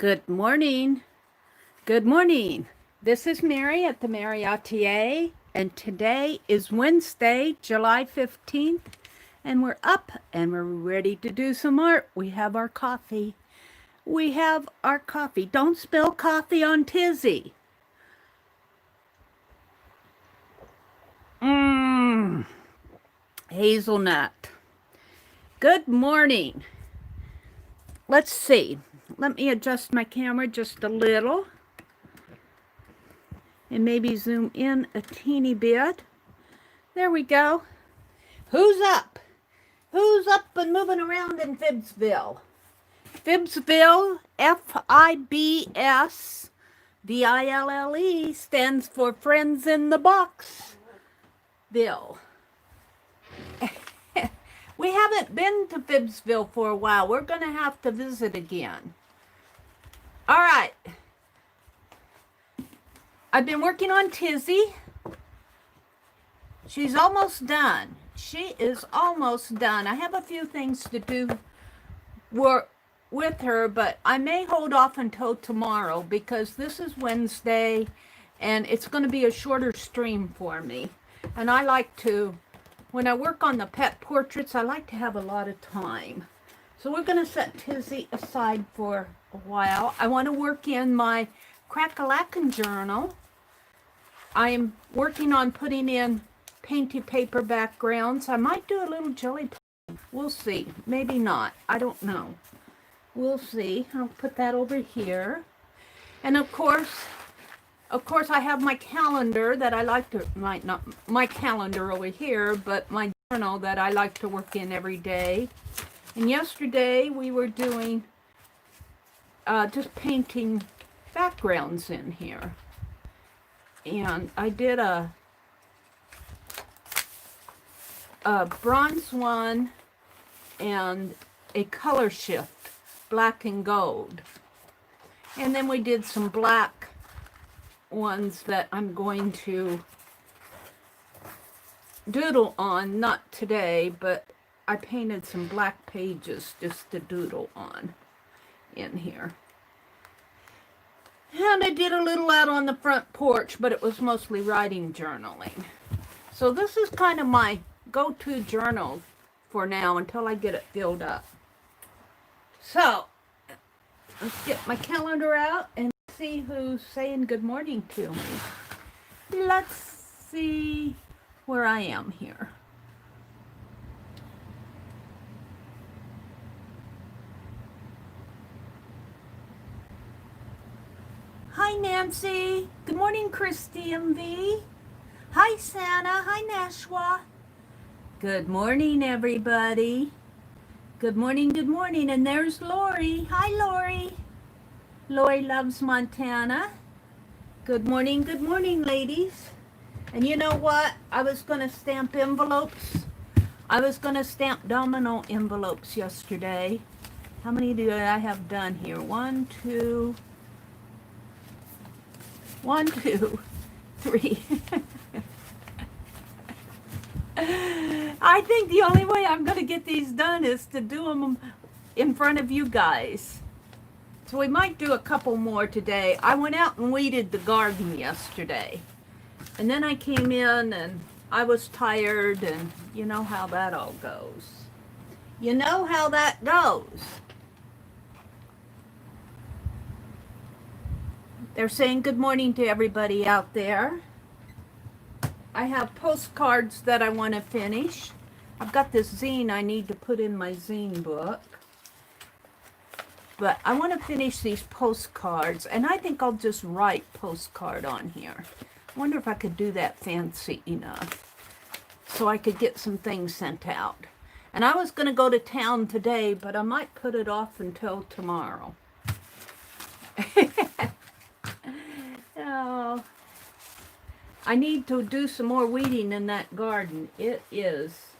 Good morning. Good morning. This is Meri at the Meri Atelier, and today is Wednesday, July 15th, and we're up and we're ready to do some art. We have our coffee. We have our coffee. Don't spill coffee on Tizzy. Hazelnut. Good morning. Let's see. Let me adjust my camera just a little and maybe zoom in a teeny bit. There we go. Who's up? Who's up and moving around in Phibbsville? Phibbsville, F-I-B-S, V-I-L-L-E, stands for Friends in the Boxville. We haven't been to Phibbsville for a while. We're going to have to visit again. All right. I've been working on Tizzy. She's almost done. She is almost done. I have a few things to do with her, but I may hold off until tomorrow because this is Wednesday and it's going to be a shorter stream for me. And I like to, when I work on the pet portraits, I like to have a lot of time. So we're going to set Tizzy aside for a while. I want to work in my Crack-a-Lackin' journal. I'm working on putting in painted paper backgrounds. I might do a little jelly pudding. We'll see. Maybe not. I don't know. We'll see. I'll put that over here. And of course I have my calendar that I like to, not my calendar over here, but my journal that I like to work in every day. And yesterday we were doing just painting backgrounds in here. And I did a bronze one and a color shift, black and gold. And then we did some black ones that I'm going to doodle on, not today, but I painted some black pages just to doodle on in here. And I did a little out on the front porch, but it was mostly writing journaling. So this is kind of my go-to journal for now until I get it filled up. So let's get my calendar out and see who's saying good morning to me. Let's see where I am here. Hi, Nancy. Good morning, Christy MV. Hi, Santa. Hi, Nashwa. Good morning, everybody. Good morning, good morning. And there's Lori. Hi, Lori. Lori loves Montana. Good morning, ladies. And you know what? I was going to stamp envelopes. I was going to stamp domino envelopes yesterday. How many do I have done here? 1, 2, 3. I think the only way I'm going to get these done is to do them in front of you guys. So we might do a couple more today. I went out and weeded the garden yesterday. And then I came in and I was tired, and you know how that all goes. You know how that goes. They're saying good morning to everybody out there. I have postcards that I want to finish. I've got this zine I need to put in my zine book. But I want to finish these postcards, and I think I'll just write postcard on here. I wonder if I could do that fancy enough so I could get some things sent out. And I was going to go to town today, but I might put it off until tomorrow. Oh, I need to do some more weeding in that garden. It is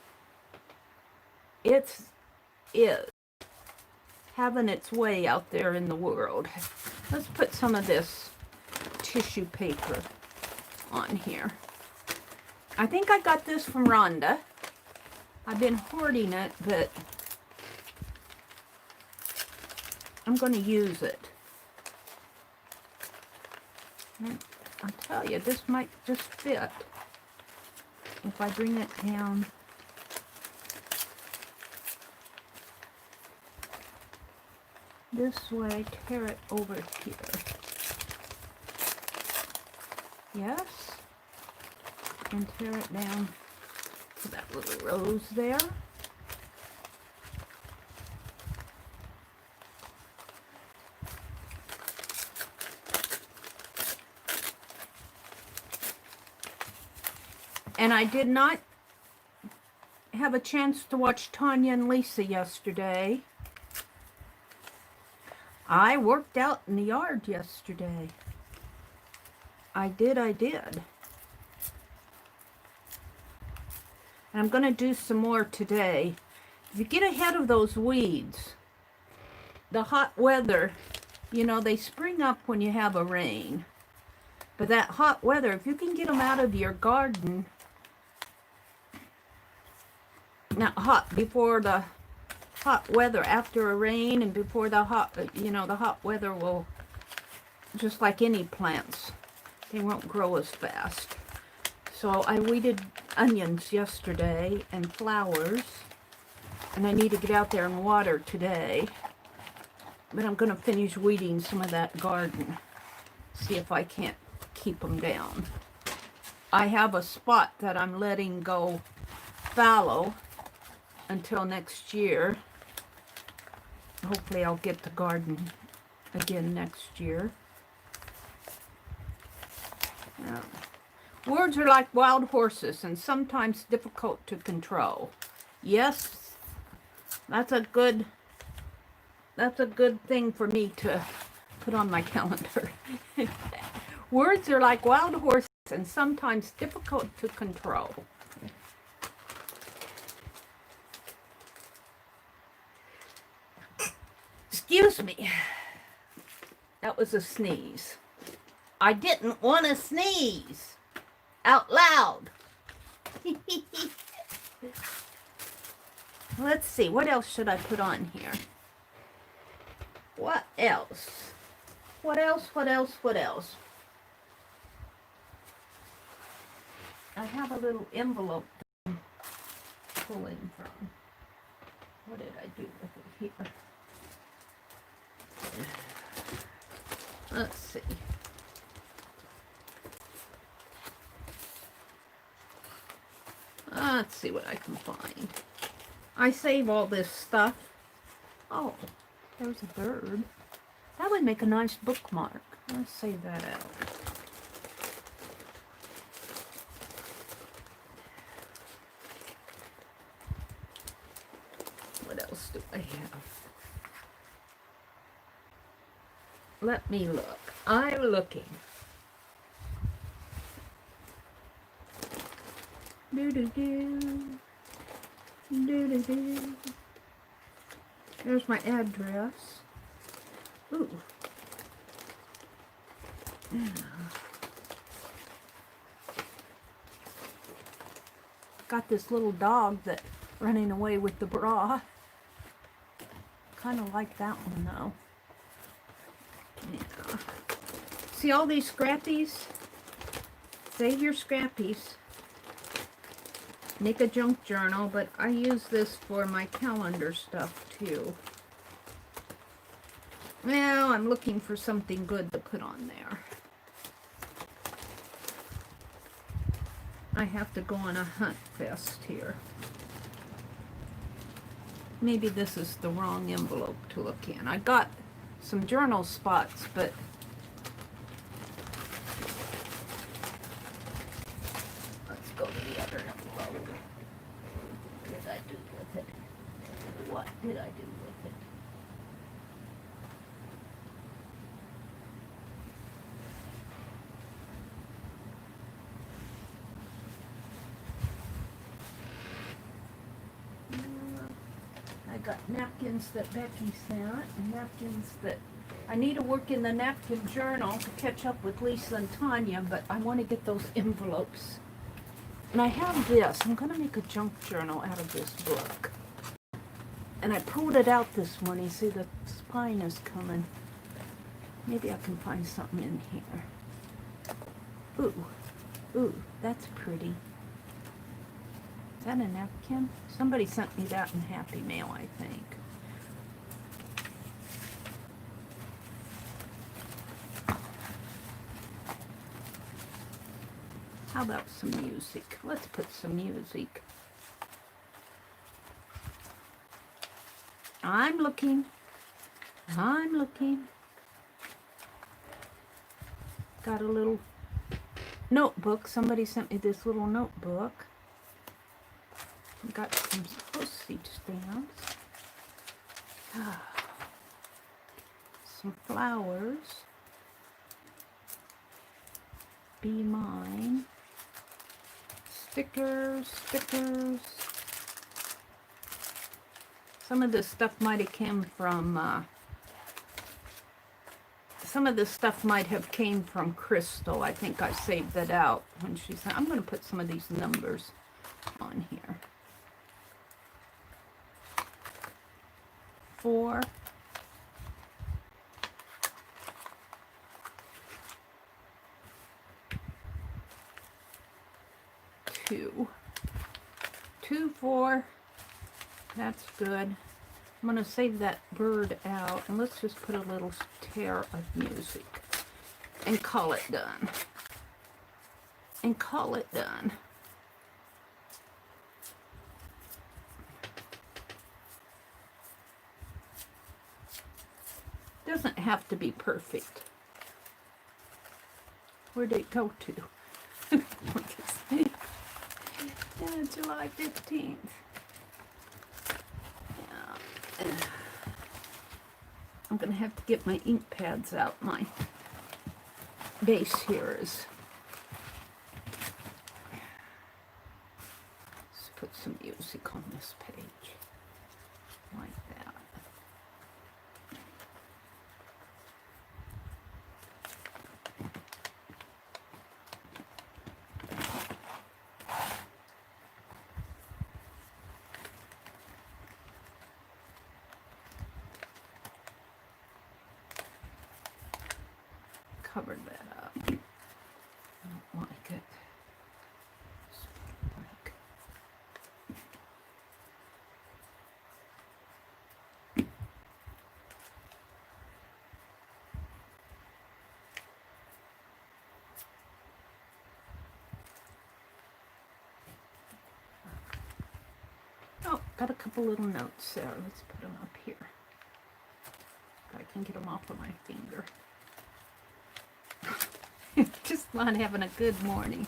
having its way out there in the world. Let's put some of this tissue paper on here. I think I got this from Rhonda. I've been hoarding it, but I'm going to use it. And I'll tell you, this might just fit if I bring it down. This way, tear it over here. Yes. And tear it down to that little rose there. And I did not have a chance to watch Tanya and Lisa yesterday. I worked out in the yard yesterday. I did. And I'm going to do some more today. If you get ahead of those weeds, the hot weather, you know, they spring up when you have a rain. But that hot weather, if you can get them out of your garden, not hot, before the hot weather, after a rain and before the hot, you know, the hot weather will, just like any plants, they won't grow as fast. So I weeded onions yesterday and flowers, and I need to get out there and water today. But I'm going to finish weeding some of that garden, see if I can't keep them down. I have a spot that I'm letting go fallow until next year. Hopefully I'll get the garden again next year. Words are like wild horses and sometimes difficult to control. Yes, that's a good thing for me to put on my calendar. Words are like wild horses and sometimes difficult to control. Excuse me. That was a sneeze. I didn't want to sneeze out loud. Let's see, what else should I put on here? What else? What else? I have a little envelope to pull in from. What did I do with it here? Let's see. Let's see what I can find. I save all this stuff. Oh, there's a bird. That would make a nice bookmark. Let's save that out. What else do I have? Let me look. I'm looking. There's my address. Ooh. Yeah. Got this little dog that running away with the bra. Kind of like that one though. Yeah. See all these scrappies? Save your scrappies. Make a junk journal, but I use this for my calendar stuff too. Now I'm looking for something good to put on there. I have to go on a hunt fest here. Maybe this is the wrong envelope to look in. I got some journal spots, but let's go to the other envelope. What did I do with it? What did I do with it? I got napkins that Becky sent, and napkins that I need to work in the napkin journal to catch up with Lisa and Tanya, but I want to get those envelopes. And I have this. I'm going to make a junk journal out of this book. And I pulled it out this morning. See, the spine is coming. Maybe I can find something in here. Ooh, ooh, that's pretty. Is that a napkin? Somebody sent me that in Happy Mail, I think. How about some music? Let's put some music. I'm looking. I'm looking. Got a little notebook. Somebody sent me this little notebook. Got some postage stamps. Some flowers. Be mine. Stickers, stickers. Some of this stuff might have came from, some of this stuff might have came from Crystal. I think I saved that out when she said, I'm going to put some of these numbers on here. 4. 2. 2, 4. That's good. I'm going to save that bird out, and let's just put a little tear of music and call it done. And call it done. Doesn't have to be perfect. Where did it go to? Yeah, July 15th. Yeah. I'm going to have to get my ink pads out. My base here is... Let's put some music on this page. Like that. Covered that up. I don't like it. Oh, got a couple little notes there. Let's put them up here. I can get them off of my finger. Just not having a good morning.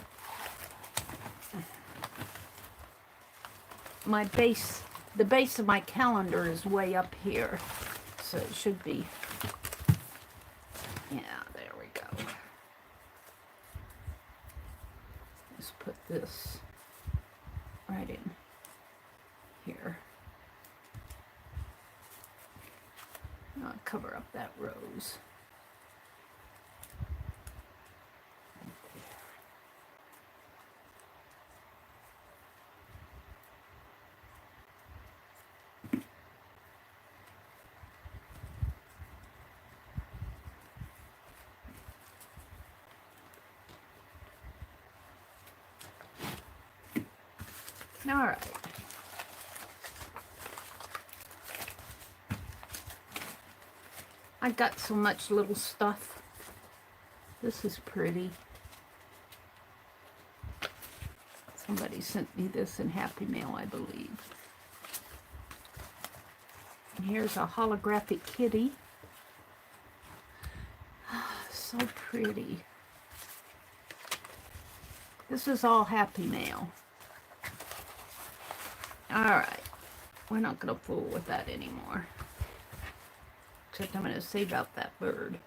My base, the base of my calendar is way up here, so it should be, yeah, there we go. Let's put this right in here. I'll cover up that rose. All right. I got so much little stuff. This is pretty. Somebody sent me this in Happy Mail, I believe. And here's a holographic kitty. So pretty. This is all Happy Mail. Alright, we're not going to fool with that anymore. Except I'm going to save out that bird.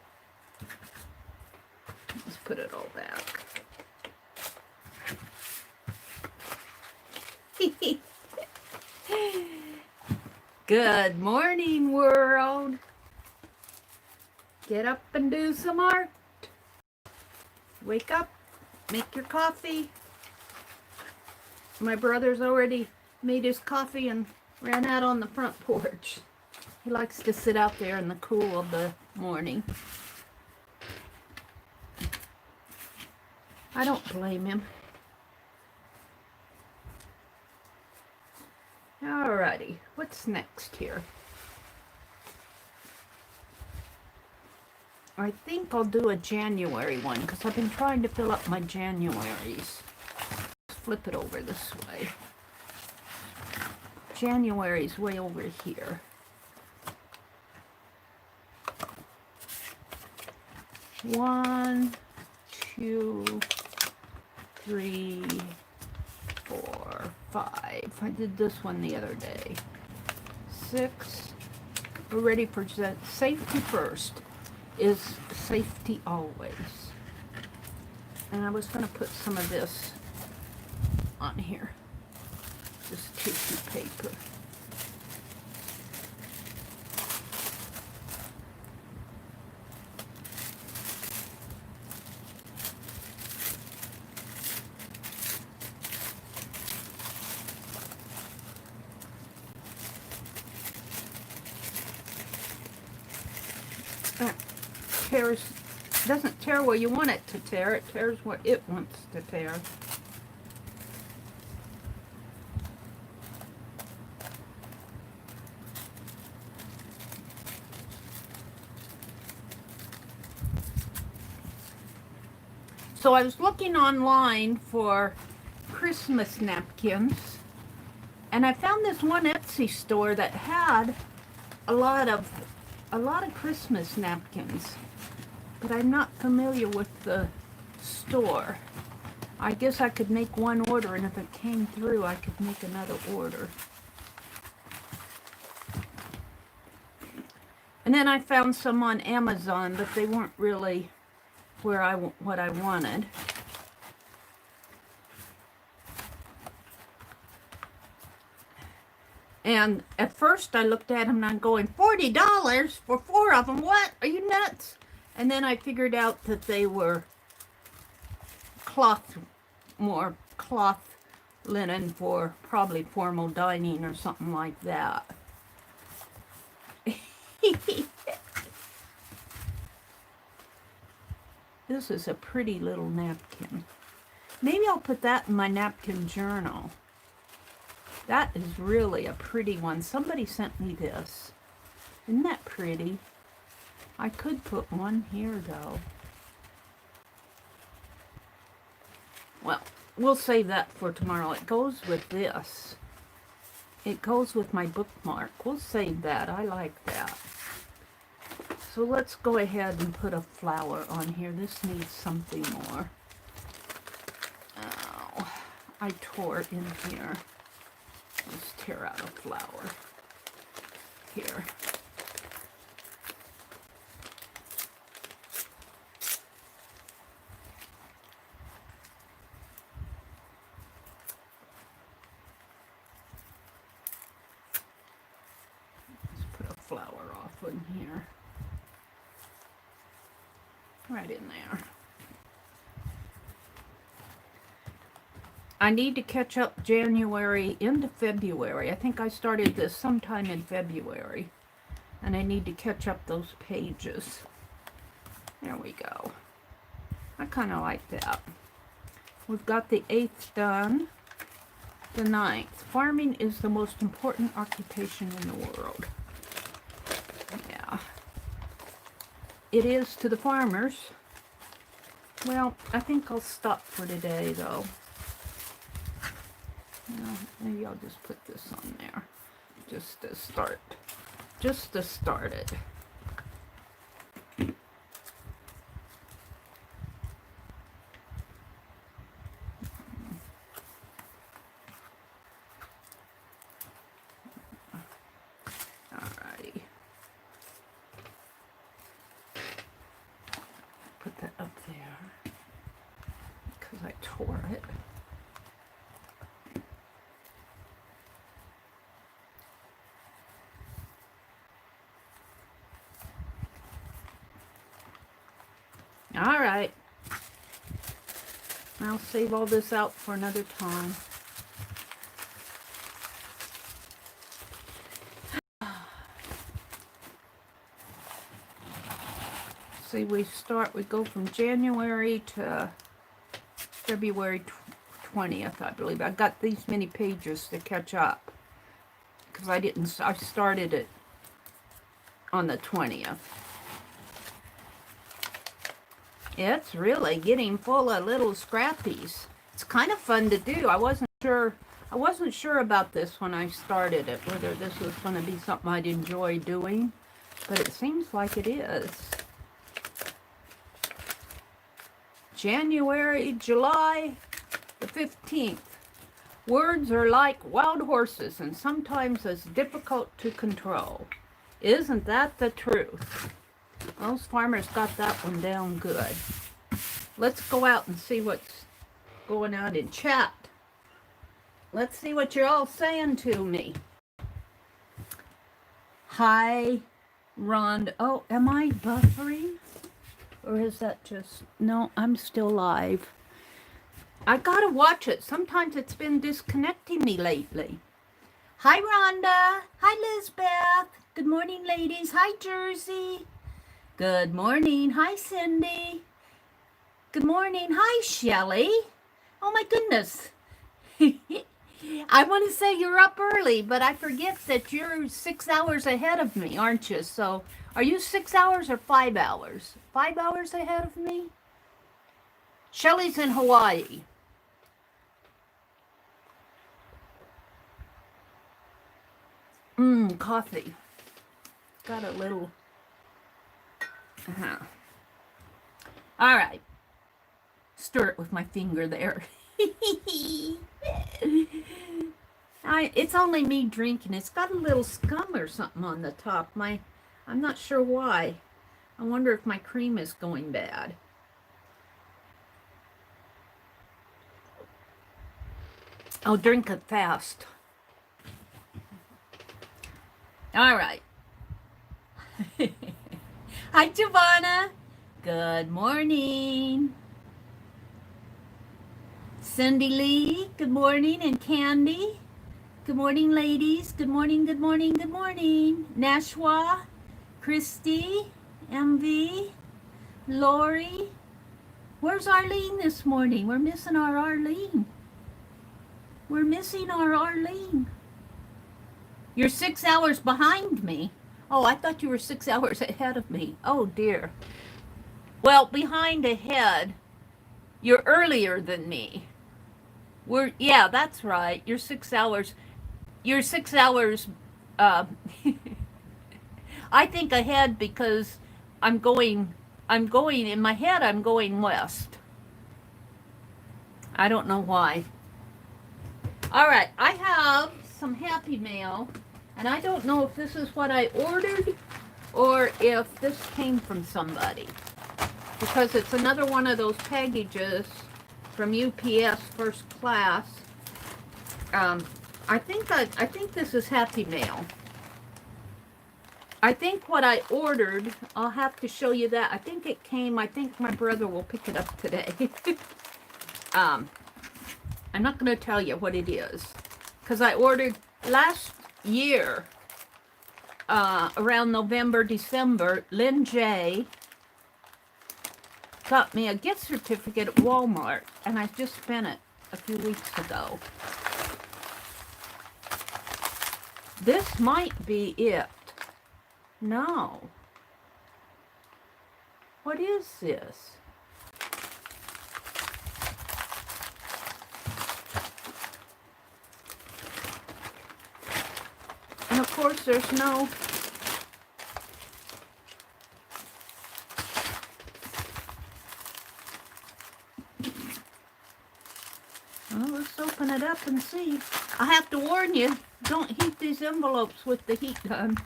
Let's put it all back. Good morning, world. Get up and do some art. Wake up, make your coffee. My brother's already made his coffee and ran out on the front porch. He likes to sit out there in the cool of the morning. I don't blame him. Alrighty, what's next here? I think I'll do a January one because I've been trying to fill up my Januaries. Flip it over this way. January's way over here. One, two, three, four, five. I did this one the other day. 6. We're ready for safety first. Is safety always. And I was going to put some of this on here. This tissue paper. Tears, doesn't tear where you want it to tear, it tears what it wants to tear. So I was looking online for Christmas napkins, and I found this one Etsy store that had a lot of Christmas napkins. But I'm not familiar with the store. I guess I could make one order, and if it came through, I could make another order. And then I found some on Amazon, but they weren't really where what I wanted. And at first I looked at them and I'm going, $40 for 4 of them? What? Are you nuts? And then I figured out that they were more cloth linen for probably formal dining or something like that. This is a pretty little napkin. Maybe I'll put that in my napkin journal. That is really a pretty one. Somebody sent me this. Isn't that pretty? I could put one here, though. Well, we'll save that for tomorrow. It goes with this. It goes with my bookmark. We'll save that. I like that. So let's go ahead and put a flower on here. This needs something more. Oh, I tore in here. Let's tear out a flower. Here. Flower off in here. Right in there. I need to catch up January into February. I think I started this sometime in February. And I need to catch up those pages. There we go. I kind of like that. We've got the 8th done. The 9th. Farming is the most important occupation in the world. Yeah. It is to the farmers. Well, I think I'll stop for today, though. Well, maybe I'll just put this on there. Just to start. Just to start it. Alrighty. Put that up there because I tore it. All right. I'll save all this out for another time. See, we go from January to February 20th, I believe. I got these many pages to catch up because I started it on the 20th. It's really getting full of little scrappies. It's kind of fun to do. I wasn't sure about this when I started it, whether this was going to be something I'd enjoy doing, but it seems like it is. July the 15th. Words are like wild horses and sometimes as difficult to control. Isn't that the truth? Those farmers got that one down good. Let's go out and see what's going on in chat. Let's see what you're all saying to me. Hi, Rhonda. Oh, am I buffering? Or is that just... No, I'm still live. I gotta watch it. Sometimes it's been disconnecting me lately. Hi, Rhonda. Hi, Lisbeth. Good morning, ladies. Hi, Jersey. Good morning. Hi, Cindy. Good morning. Hi, Shelley. Oh, my goodness. I want to say you're up early, but I forget that you're 6 hours ahead of me, aren't you? So, are you 6 hours or 5 hours? 5 hours ahead of me? Shelley's in Hawaii. Coffee. Got a little... All right. Stir it with my finger there. It's only me drinking. It's got a little scum or something on the top. I'm not sure why. I wonder if my cream is going bad. I'll drink it fast. All right. Hi, Giovanna. Good morning. Cindy Lee, good morning. And Candy, good morning, ladies. Good morning, good morning, good morning. Nashwa, Christy, MV, Lori. Where's Arlene this morning? We're missing our Arlene. We're missing our Arlene. You're 6 hours behind me. Oh, I thought you were 6 hours ahead of me. Oh, dear. Well, behind ahead, you're earlier than me. Yeah, that's right. You're 6 hours. You're 6 hours, I think ahead because I'm going, in my head, I'm going west. I don't know why. All right, I have some Happy Mail, and I don't know if this is what I ordered or if this came from somebody, because it's another one of those packages from UPS First Class. I think this is Happy Mail. I think what I ordered, I'll have to show you that. I think it came, I think my brother will pick it up today. I'm not going to tell you what it is, because I ordered last year, around November, December. Lynn J. got me a gift certificate at Walmart, and I just spent it a few weeks ago. This might be it. No. What is this? And of course there's no... Well, let's open it up and see. I have to warn you, don't heat these envelopes with the heat gun.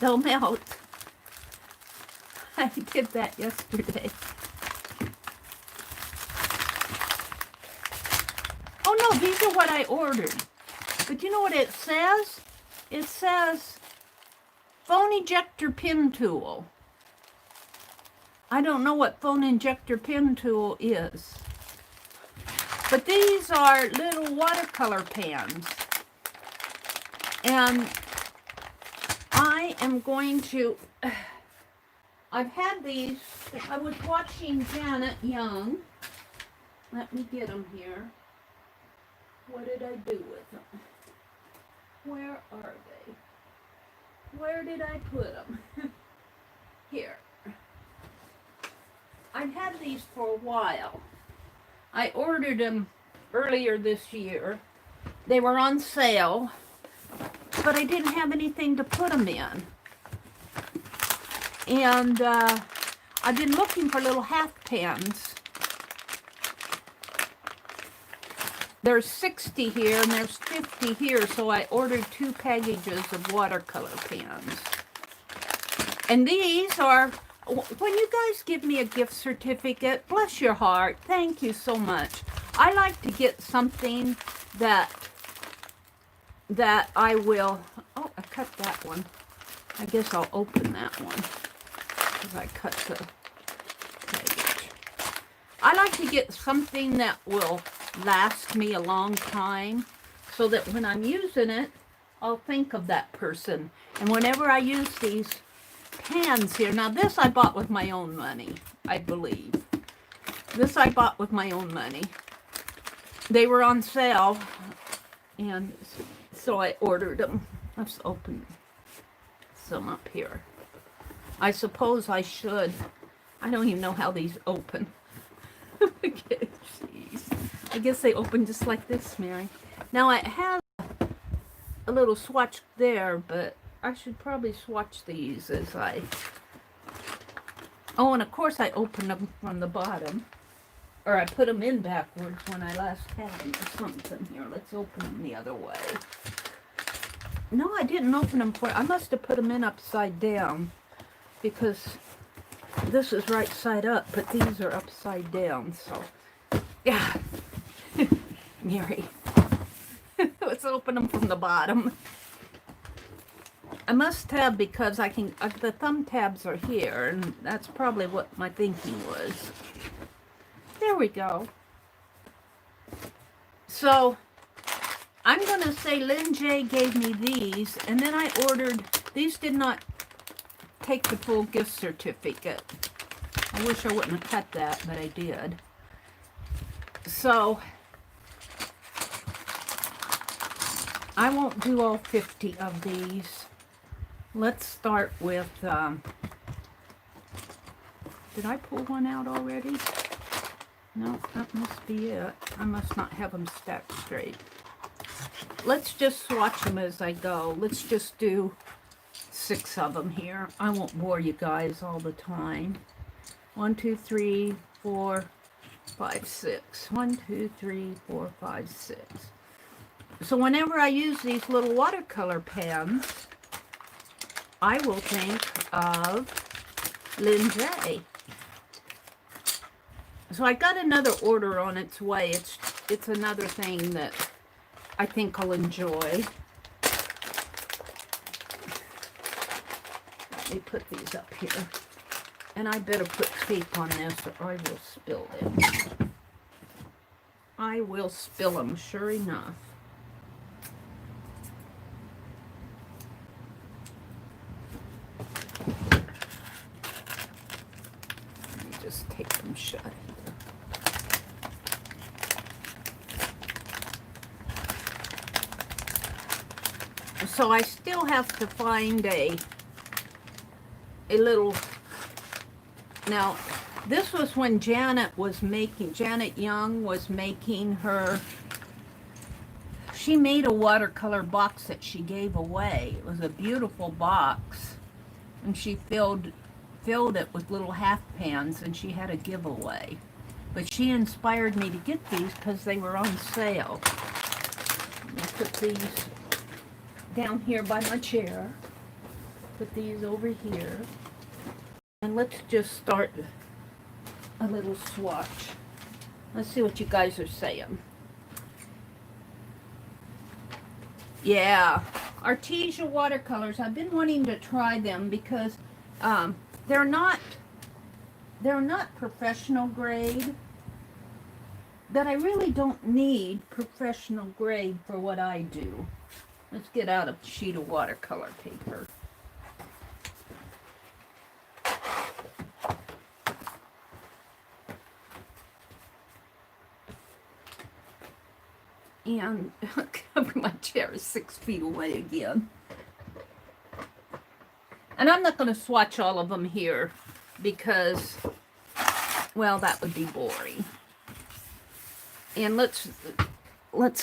They'll melt. I did that yesterday. Oh no, these are what I ordered. But you know what it says? It says phone ejector pen tool. I don't know what phone injector pen tool is. But these are little watercolor pens. And I am going to I've had these. I was watching Janet Young. Let me get them here. What did I do with them? Where are they? Where did I put them? Here. I've had these for a while. I ordered them earlier this year. They were on sale, but I didn't have anything to put them in. And I've been looking for little half pans. There's 60 here and there's 50 here, so I ordered 2 packages of watercolor pans. And these are, when you guys give me a gift certificate, bless your heart, thank you so much. I like to get something that I will, oh, I cut that one. I guess I'll open that one because I cut the page. I like to get something that will last me a long time so that when I'm using it, I'll think of that person. And whenever I use these pans here, now this I bought with my own money, I believe. This I bought with my own money. They were on sale, and so I ordered them. Let's open some up here. I suppose I should. I don't even know how these open. Okay, jeez. I guess they open just like this, Mary. Now I have a little swatch there, but I should probably swatch these as I... Oh, and of course I opened them from the bottom. Or I put them in backwards when I last had them or something. Here, let's open them the other way. No, I didn't open them for... I must have put them in upside down. Because this is right side up, but these are upside down, so... Yeah. Mary. Let's open them from the bottom. I must have, because I can... the thumb tabs are here, and that's probably what my thinking was. There we go. So, I'm going to say Lynn J gave me these, and then I ordered... These did not take the full gift certificate. I wish I wouldn't have cut that, but I did. So, I won't do all 50 of these. Let's start with... did I pull one out already? No, that must be it. I must not have them stacked straight. Let's just swatch them as I go. Let's just do 6 of them here. I won't bore you guys all the time. 1, 2, 3, 4, 5, 6. 1, 2, 3, 4, 5, 6. So whenever I use these little watercolor pens, I will think of Lynn J. So I got another order on its way. It's another thing that I think I'll enjoy. Let me put these up here. And I better put tape on this or I will spill them. I will spill them, sure enough. Let me just take them shut. So I still have to find a little... Now, this was when Janet Young was making her... She made a watercolor box that she gave away. It was a beautiful box. And she filled it with little half pans, and she had a giveaway. But she inspired me to get these because they were on sale. Let me put these down here by my chair. Put these over here. And let's just start a little swatch. Let's see what you guys are saying. Yeah, Arteza watercolors. I've been wanting to try them because they're not professional grade. But I really don't need professional grade for what I do. Let's get out a sheet of watercolor paper. And my chair is 6 feet away again. And I'm not going to swatch all of them here because, well, that would be boring. And let's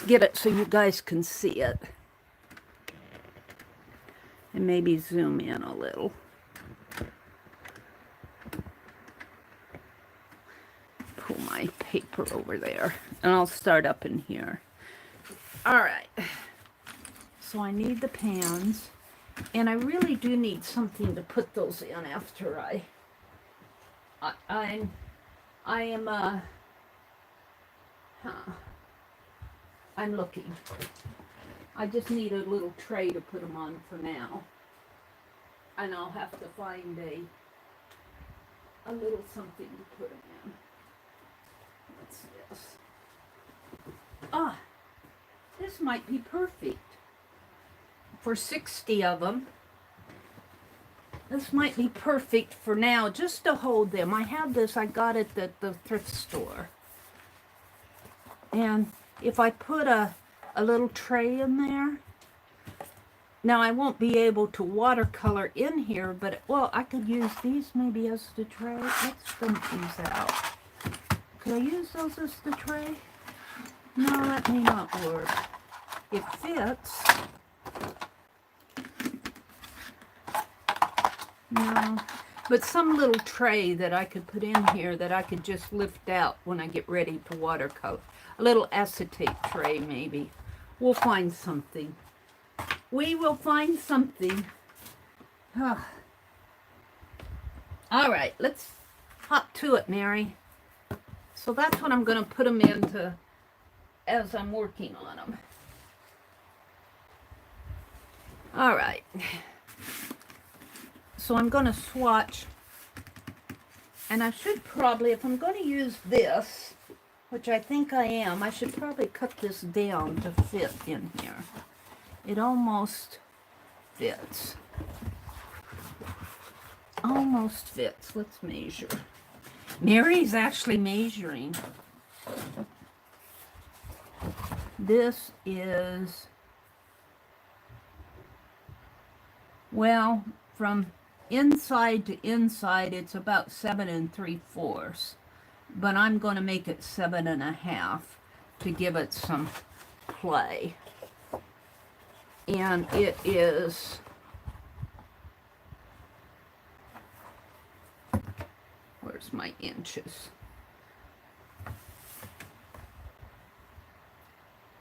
get it so you guys can see it. And maybe zoom in a little. Pull my paper over there. And I'll start up in here. All right. So I need the pans. And I really do need something to put those in after I'm looking. I just need a little tray to put them on for now. And I'll have to find a little something to put them in. What's this? Ah, this might be perfect. For 60 of them. This might be perfect for now, just to hold them. I have this, I got it at the thrift store. And if I put a little tray in there, now I won't be able to watercolor in here, but, well, I could use these maybe as the tray. Let's dump these out. Could I use those as the tray? No, that may not work. It fits. No, but some little tray that I could put in here that I could just lift out when I get ready to watercolor. A little acetate tray, maybe. We'll find something. We will find something. All right, let's hop to it, Meri. So that's what I'm going to put them into as I'm working on them. All right. So I'm going to swatch, and I should probably, if I'm going to use this, which I think I am, I should probably cut this down to fit in here. It almost fits. Almost fits. Let's measure. Meri's actually measuring. This is, well, from inside to inside, it's about 7 3/4, but I'm going to make it 7 1/2 to give it some play. And it is, where's my inches?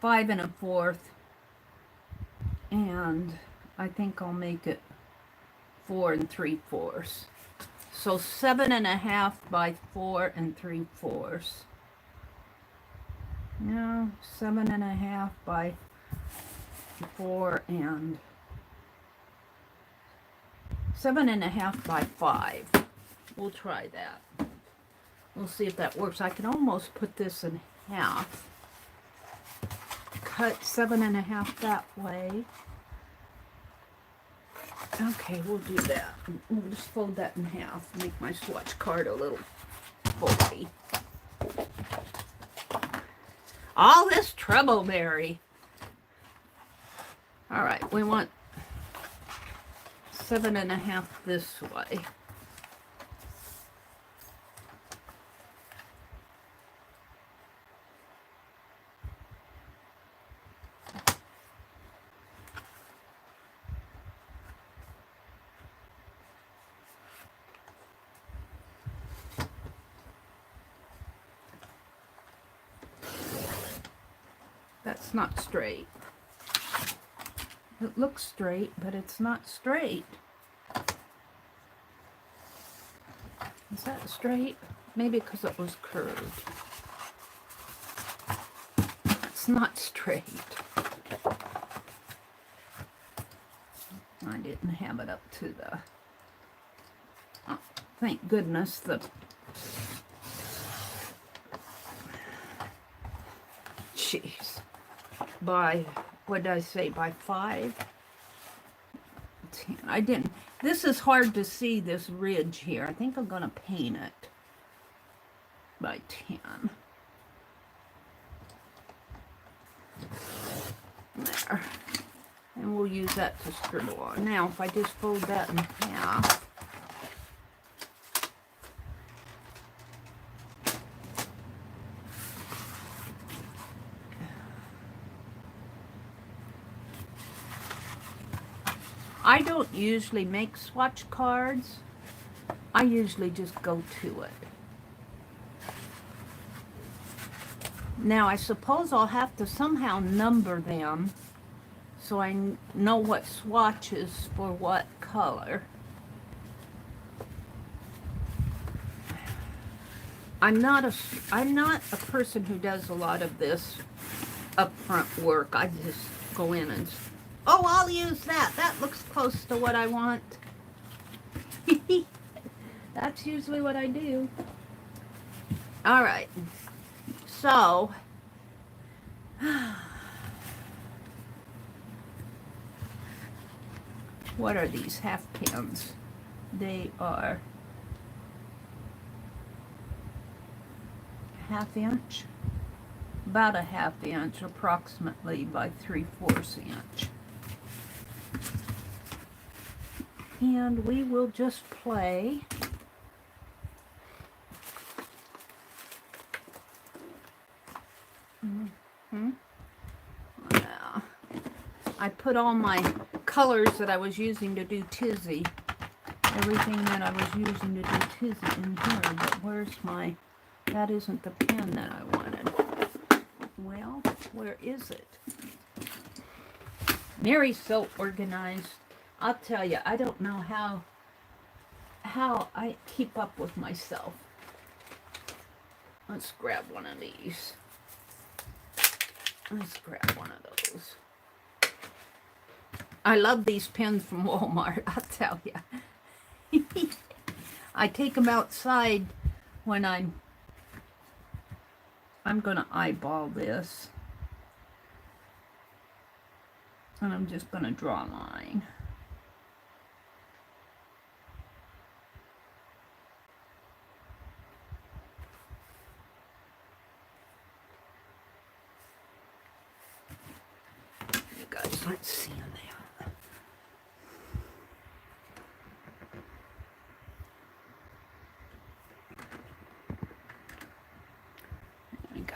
5 1/4, and I think I'll make it 4 3/4. So 7 1/2 by 4 3/4. No, 7 1/2 by 4 and 7 1/2 by 5. We'll try that. We'll see if that works. I can almost put this in half. Cut 7 1/2 that way. Okay, we'll do that. We'll just fold that in half. Make my swatch card a little bulky. All this trouble, Meri. All right, we want 7 1/2 this way. That's not straight. It looks straight, but it's not straight. Is that straight? Maybe because it was curved. It's not straight. I didn't have it up to the... Oh, thank goodness the... Jeez. By, what did I say, by 5? 10. I didn't. This is hard to see, this ridge here. I think I'm going to paint it by 10. There. And we'll use that to scribble on. Now, if I just fold that in half. I don't usually make swatch cards. I usually just go to it. Now, I suppose I'll have to somehow number them so I know what swatch is for what color. I'm not a person who does a lot of this upfront work. I just go in and, oh, I'll use that. That looks close to what I want. That's usually what I do. All right. So, what are these half pins? They are ½ inch, about a ½ inch approximately by 3/4 inch. And we will just play I put all my colors that I was using to do Tizzy, everything that I was using to do Tizzy in here, but where's my, that isn't the pen that I wanted. Well, where is it? Meri's so organized. I'll tell you, I don't know how I keep up with myself. Let's grab one of these. Let's grab one of those. I love these pens from Walmart, I'll tell you. I take them outside when I'm going to eyeball this. And I'm just going to draw a line. You guys aren't seeing that. There we go.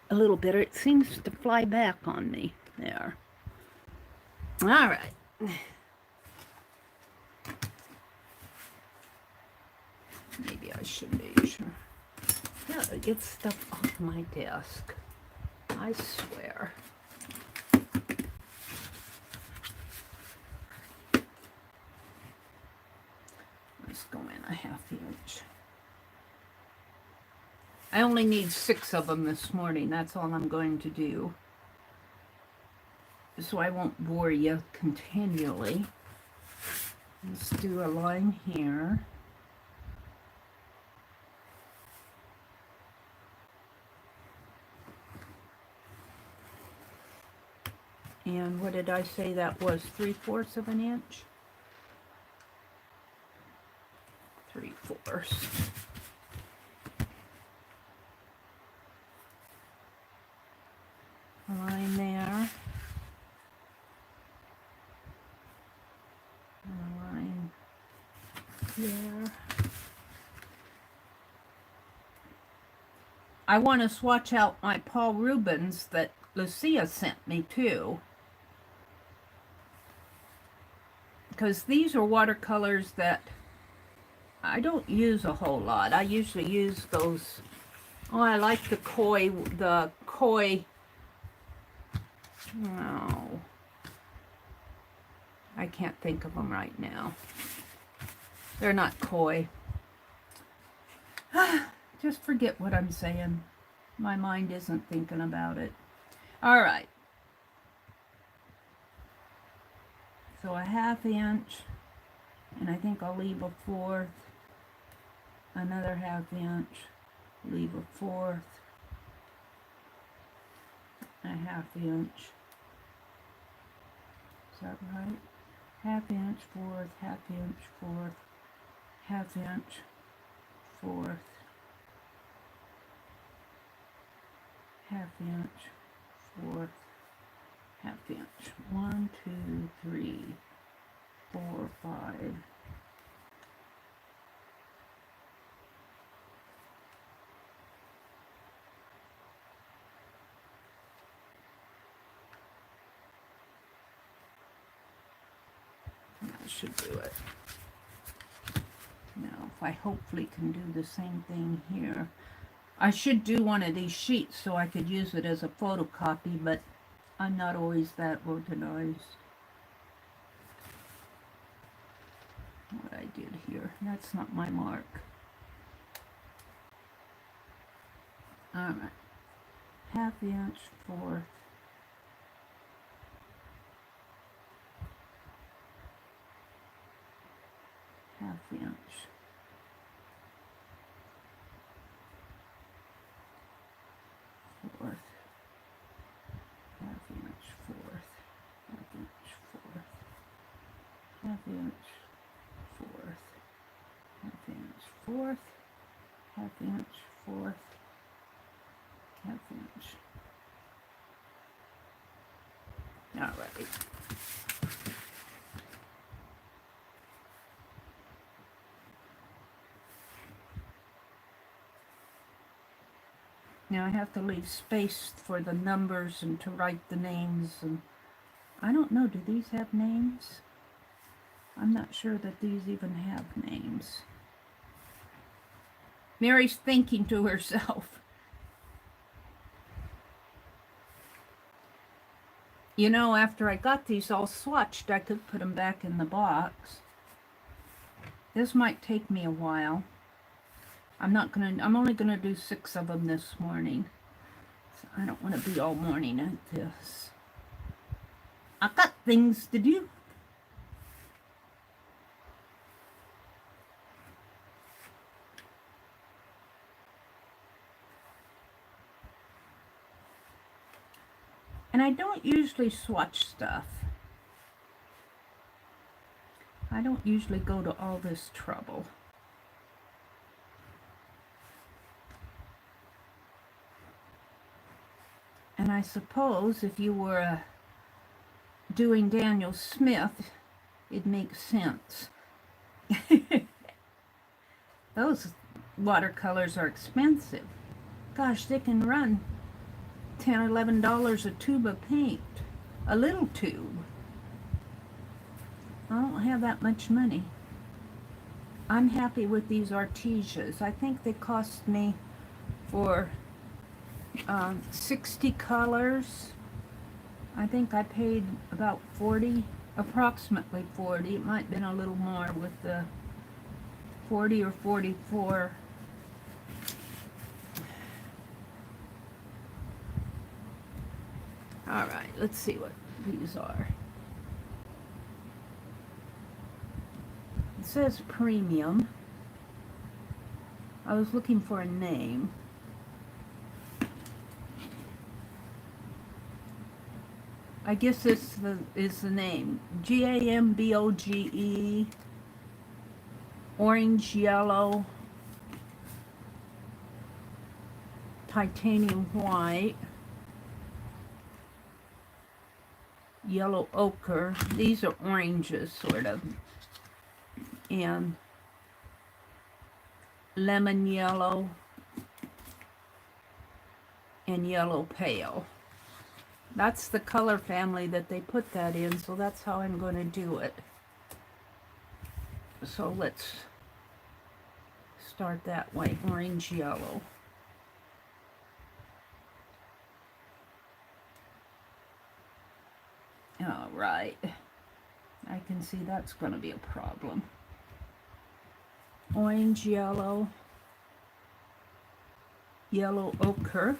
A little bit. It seems to fly back on me there. All right. Maybe I should measure. Gotta get stuff off my desk. I swear. Let's go in a ½ inch. I only need 6 of them this morning. That's all I'm going to do. So I won't bore you continually. Let's do a line here. And what did I say that was? 3/4 of an inch? 3/4. Line there. A line there. I want to swatch out my Paul Rubens that Lucia sent me too. Because these are watercolors that I don't use a whole lot. I usually use those. Oh, I like the koi. No. I can't think of them right now. They're not koi. Just forget what I'm saying. My mind isn't thinking about it. All right. So a ½ inch, and I think I'll leave a 1/4. Another ½ inch, leave a 1/4. A ½ inch. Is that right? ½ inch, 1/4, ½ inch, 1/4, ½ inch, 1/4, ½ inch, 1/4, half inch. 1, 2, 3, 4, 5. That should do it. Now, if I hopefully can do the same thing here. I should do one of these sheets so I could use it as a photocopy, but I'm not always that organized. What I did here, that's not my mark. Alright, half inch, 1/4. Half inch. 1/4. Half inch, 1/4. Half inch, 1/4. Half inch, 1/4. Half inch, 1/4. Half inch, 1/4. Half inch. All right. Now I have to leave space for the numbers and to write the names, and I don't know, do these have names? I'm not sure that these even have names. Meri's thinking to herself. You know, after I got these all swatched, I could put them back in the box. This might take me a while. I'm only gonna do 6 of them this morning. So I don't want to be all morning at this. I got things to do. And I don't usually swatch stuff. I don't usually go to all this trouble. And I suppose if you were doing Daniel Smith, it makes sense. Those watercolors are expensive. Gosh, they can run $10, $11 a tube of paint. A little tube. I don't have that much money. I'm happy with these Artezas. I think they cost me for 60 colors. I think I paid about 40, approximately 40. It might have been a little more with the 40 or 44. All right, let's see what these are. It says premium. I was looking for a name. I guess this is the name. GAMBOGE. Orange, yellow, titanium white, yellow ochre. These are oranges, sort of. And lemon yellow and yellow pale. That's the color family that they put that in, so that's how I'm going to do it. So let's start that way, orange yellow. All right, I can see that's going to be a problem. Orange yellow, yellow ochre,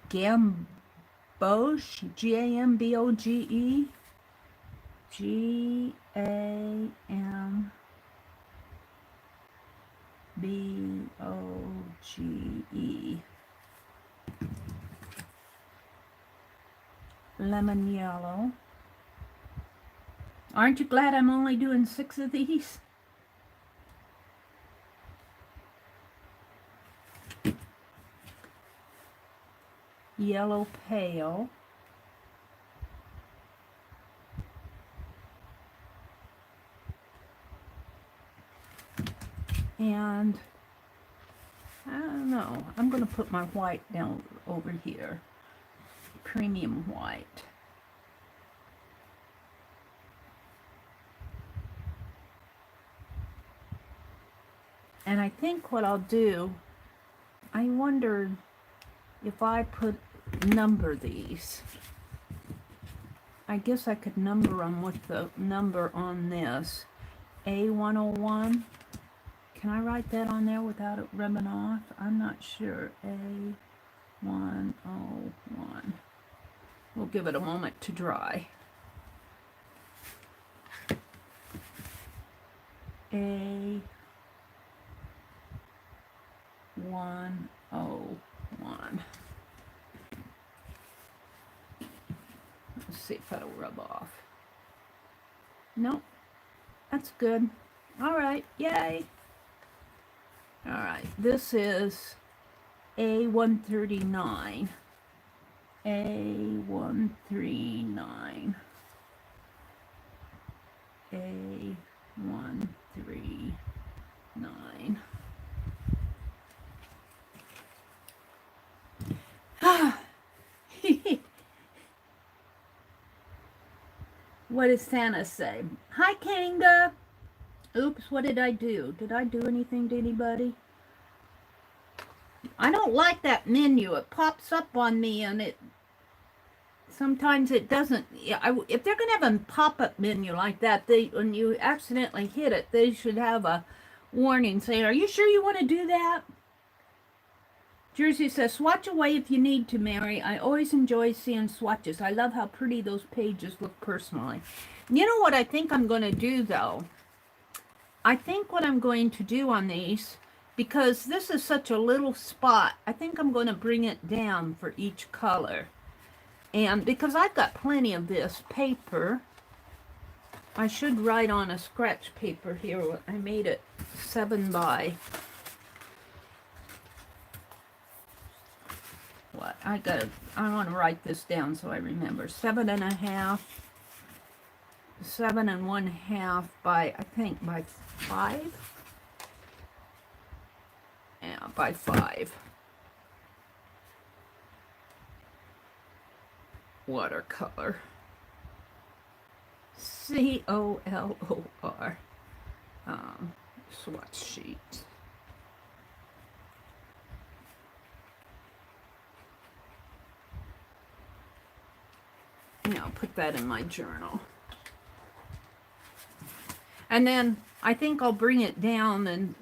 Gamboge, G-A-M-B-O-G-E, G-A-M-B-O-G-E, lemon yellow, Aren't you glad I'm only doing 6 of these? Yellow pale. And I don't know, I'm going to put my white down over here. Premium white. And I think what I'll do, I wonder if I number these. I guess I could number them with the number on this. A101. Can I write that on there without it rubbing off? I'm not sure. A101. We'll give it a moment to dry. A101. Let's see if that'll rub off. Nope. That's good. All right. Yay. All right. This is A139. A139. A139. What does Santa say? Hi, Kanga. Oops, what did I do? Did I do anything to anybody? I don't like that menu. It pops up on me and it sometimes it doesn't. Yeah, if they're going to have a pop-up menu like that, when you accidentally hit it, they should have a warning saying, "Are you sure you want to do that?" Jersey says, "Swatch away if you need to, Mary. I always enjoy seeing swatches. I love how pretty those pages look personally." You know what I think I'm going to do, though? I think what I'm going to do on these, because this is such a little spot, I think I'm going to bring it down for each color. And because I've got plenty of this paper, I should write on a scratch paper here. I made it 7 by... What? I want to write this down so I remember. 7.5, 7 1/2 by, I think, by 5. Yeah, by 5. Watercolor. COLOR. Swatch sheet. I'll put that in my journal. And then I think I'll bring it down and,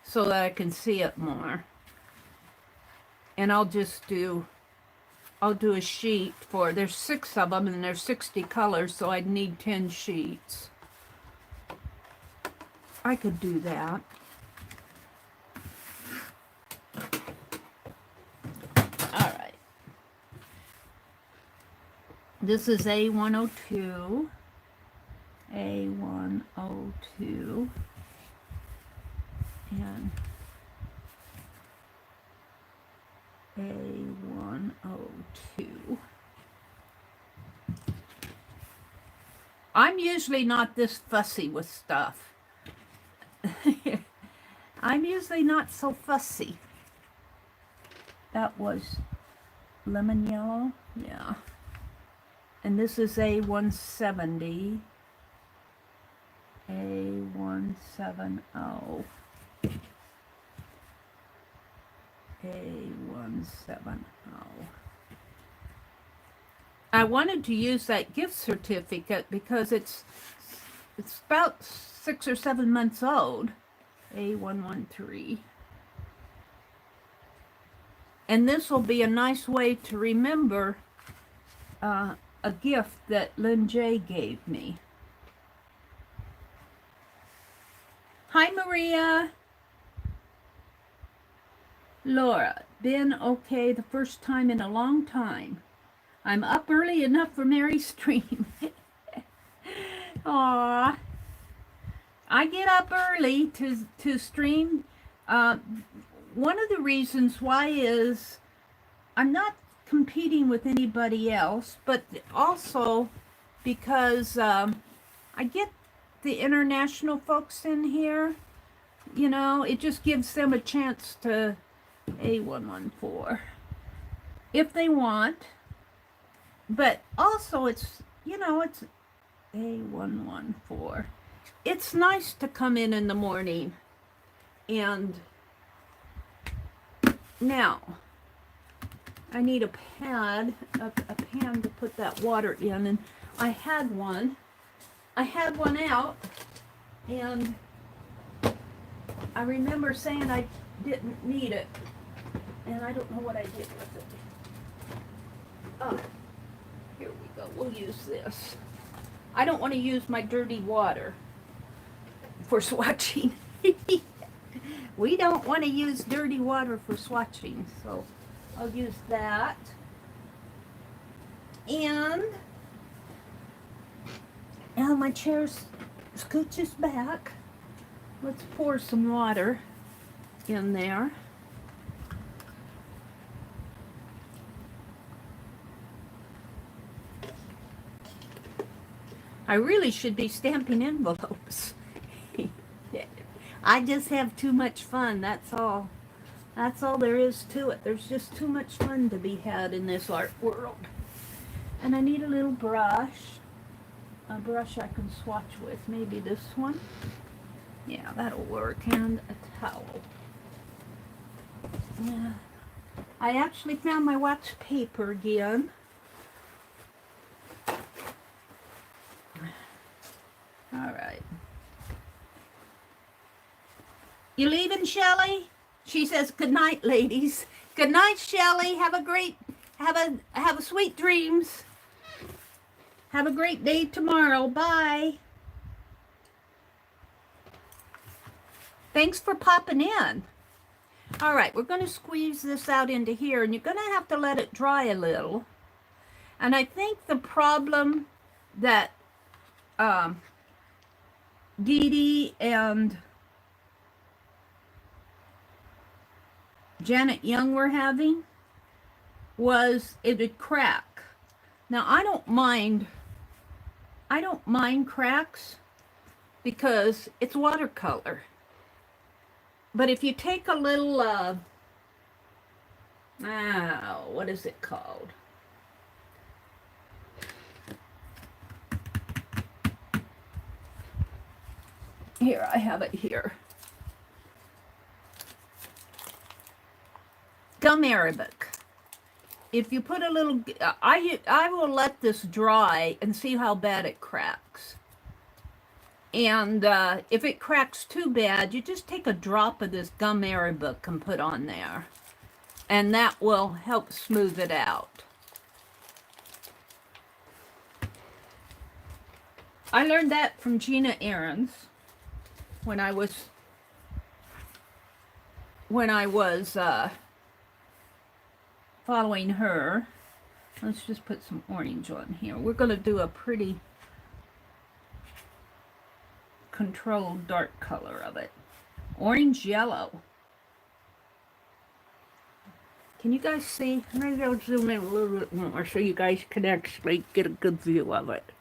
so that I can see it more. And I'll do a sheet for, there's 6 of them and there's 60 colors, so I'd need 10 sheets. I could do that. This is A102, A102, and A102. I'm usually not this fussy with stuff. I'm usually not so fussy. That was lemon yellow, yeah. And this is A170, A170, A170. I wanted to use that gift certificate because it's about 6 or 7 months old, A113. And this will be a nice way to remember a gift that Lynn J gave me. Hi, Maria. Laura, been okay the first time in a long time. I'm up early enough for Mary's stream. Aw. I get up early to stream. Uh, One of the reasons why is I'm not competing with anybody else, but also because I get the international folks in here. You know, it just gives them a chance to A114 if they want. But also it's, you know, it's A114. It's nice to come in the morning. And now I need a pad, a pan to put that water in, and I had one out, and I remember saying I didn't need it, and I don't know what I did with it. Oh, here we go. We'll use this. I don't want to use my dirty water for swatching. We don't want to use dirty water for swatching, so I'll use that. And now my chair scooches back. Let's pour some water in there. I really should be stamping envelopes. I just have too much fun, that's all. That's all there is to it. There's just too much fun to be had in this art world. And I need a little brush. A brush I can swatch with. Maybe this one. Yeah, that'll work. And a towel. Yeah. I actually found my wax paper again. All right. You leaving, Shelley? She says, good night, ladies. Good night, Shelley. Have a sweet dreams. Have a great day tomorrow. Bye. Thanks for popping in. All right, we're going to squeeze this out into here, and you're going to have to let it dry a little. And I think the problem that Dee Dee and Janet Young were having was it would crack. Now I don't mind cracks because it's watercolor. But if you take a little what is it called? Here, I have it here. Gum arabic. If you put a little, I will let this dry and see how bad it cracks. And if it cracks too bad, you just take a drop of this gum arabic and put on there. And that will help smooth it out. I learned that from Gina Ahrens when I was following her. Let's just put some orange on here. We're going to do a pretty controlled dark color of it. Orange yellow. Can you guys see? Maybe I'll zoom in a little bit more so you guys can actually get a good view of it.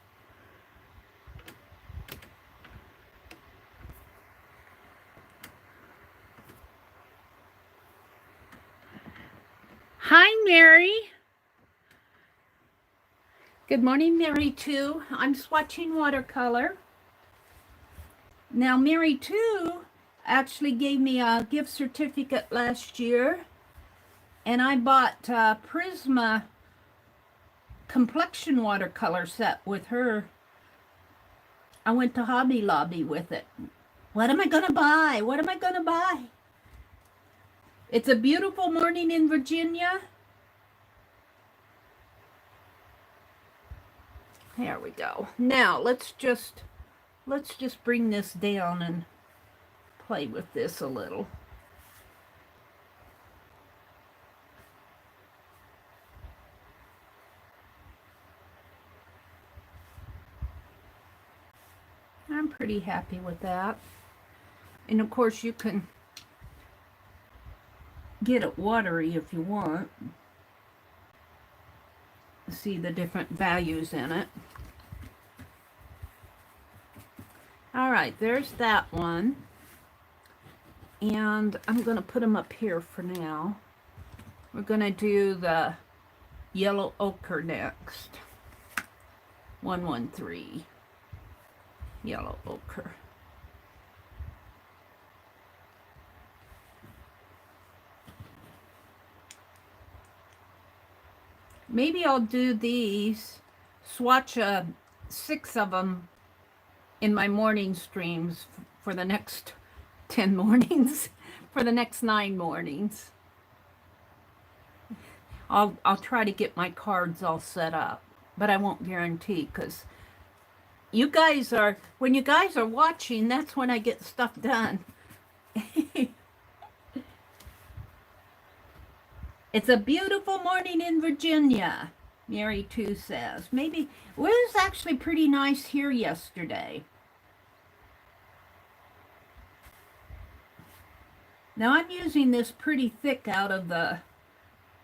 Hi, Meri. Good morning, Meri 2. I'm swatching watercolor. Now, Meri 2 actually gave me a gift certificate last year, and I bought Prisma complexion watercolor set with her. I went to Hobby Lobby with it. What am I going to buy? What am I going to buy? It's a beautiful morning in Virginia. There we go. Now let's just bring this down and play with this a little. pretty happy with that. And of course you can get it watery if you want. See the different values in it. All right, there's that one. And I'm going to put them up here for now. We're going to do the yellow ochre next. 113 yellow ochre. Maybe I'll do these, swatch 6 of them in my morning streams for the next 10 mornings, for the next 9 mornings. I'll try to get my cards all set up, but I won't guarantee, because you guys are, when you guys are watching, that's when I get stuff done. It's a beautiful morning in Virginia, Meri 2 says. Maybe, it was actually pretty nice here yesterday. Now I'm using this pretty thick out of the,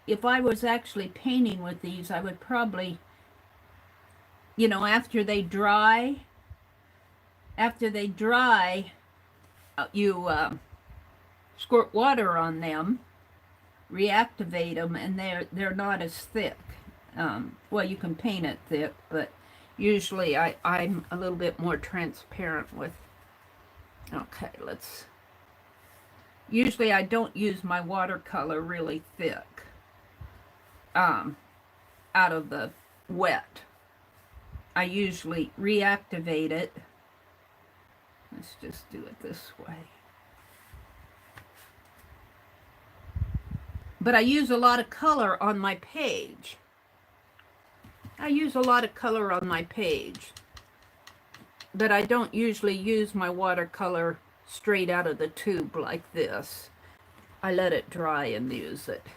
if I was actually painting with these, I would probably, you know, after they dry, you squirt water on them, reactivate them, and they're not as thick. Well, you can paint it thick, but usually I'm a little bit more transparent with. Okay, let's. Usually I don't use my watercolor really thick out of the wet. I usually reactivate it. Let's just do it this way. But I use a lot of color on my page. But I don't usually use my watercolor straight out of the tube like this. I let it dry and use it,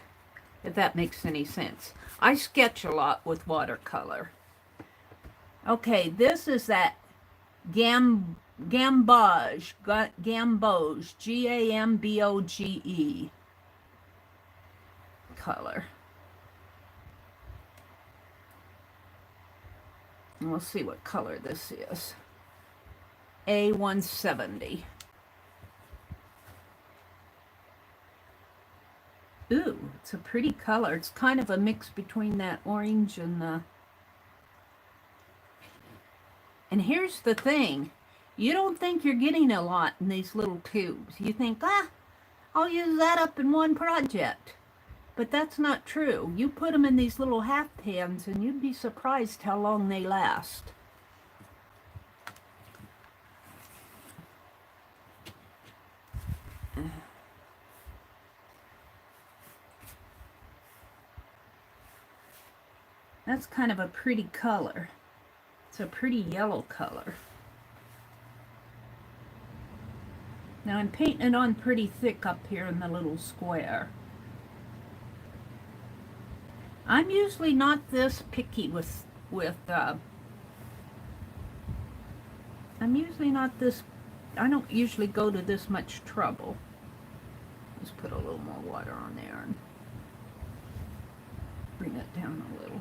if that makes any sense. I sketch a lot with watercolor. Okay, this is that Gamboge, Gamboge, color. And we'll see what color this is. A170. Ooh, it's a pretty color. It's kind of a mix between that orange and the... And here's the thing. You don't think you're getting a lot in these little tubes. You think, I'll use that up in one project. But that's not true. You put them in these little half pans and you'd be surprised how long they last. That's kind of a pretty color. It's a pretty yellow color. Now I'm painting it on pretty thick up here in the little square. I'm usually not this picky with I'm usually not this, I don't usually go to this much trouble. Let's put a little more water on there and bring it down a little.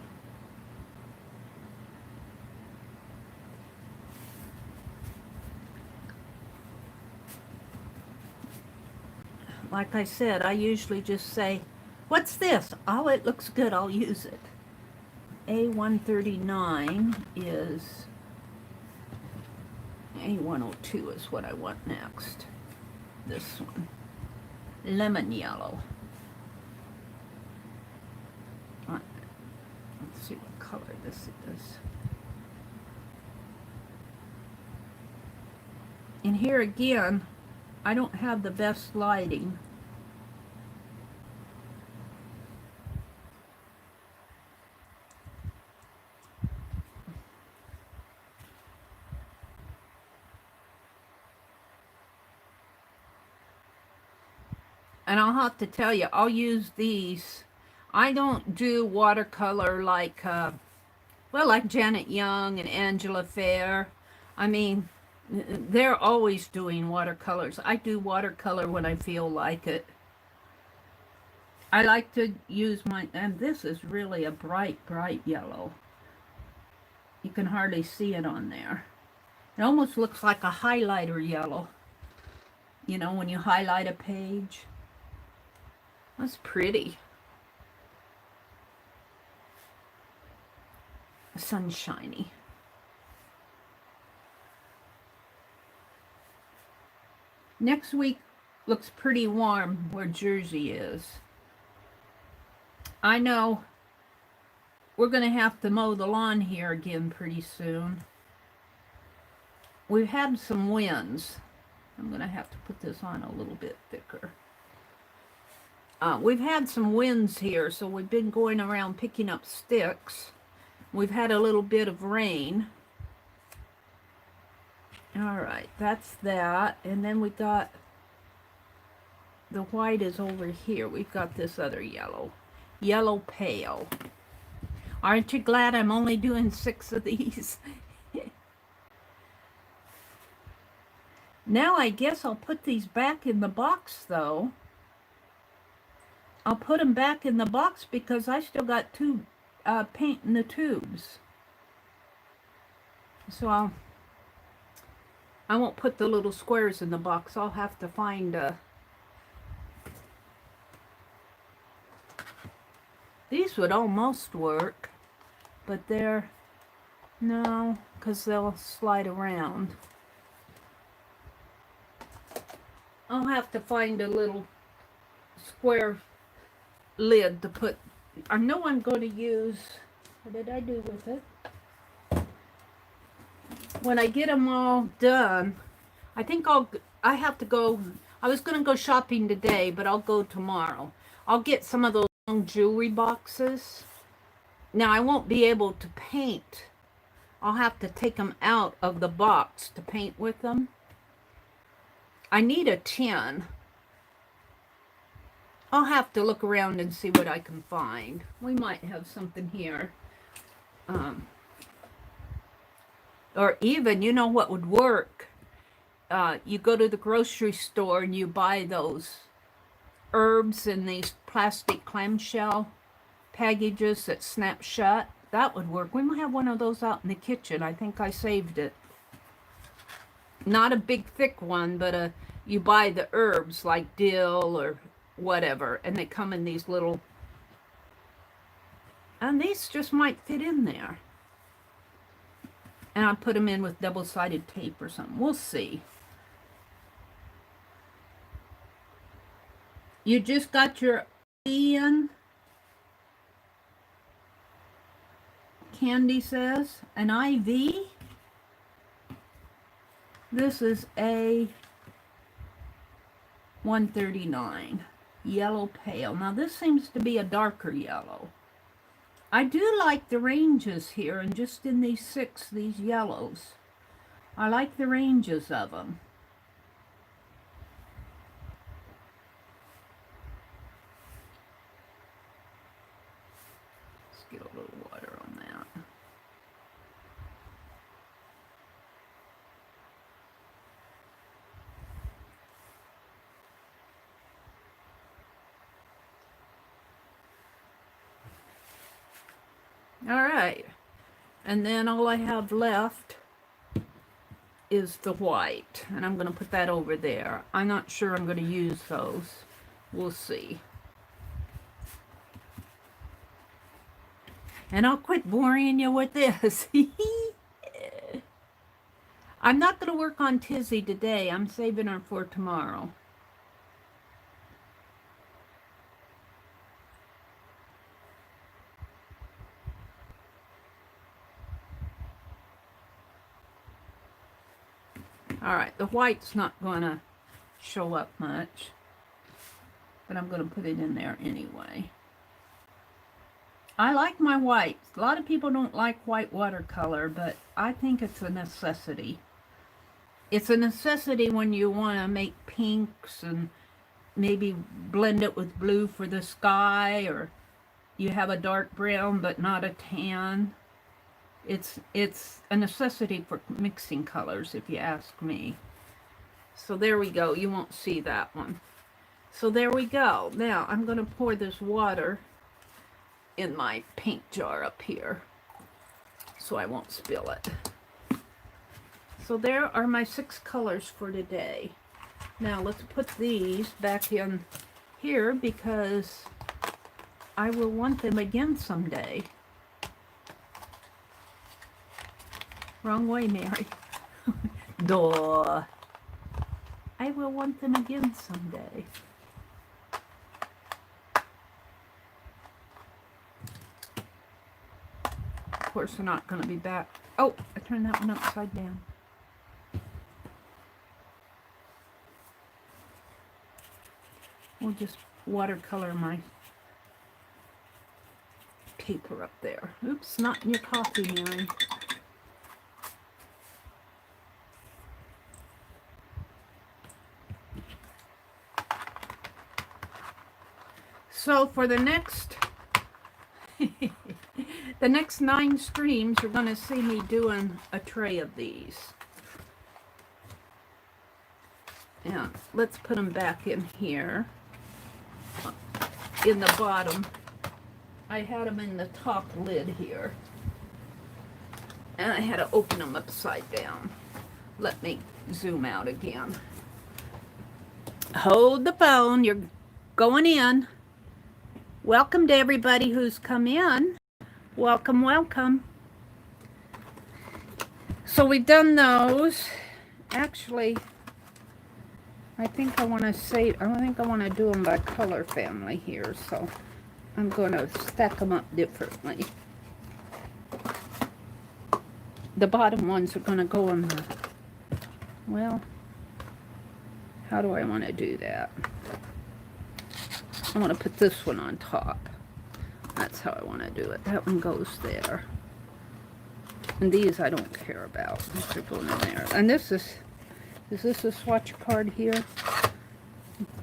Like I said, I usually just say, what's this? Oh, it looks good, I'll use it. A139 is, A102 is what I want next. This one. Lemon yellow. Let's see what color this is. And here again, I don't have the best lighting. And I'll have to tell you, I'll use these. I don't do watercolor like, well, like Janet Young and Angela Fair. I mean, They're always doing watercolors. I do watercolor when I feel like it. I like to use my, and this is really a bright, bright yellow. You can hardly see it on there. It almost looks like a highlighter yellow. You know, when you highlight a page. That's pretty. Sunshiny. Next week looks pretty warm where Jersey is. I know we're going to have to mow the lawn here again pretty soon. We've had some winds. I'm going to have to put this on a little bit thicker. We've had some winds here, so we've been going around picking up sticks. We've had a little bit of rain. All right, that's that. And then we got, the white is over here. We've got this other yellow. Yellow pale. Aren't you glad I'm only doing 6 of these? Now I guess I'll put these back in the box though. I'll put them back in the box because I still got paint in the tubes. So I won't put the little squares in the box. I'll have to find these would almost work, but they're, no, because they'll slide around. I'll have to find a little square lid to put. I know I'm going to use, what did I do with it? When I get them all done, I think I have to go, I was going to go shopping today, but I'll go tomorrow. I'll get some of those long jewelry boxes. Now I won't be able to paint. I'll have to take them out of the box to paint with them. I need a tin. I'll have to look around and see what I can find. We might have something here. Or even, you know what would work? You go to the grocery store and you buy those herbs in these plastic clamshell packages that snap shut. That would work. We might have one of those out in the kitchen. I think I saved it. Not a big thick one, but you buy the herbs like dill or whatever, and they come in these little, and these just might fit in there. And I'll put them in with double-sided tape or something. We'll see. You just got your in, Candy says, an IV. This is a 139, yellow pale. Now this seems to be a darker yellow. I do like the ranges here, and just in these 6, these yellows. I like the ranges of them. Let's get a little water on that. All right, and then all I have left is the white, and I'm going to put that over there. I'm not sure I'm going to use those. We'll see. And I'll quit boring you with this. I'm not going to work on Tizzy today. I'm saving her for tomorrow. Alright, the white's not going to show up much, but I'm going to put it in there anyway. I like my whites. A lot of people don't like white watercolor, but I think it's a necessity. It's a necessity when you want to make pinks and maybe blend it with blue for the sky, or you have a dark brown but not a tan. It's a necessity for mixing colors, if you ask me. So there we go. You won't see that one. So there we go. Now I'm going to pour this water in my paint jar up here so I won't spill it. So there are my 6 colors for today. Now let's put these back in here because I will want them again someday. Wrong way, Mary. Duh. I will want them again someday. Of course, they're not going to be back. Oh, I turned that one upside down. We'll just watercolor my paper up there. Oops, not in your coffee, Mary. So for the next the next 9 streams, you're going to see me doing a tray of these. And let's put them back in here. In the bottom. I had them in the top lid here. And I had to open them upside down. Let me zoom out again. Hold the phone. You're going in. Welcome to everybody who's come in. Welcome, welcome. So we've done those. Actually, I think I want to do them by color family here, so I'm going to stack them up differently. The bottom ones are going to go in the, well, how do I want to do that? I want to put this one on top. That's how I want to do it. That one goes there. And these I don't care about. These are going in there. And this is this a swatch card here?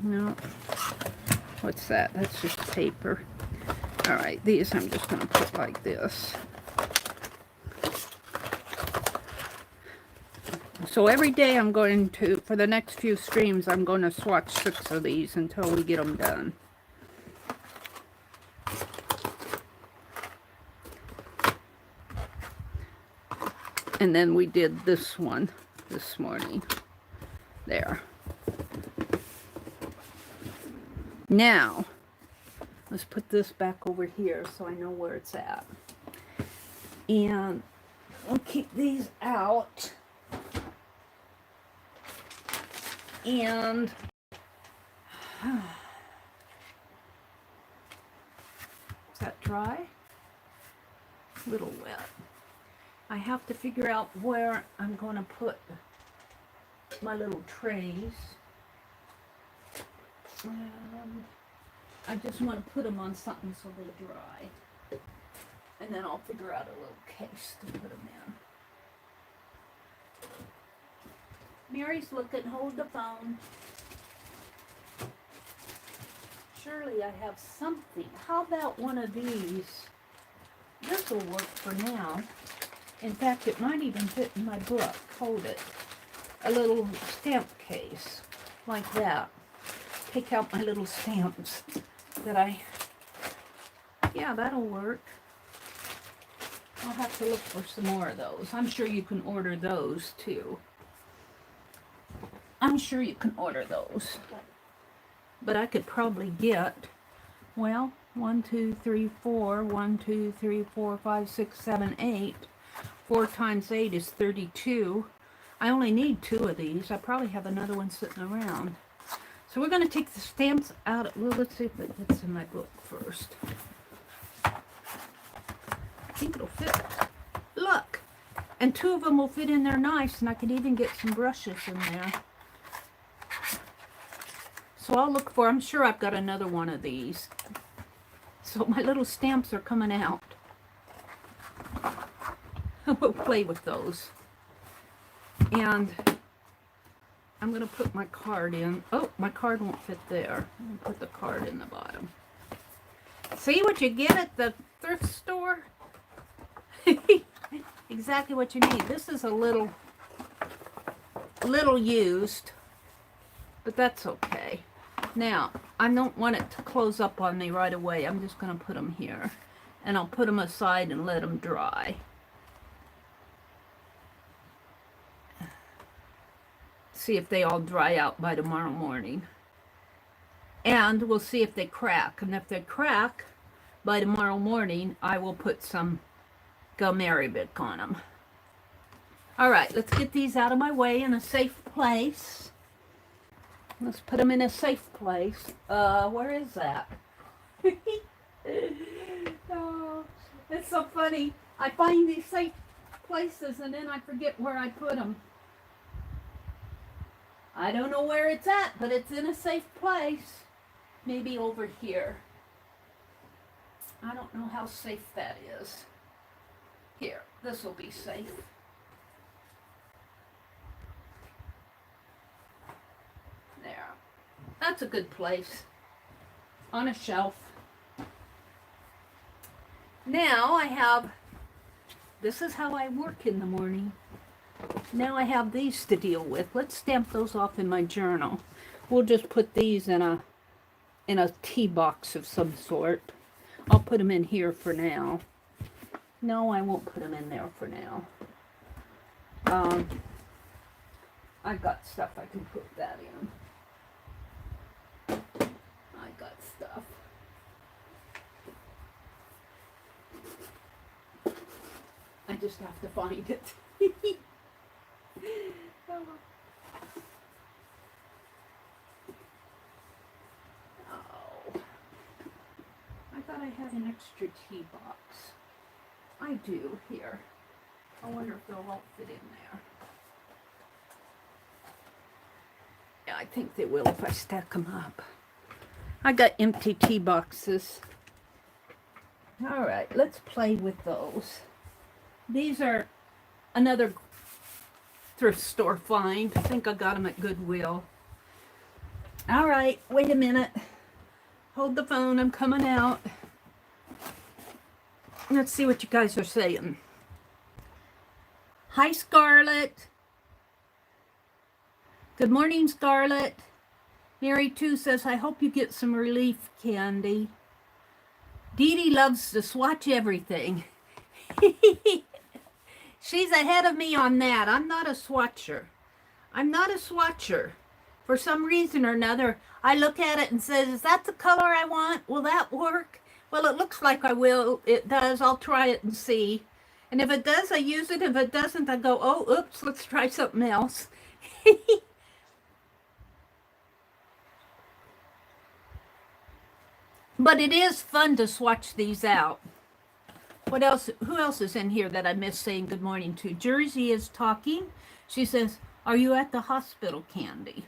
No. What's that? That's just paper. Alright, these I'm just going to put like this. So every day I'm going to, for the next few streams, I'm going to swatch 6 of these until we get them done. And then we did this one this morning. There. Now, let's put this back over here so I know where it's at. And we'll keep these out. And is that dry? A little wet. I have to figure out where I'm going to put my little trays. I just want to put them on something so they dry. And then I'll figure out a little case to put them in. Mary's looking. Hold the phone. Surely I have something. How about one of these? This will work for now. In fact, it might even fit in my book. Hold it. A little stamp case. Like that. Take out my little stamps that yeah, that'll work. I'll have to look for some more of those. I'm sure you can order those too. I'm sure you can order those. But I could probably get, well, 1, 2, 3, 4. 1, 2, 3, 4, 5, 6, 7, 8. 4 times 8 is 32. I only need 2 of these. I probably have another one sitting around. So we're going to take the stamps out. Well, let's see if it fits in my book first. I think it'll fit. Look! And 2 of them will fit in there nice, and I could even get some brushes in there. So I'll look for, I'm sure I've got another one of these. So my little stamps are coming out. We'll play with those. And I'm going to put my card in. Oh, my card won't fit there. I'm going to put the card in the bottom. See what you get at the thrift store? exactly what you need. This is a little used, but that's okay. Now, I don't want it to close up on me right away. I'm just going to put them here, and I'll put them aside and let them dry. See if they all dry out by tomorrow morning. And we'll see if they crack. And if they crack by tomorrow morning, I will put some gum Arabic on them. All right, let's get these out of my way in a safe place. Let's put them in a safe place. Where is that? Oh, it's so funny. I find these safe places and then I forget where I put them. I don't know where it's at, but it's in a safe place. Maybe over here. I don't know how safe that is. Here, this will be safe. There. That's a good place. On a shelf. Now I have, this is how I work in the morning. Now I have these to deal with. Let's stamp those off in my journal. We'll just put these in a tea box of some sort. I'll put them in here for now. No, I won't put them in there for now. I got stuff I can put that in. I got stuff. I just have to find it. I thought I had an extra tea box. I do here. I wonder if they'll all fit in there. Yeah, I think they will if I stack them up. I got empty tea boxes. All right, let's play with those. These are another thrift store find. I think I got them at Goodwill. All right, wait a minute. Hold the phone, I'm coming out. Let's see what you guys are saying. Hi, Scarlett. Good morning, Scarlett. Meri 2 says, I hope you get some relief, Candy. Dee Dee loves to swatch everything. She's ahead of me on that. I'm not a swatcher. I'm not a swatcher. For some reason or another, I look at it and says, is that the color I want? Will that work? Well, it looks like I will. It does. I'll try it and see. And if it does, I use it. If it doesn't, I go, oh, oops, let's try something else. But it is fun to swatch these out. What else? Who else is in here that I missed saying good morning to? Jersey is talking. She says, are you at the hospital, Candy?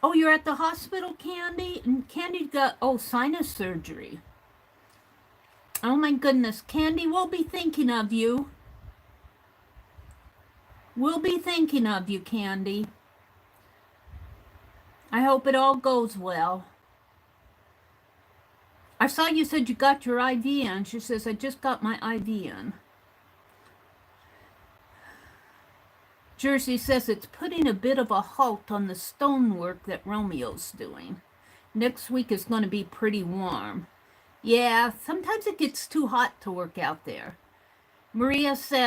Oh, you're at the hospital, Candy? And Candy got, sinus surgery. Oh my goodness, Candy, we'll be thinking of you. We'll be thinking of you, Candy. I hope it all goes well. I saw you said you got your IV in. She says, I just got my IV in. Jersey says it's putting a bit of a halt on the stonework that Romeo's doing. Next week is going to be pretty warm. Yeah, sometimes it gets too hot to work out there. Maria's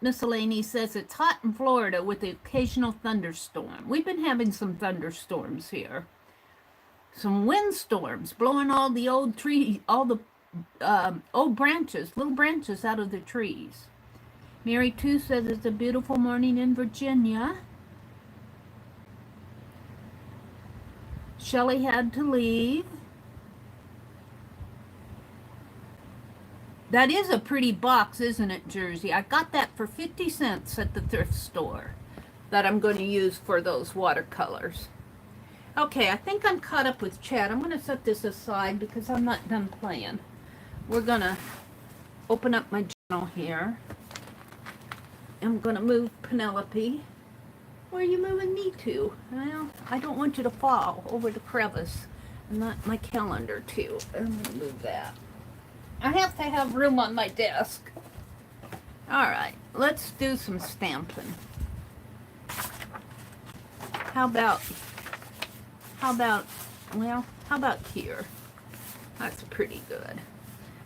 miscellany says it's hot in Florida with the occasional thunderstorm. We've been having some thunderstorms here. Some windstorms blowing all the old trees, all the old branches, little branches out of the trees. Meri 2 says it's a beautiful morning in Virginia. Shelley had to leave. That is a pretty box, isn't it, Jersey? I got that for 50 cents at the thrift store that I'm going to use for those watercolors. Okay, I think I'm caught up with chat. I'm going to set this aside because I'm not done playing. We're going to open up my journal here. I'm going to move Penelope. Where are you moving me to? Well, I don't want you to fall over the crevice. And not my calendar, too. I'm going to move that. I have to have room on my desk. All right, let's do some stamping. How about, well, how about here? That's pretty good.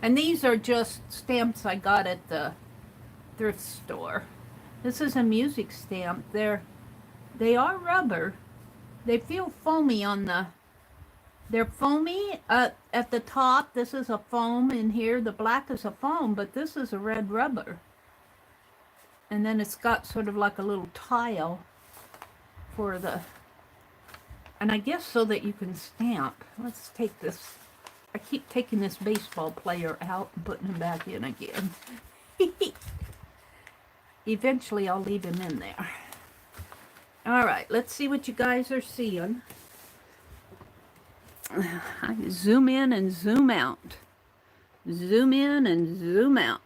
And these are just stamps I got at the thrift store. This is a music stamp. They are rubber. They feel foamy on the, they're foamy at the top. This is a foam in here. The black is a foam, but this is a red rubber. And then it's got sort of like a little tile for the, and I guess so that you can stamp. Let's take this. I keep taking this baseball player out and putting him back in again. Eventually I'll leave him in there. All right, let's see what you guys are seeing. I zoom in and zoom out. Zoom in and zoom out.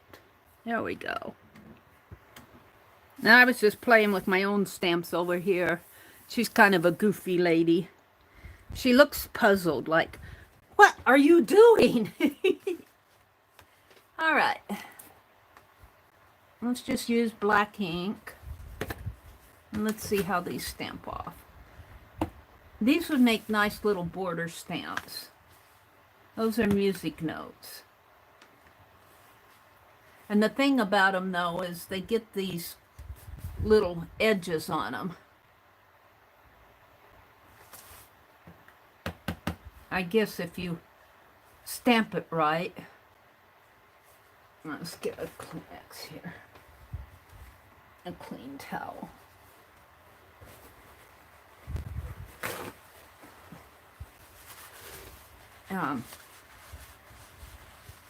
There we go. Now I was just playing with my own stamps over here. She's kind of a goofy lady. She looks puzzled, like, what are you doing? All right. Let's just use black ink. And let's see how these stamp off. These would make nice little border stamps. Those are music notes. And the thing about them, though, is they get these little edges on them. I guess if you stamp it right. Let's get a Kleenex here. A clean towel.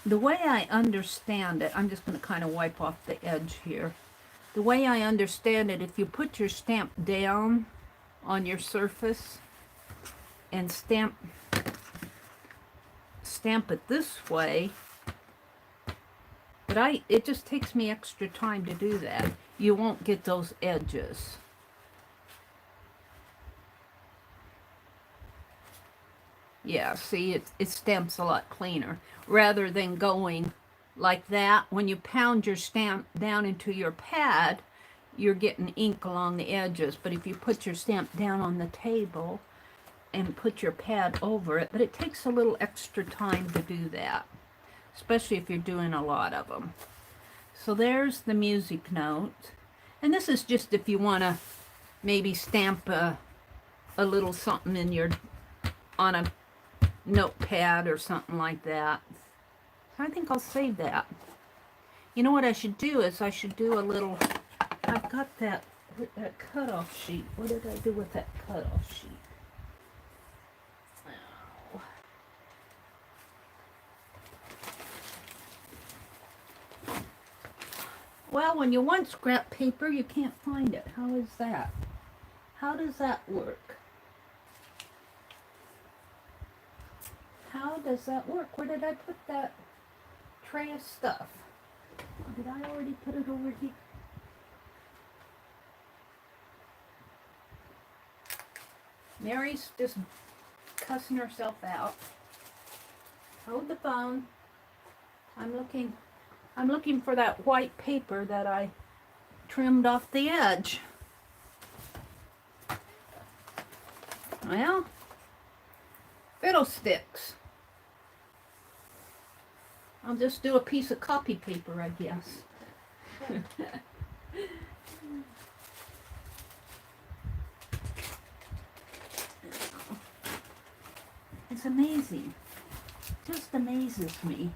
The way I understand it, I'm just going to kind of wipe off the edge here. The way I understand it, if you put your stamp down on your surface and stamp it this way, but it just takes me extra time to do that. You won't get those edges. Yeah, see, it stamps a lot cleaner. Rather than going like that, when you pound your stamp down into your pad, you're getting ink along the edges. But if you put your stamp down on the table and put your pad over it, but it takes a little extra time to do that, especially if you're doing a lot of them. So there's the music note. And this is just if you want to maybe stamp a little something in your, on a notepad or something like that. I think I'll save that. You know what I should do is I should do a little, I've got that cutoff sheet. What did I do with that cutoff sheet? Oh. Well, when you want scrap paper, you can't find it. How is that? How does that work? How does that work? Where did I put that tray of stuff? Did I already put it over here? Mary's just cussing herself out. Hold the phone. I'm looking for that white paper that I trimmed off the edge. Well, fiddlesticks. I'll just do a piece of copy paper, I guess. It's amazing. Just amazes me.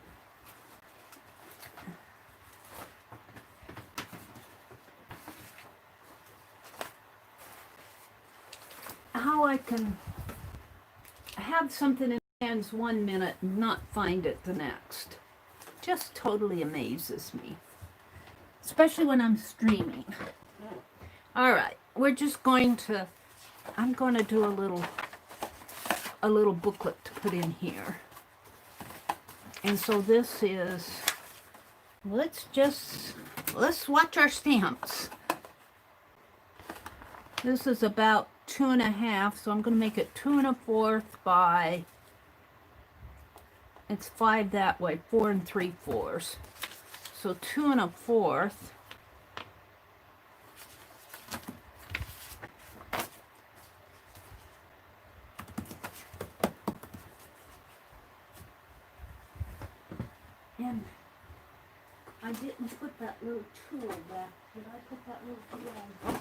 How I can have something in my hands 1 minute and not find it the next. Just totally amazes me. Especially when I'm streaming. Alright, we're just going to, I'm going to do a little booklet to put in here. And so this is, let's swatch our stamps. This is about 2.5, so I'm going to make it 2 1/4 by, it's 5 that way, 4 3/4. So 2 1/4. And I didn't put that little tool back. Did I put that little tool on?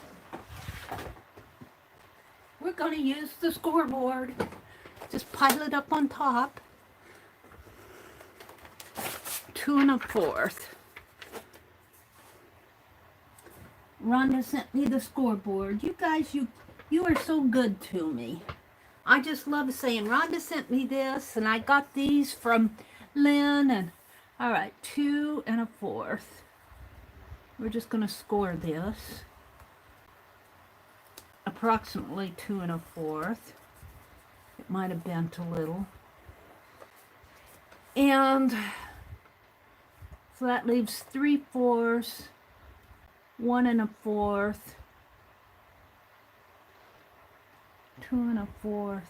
We're going to use the scoreboard. Just pile it up on top. 2 1/4. Rhonda sent me the scoreboard. You guys, you are so good to me. I just love saying, Rhonda sent me this, and I got these from Lynn, and all right, 2 1/4. We're just going to score this. Approximately 2 1/4. It might have bent a little. And so that leaves 3/4, 1 1/4, 2 1/4,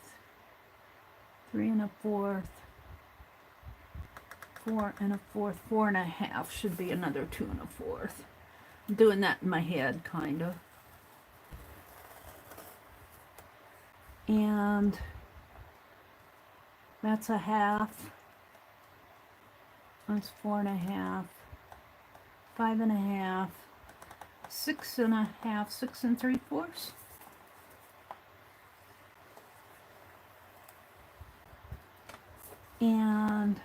3 1/4, 4 1/4, 4 1/2 should be another 2 1/4. I'm doing that in my head, kind of. And that's a half. That's 4 1/2, 5 1/2, 6 1/2, 6 3/4. And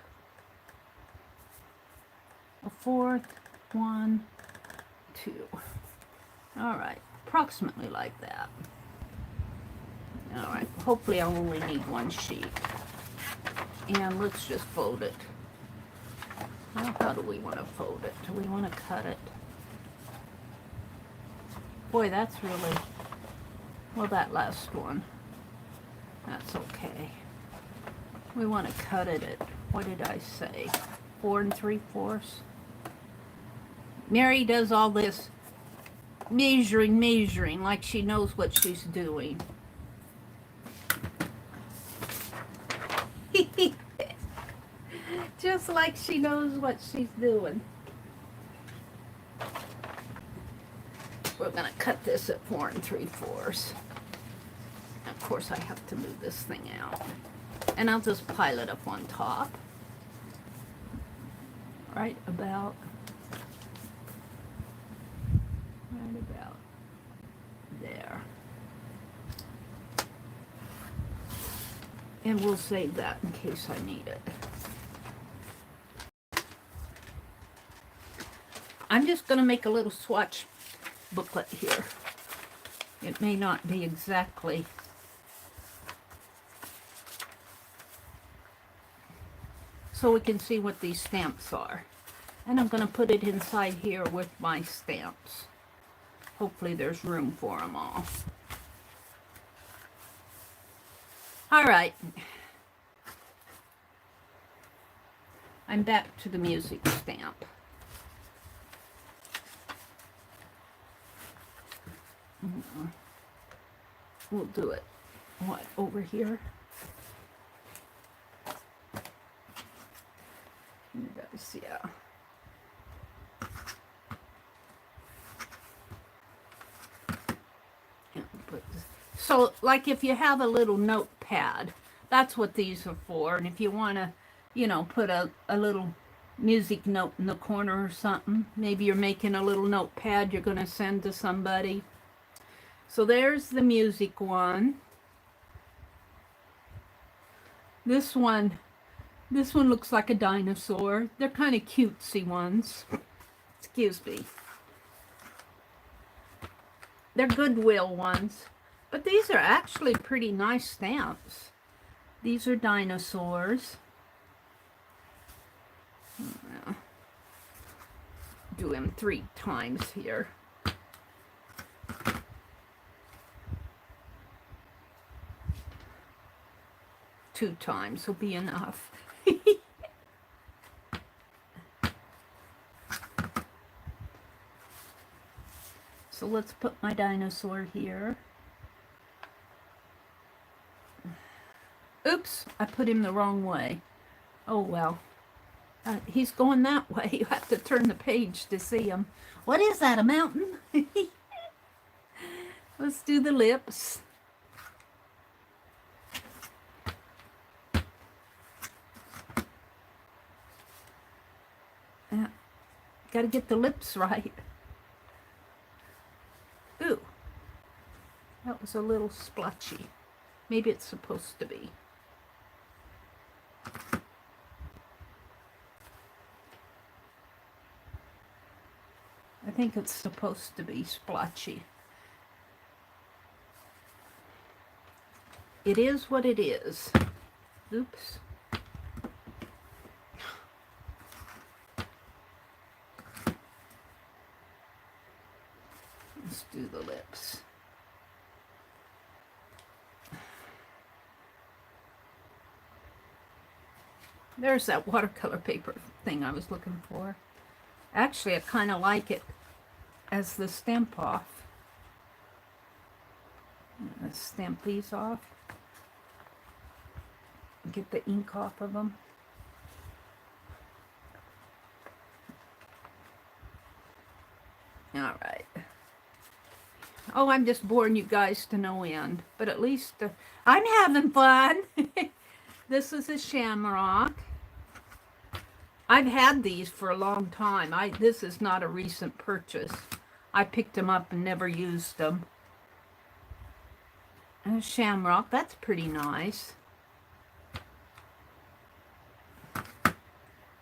a 4th, 1, 2. All right, approximately like that. All right, hopefully I'll only need 1 sheet. And let's just fold it. Now, how do we want to fold it? Do we want to cut it? Boy, that's really, well, that last one, that's okay. We want to cut it at, what did I say, 4 3/4? Meri does all this measuring, like she knows what she's doing. Just like she knows what she's doing. We're going to cut this at 4 3/4. Of course, I have to move this thing out. And I'll just pile it up on top. Right about there. And we'll save that in case I need it. I'm just going to make a little swatch booklet here. It may not be exactly so we can see what these stamps are. And I'm going to put it inside here with my stamps. Hopefully there's room for them all. All right. I'm back to the music stamp. We'll do it, what, over here? Yeah. So, like if you have a little notepad, that's what these are for. And if you want to, you know, put a little music note in the corner or something, maybe you're making a little notepad you're going to send to somebody. So there's the music one. This one looks like a dinosaur. They're kind of cutesy ones. Excuse me. They're Goodwill ones. But these are actually pretty nice stamps. These are dinosaurs. Do them 3 times here. Two times will be enough. So let's put my dinosaur here. Oops, I put him the wrong way. Oh well. He's going that way. You have to turn the page to see him. What is that, a mountain? Let's do the lips. Gotta get the lips right. Ooh, that was a little splotchy. Maybe it's supposed to be. I think it's supposed to be splotchy. It is what it is. Oops. Let's do the lips. There's that watercolor paper thing I was looking for. Actually, I kind of like it as the stamp off. Let's stamp these off. Get the ink off of them. All right. Oh, I'm just boring you guys to no end, but at least I'm having fun. This is a shamrock. I've had these for a long time. This is not a recent purchase. I picked them up and never used them. And a shamrock, that's pretty nice.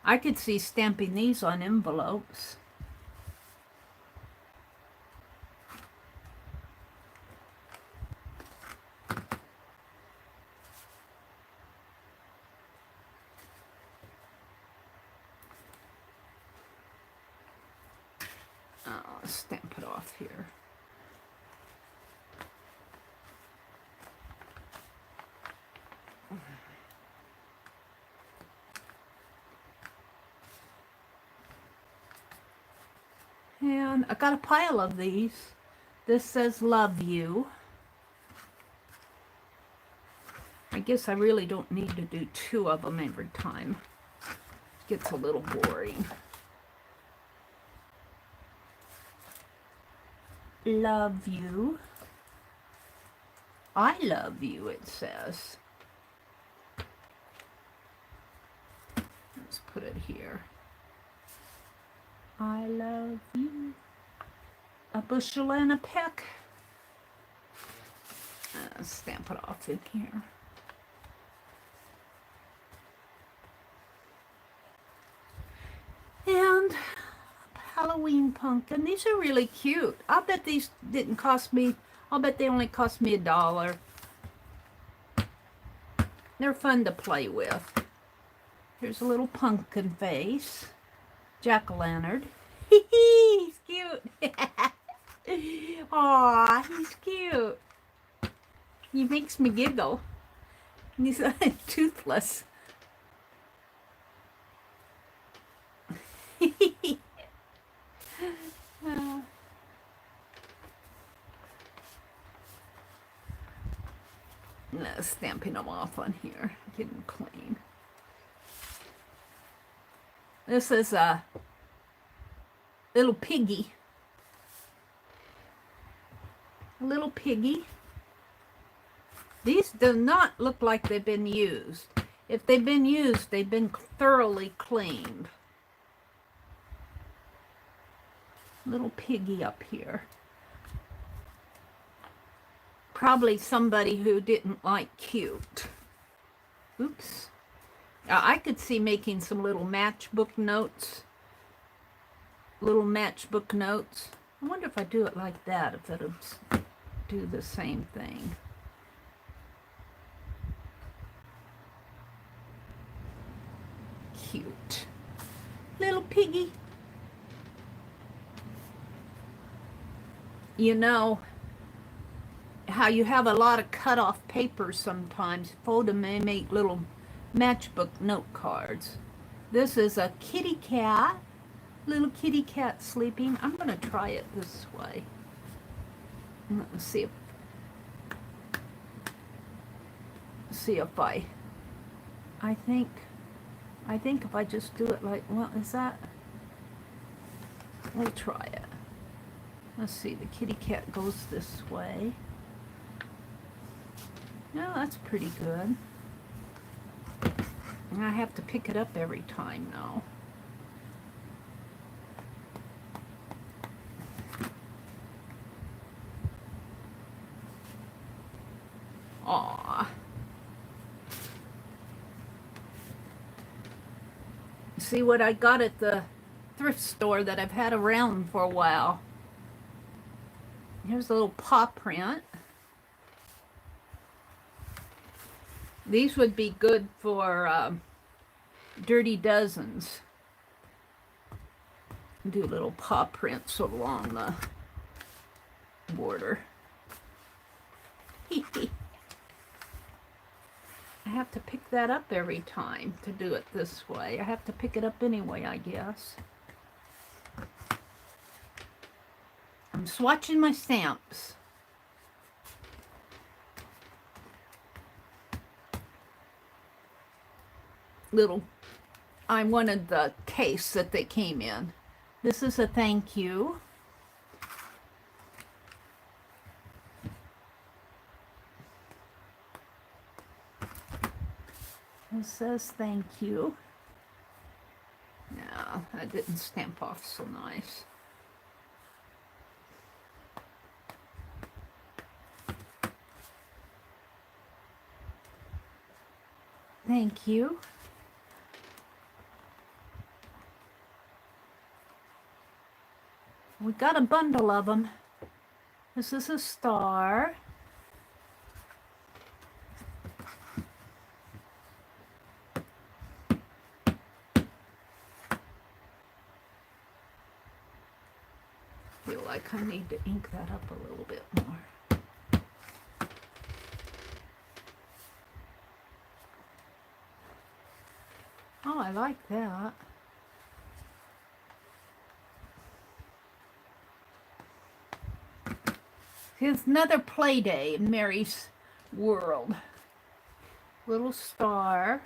I could see stamping these on envelopes. Stamp it off here. And I got a pile of these. This says love you. I guess I really don't need to do 2 of them every time. It gets a little boring. Love you. I love you, it says. Let's put it here. I love you. A bushel and a peck. Stamp it off in here. And Halloween pumpkin. These are really cute. I'll bet these didn't cost me, I'll bet they only cost me $1. They're fun to play with. Here's a little pumpkin face. Jack-o'-lantern. He's cute. Aw, he's cute. He makes me giggle. He's toothless. Stamping them off on here, getting them clean. This is a little piggy. A little piggy. These do not look like they've been used. If they've been used, they've been thoroughly cleaned. Little piggy up here. Probably somebody who didn't like cute. Oops. I could see making some little matchbook notes. Little matchbook notes. I wonder if I do it like that, if it'll do the same thing. Cute. Little piggy. You know how you have a lot of cut off paper sometimes. Fold them and make little matchbook note cards. This is a kitty cat. Little kitty cat sleeping. I'm going to try it this way. Let's see if I think if I just do it like, well, is that? We'll try it. Let's see, the kitty cat goes this way. No, that's pretty good. And I have to pick it up every time now. Aw. See what I got at the thrift store that I've had around for a while. Here's a little paw print. These would be good for dirty dozens. Do little paw prints along the border. I have to pick that up every time to do it this way. I have to pick it up anyway, I guess. I'm swatching my stamps. I wanted the case that they came in. This is a thank you. It says thank you. No, that didn't stamp off so nice. Thank you. We got a bundle of them. This is a star. Feel like I need to ink that up a little bit more. Oh, I like that. Here's another play day in Meri's world. Little star.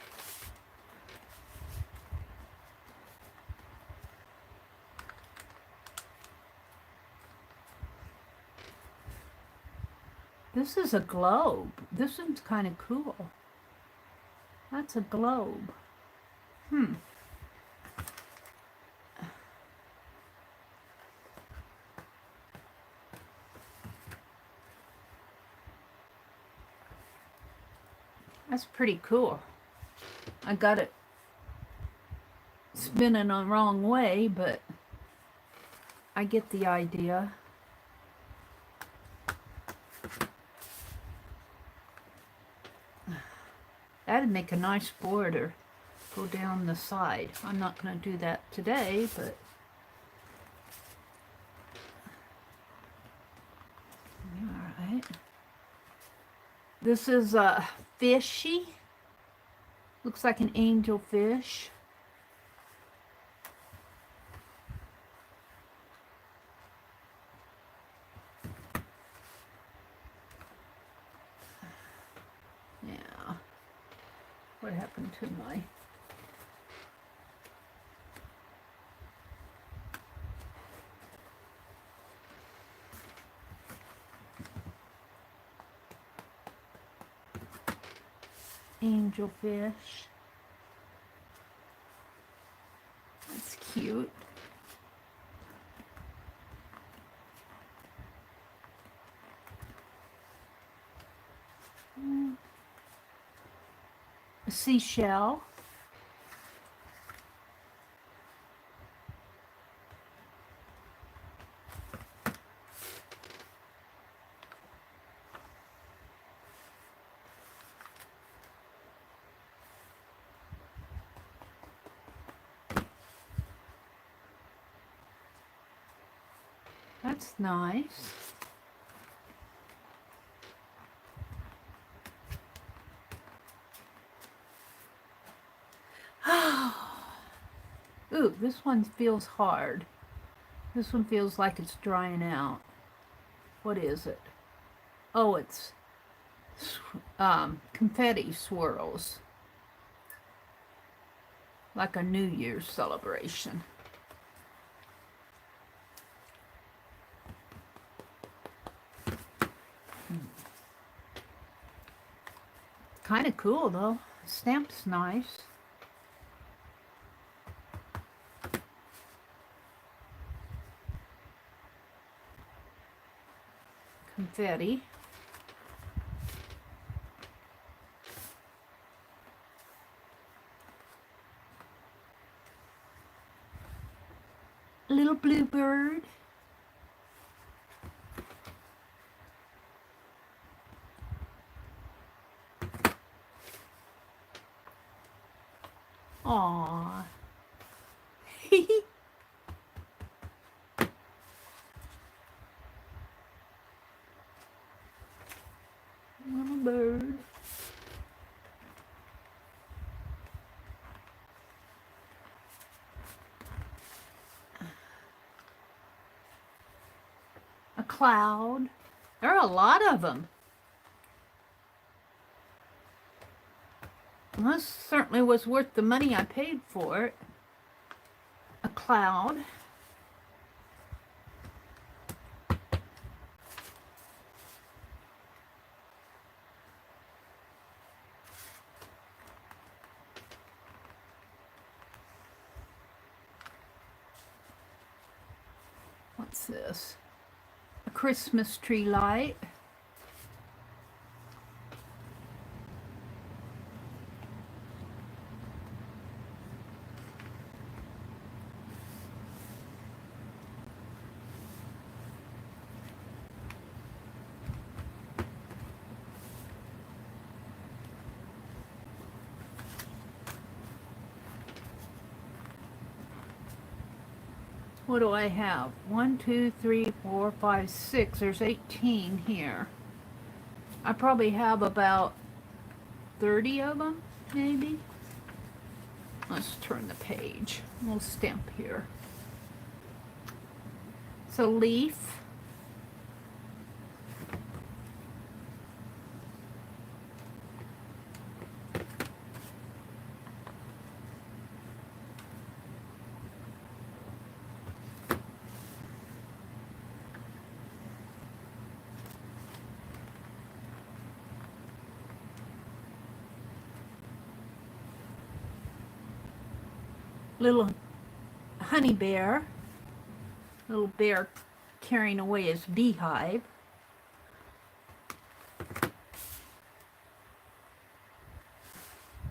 This is a globe. This one's kind of cool. That's a globe. That's pretty cool. I got it spinning the wrong way, but I get the idea. That'd make a nice border. Go down the side. I'm not going to do that today, but all right. This is a fishy. Looks like an angel fish. Yeah. What happened to my... angelfish. That's cute. A seashell. That's nice. Ooh, this one feels hard. This one feels like it's drying out. What is it? Oh, it's confetti swirls. Like a New Year's celebration. Kind of cool though. Stamp's nice. Confetti. little bluebird. Aww. Little bird. A cloud. There are a lot of them. Well, this certainly was worth the money I paid for it. A cloud. What's this? A Christmas tree light. What do I have? 1, 2, 3, 4, 5, 6. There's 18 here. I probably have about 30 of them, maybe. Let's turn the page. We'll stamp here. It's a leaf. Little honey bear, little bear carrying away his beehive.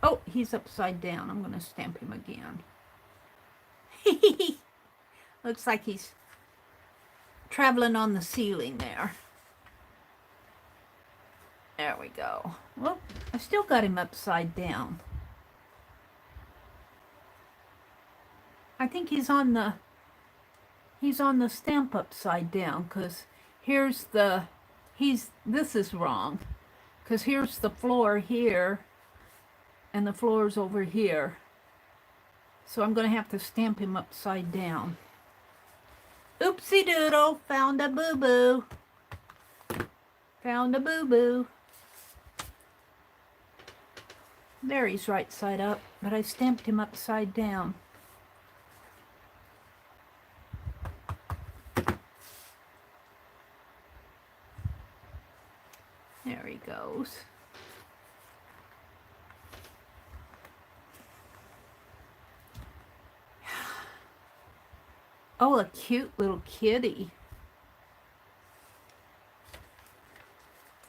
Oh, he's upside down. I'm going to stamp him again. Looks like he's traveling on the ceiling there. There we go. Well, I still got him upside down. I think he's on the stamp upside down, because here's this is wrong, because here's the floor here and the floor's over here, so I'm going to have to stamp him upside down. Oopsie doodle, found a boo-boo. Found a boo-boo. There, he's right side up, but I stamped him upside down. There he goes. Oh, a cute little kitty.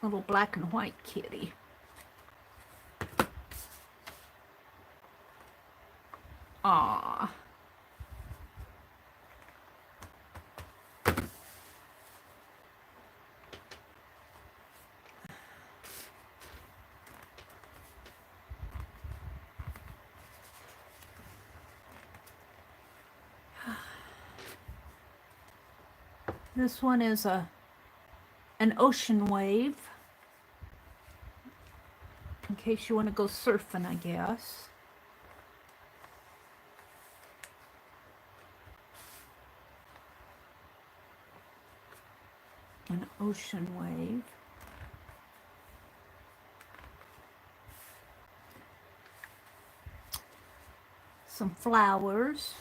Little black and white kitty. Aww. This one is an ocean wave, in case you want to go surfing, I guess. An ocean wave. Some flowers.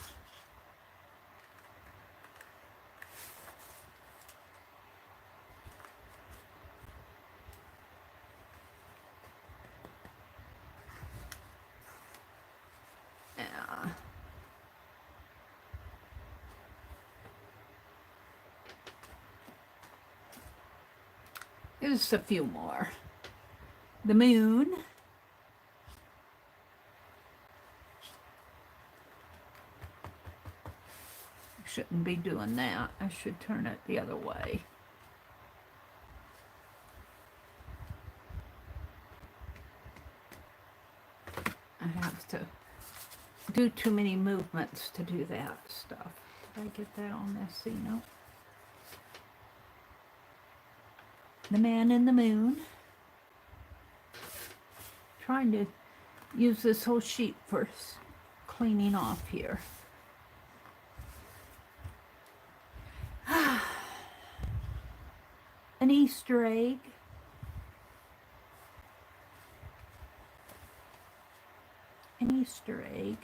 Just a few more. The moon. shouldn't be doing that. I should turn it the other way. I have to do too many movements to do that stuff. Did I get that all messy? No. The Man in the Moon. Trying to use this whole sheet for cleaning off here. An Easter egg. An Easter egg.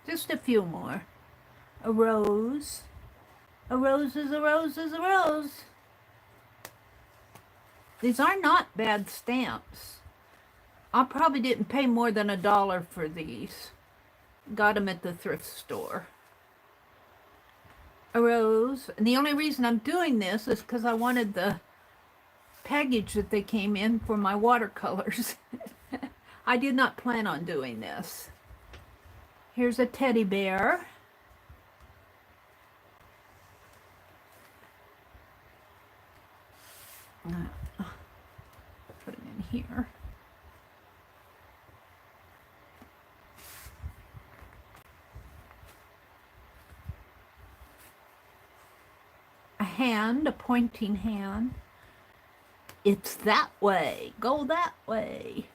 Just a few more. A rose. A rose is a rose is a rose. These are not bad stamps. I probably didn't pay more than $1 for these. Got them at the thrift store. A rose. And the only reason I'm doing this is because I wanted the package that they came in for my watercolors. I did not plan on doing this. Here's a teddy bear. Put him in here. A hand, a pointing hand. It's that way. Go that way.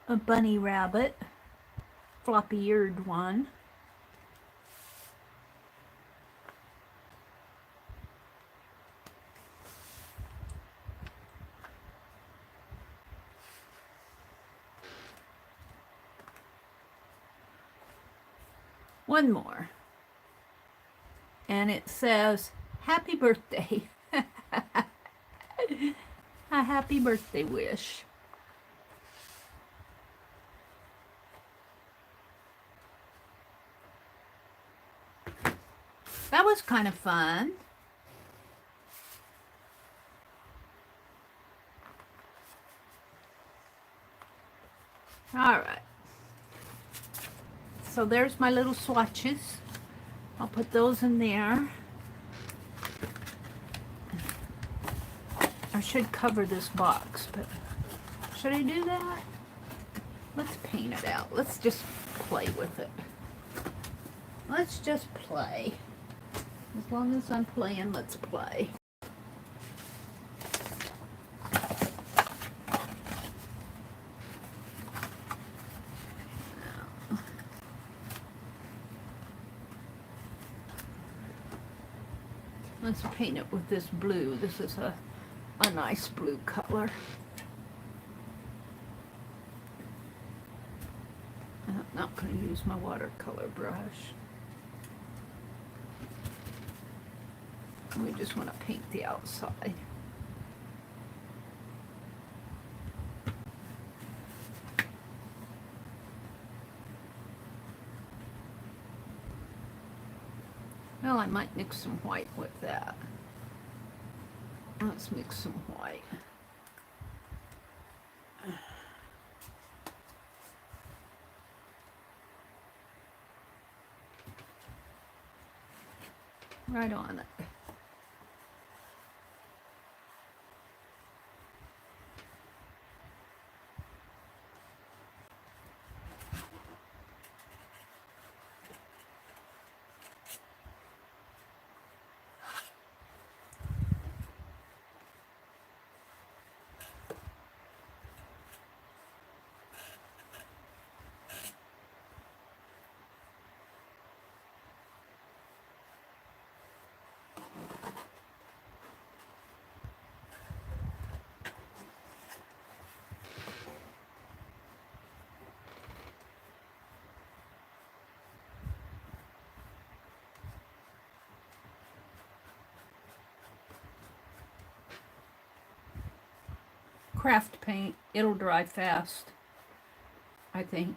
A bunny rabbit, floppy-eared one. One more. And it says, happy birthday. A happy birthday wish. That was kind of fun. All right. So there's my little swatches. I'll put those in there. I should cover this box, but should I do that? Let's paint it out. Let's just play with it. Let's just play. As long as I'm playing, let's play. Let's paint it with this blue. This is a nice blue color. I'm not going to use my watercolor brush. We just want to paint the outside. Well, I might mix some white with that. Let's mix some white. Right on it. craft paint. It'll dry fast, I think.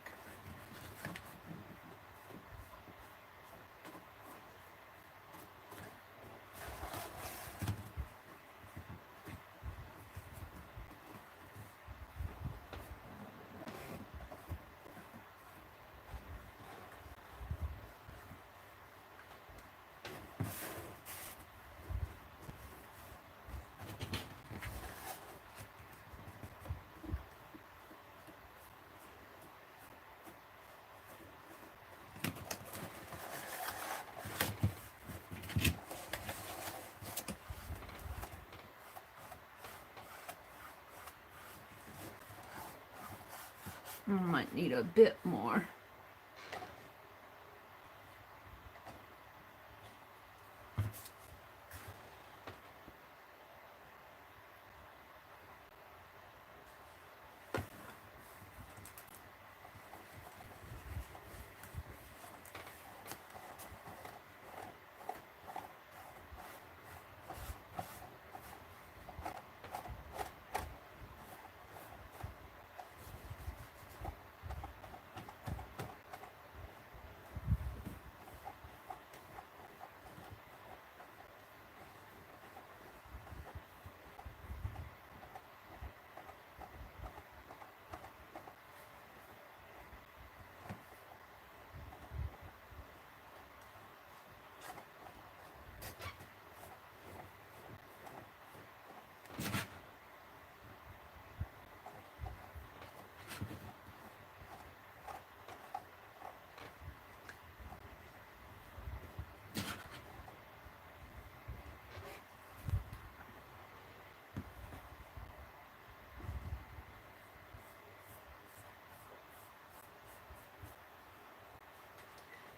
I might need a bit more.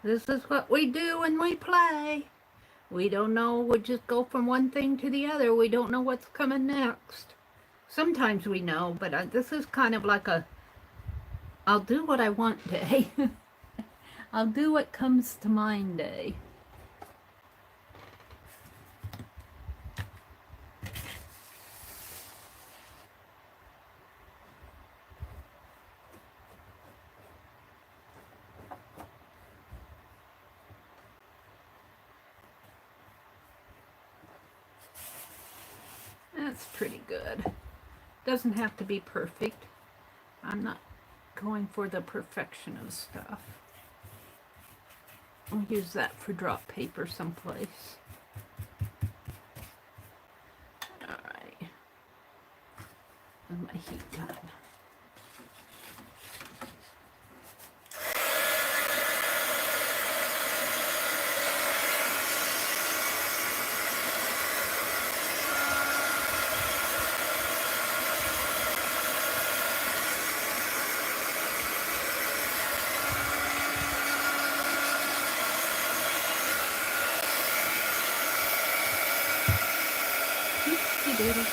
This is what we do when we play. We don't know, we just go from one thing to the other. We don't know what's coming next. Sometimes we know, but this is kind of like a, I'll do what I want day. I'll do what comes to mind day. That's pretty good. Doesn't have to be perfect. I'm not going for the perfection of stuff. I'll use that for drop paper someplace. Alright. And my heat gun. Baby.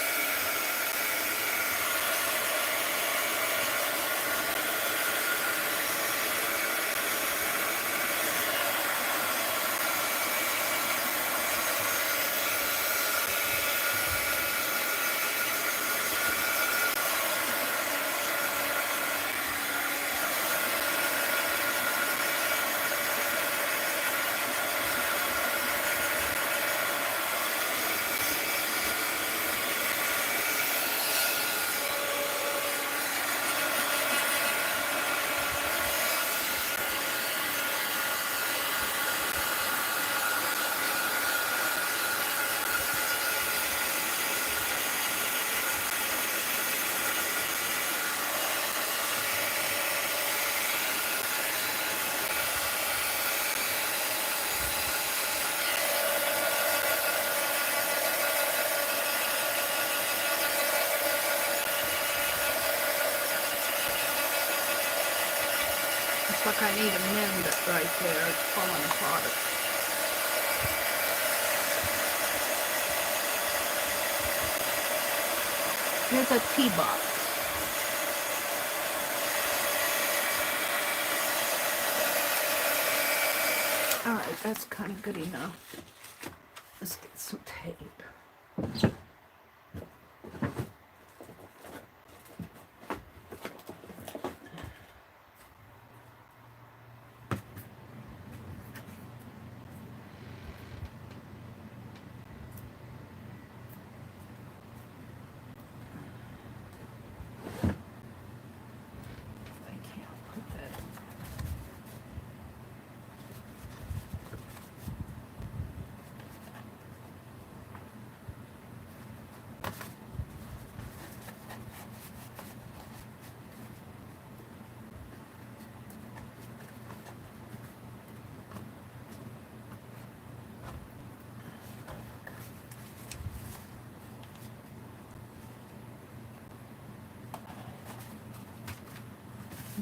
Like I need to mend it right there. It's falling apart. Here's a tea box. Alright, that's kind of good enough. Let's get some tape.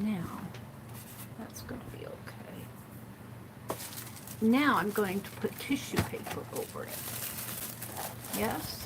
Now, that's going to be okay. Now I'm going to put tissue paper over it. Yes?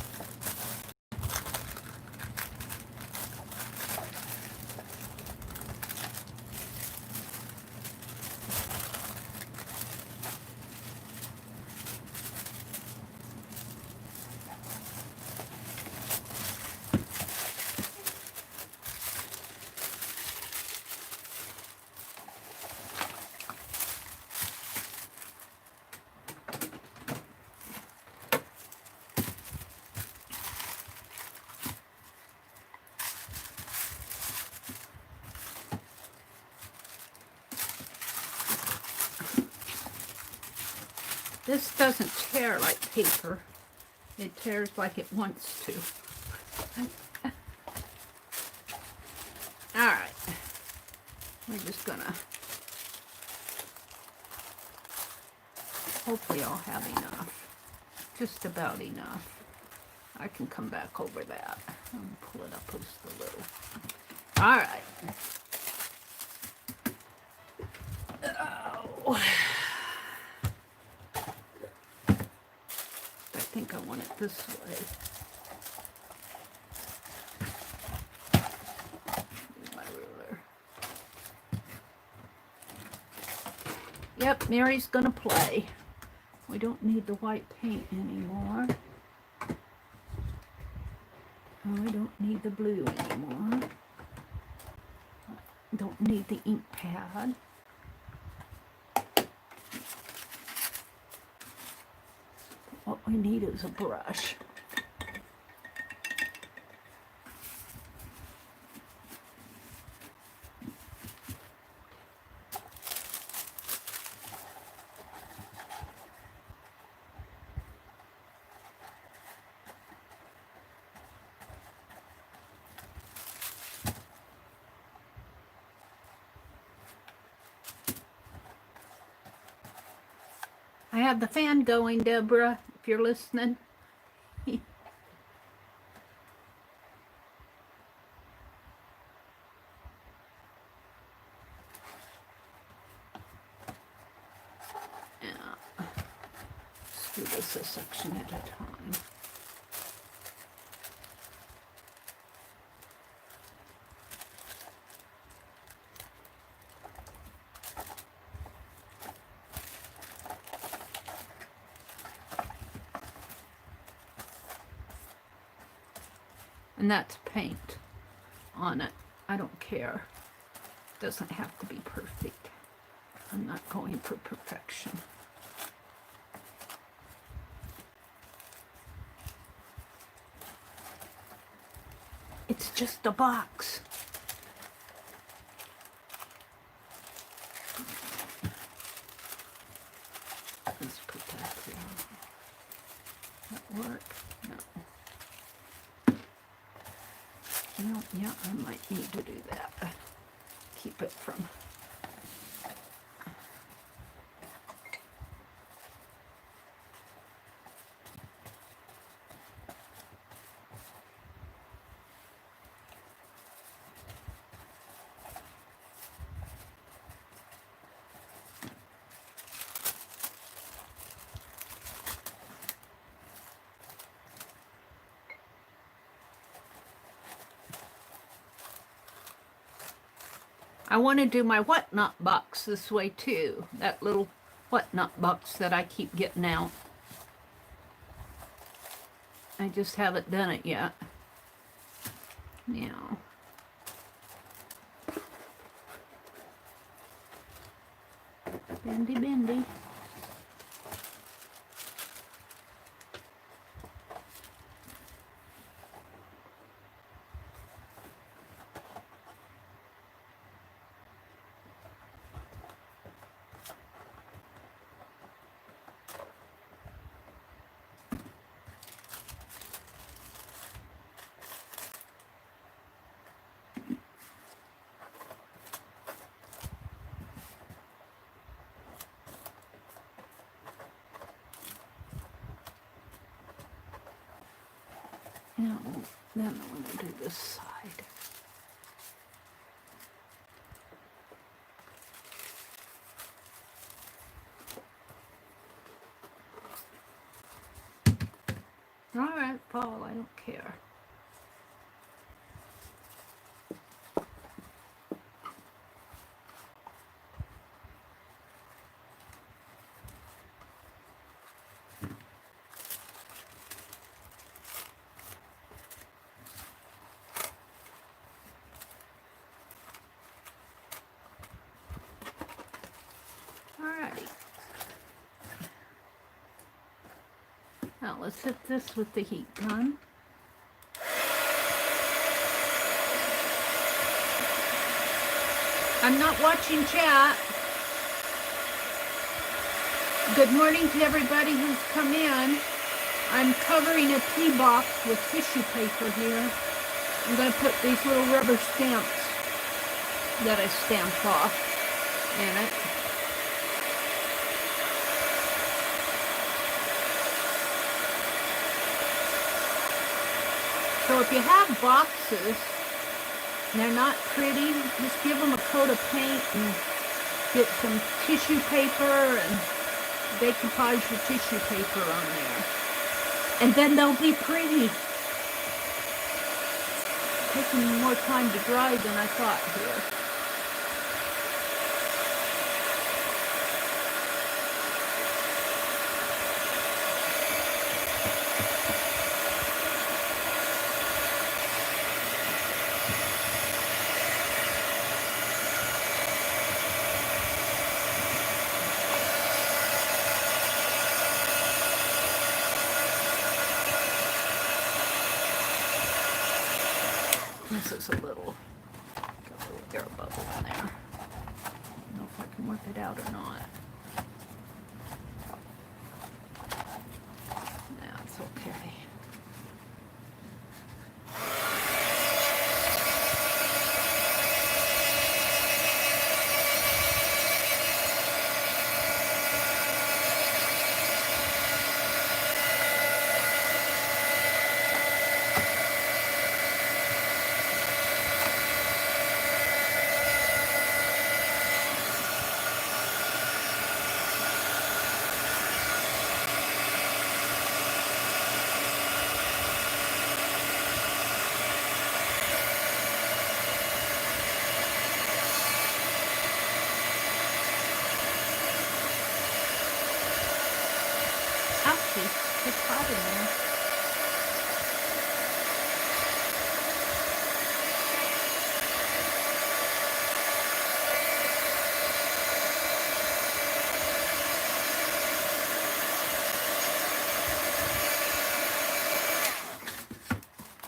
This doesn't tear like paper. It tears like it wants to. Alright. We're just gonna... Hopefully I'll have enough. Just about enough. I can come back over that and pull it up just a little. Alright. Oh. I think I want it this way. My ruler. Yep, Mary's gonna play. We don't need the white paint anymore. And we don't need the blue anymore. Don't need the ink pad. What we need is a brush. I have the fan going, Deborah, if you're listening. Let's do this a section at a time. And that's paint on it. I don't care. It doesn't have to be perfect. I'm not going for perfection. It's just a box. Let's put that there. That work? No. No, yeah, I might need to do that. Keep it from... I want to do my whatnot box this way too. That little whatnot box that I keep getting out. I just haven't done it yet. Now. Bendy, bendy. Now, then I want to do this side. fall, I don't care. Alrighty. Now let's hit this with the heat gun. I'm not watching chat. Good morning to everybody who's come in. I'm covering a tea box with tissue paper here. I'm going to put these little rubber stamps that I stamped off in it. So if you have boxes, and they're not pretty, just give them a coat of paint and get some tissue paper and decoupage your tissue paper on there. And then they'll be pretty. Taking more time to dry than I thought here. This is a little, got a little air bubble in there. I don't know if I can work it out or not. That's okay. It's hot in there.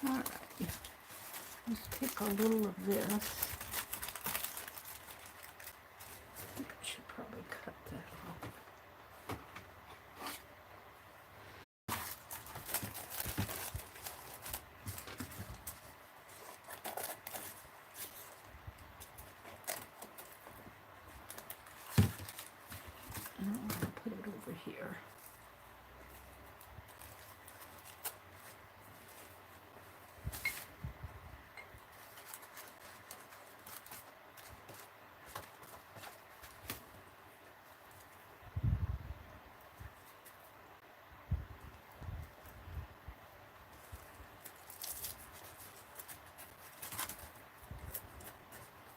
All right, let's take a little of this. I think I should probably cut that off. Here.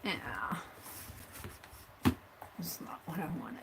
Yeah, that's not what I wanted.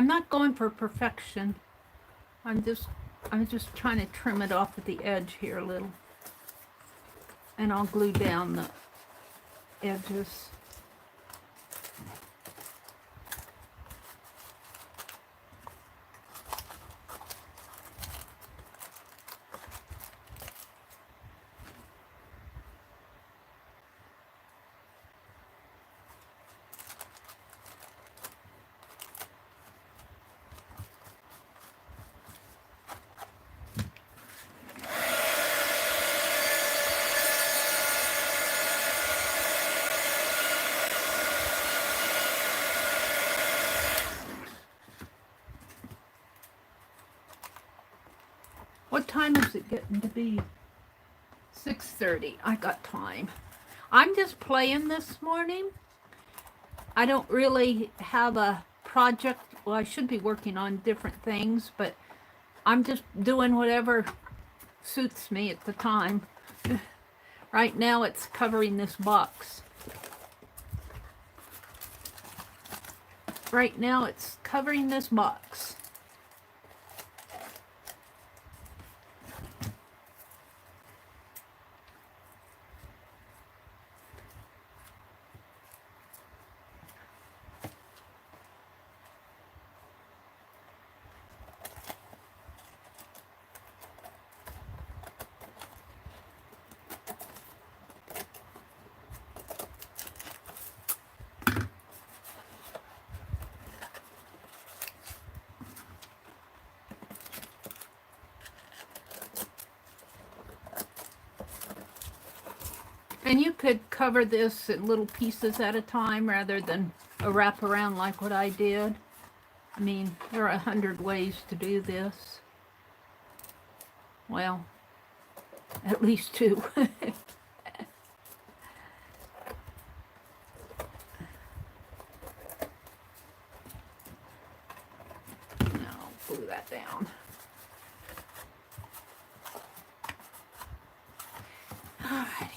I'm not going for perfection. I'm just trying to trim it off at the edge here a little. And I'll glue down the edges. What time is it getting to be? 6:30. I got time. I'm just playing this morning. I don't really have a project. Well, I should be working on different things, but I'm just doing whatever suits me at the time. Right now it's covering this box. Right now it's covering this box. And you could cover this in little pieces at a time rather than a wraparound like what I did. I mean, there are 100 ways to do this. Well, at least 2. Now, glue that down. Alrighty.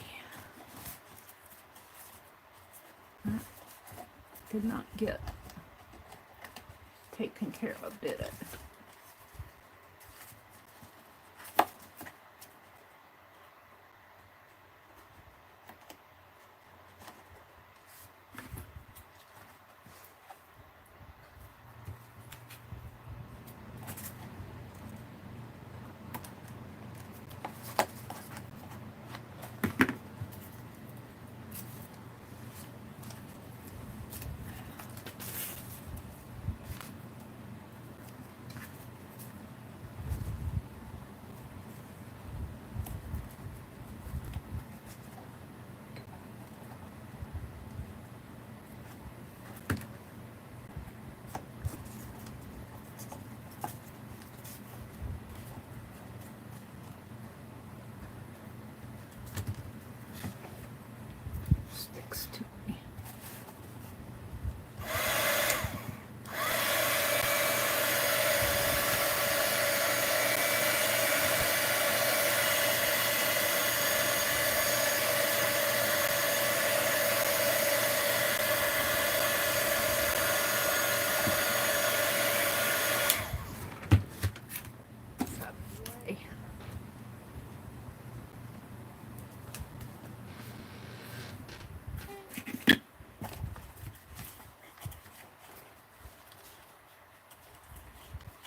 Did not get taken care of, did it? Sticks to me. That way.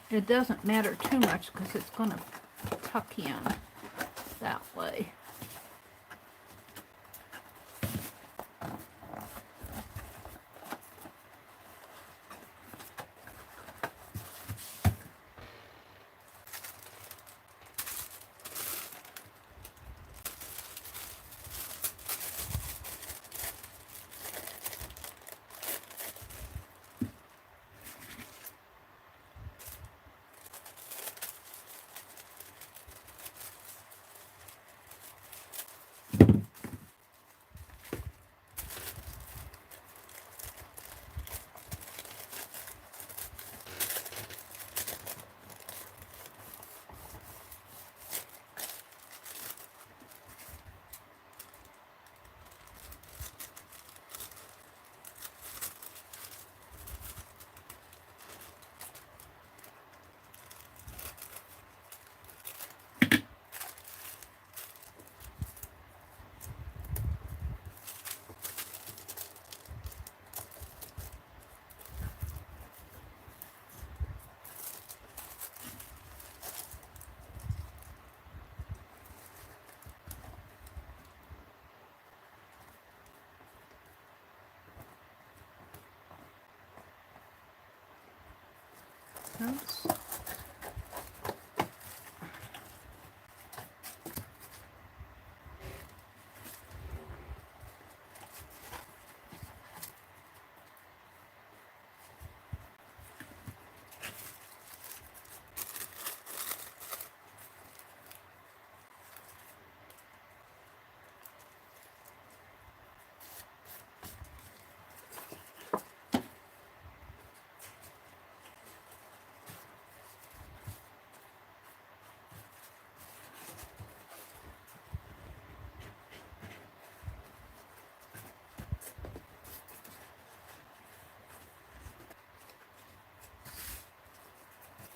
It doesn't matter too much because it's going to tuck in that way. Oops.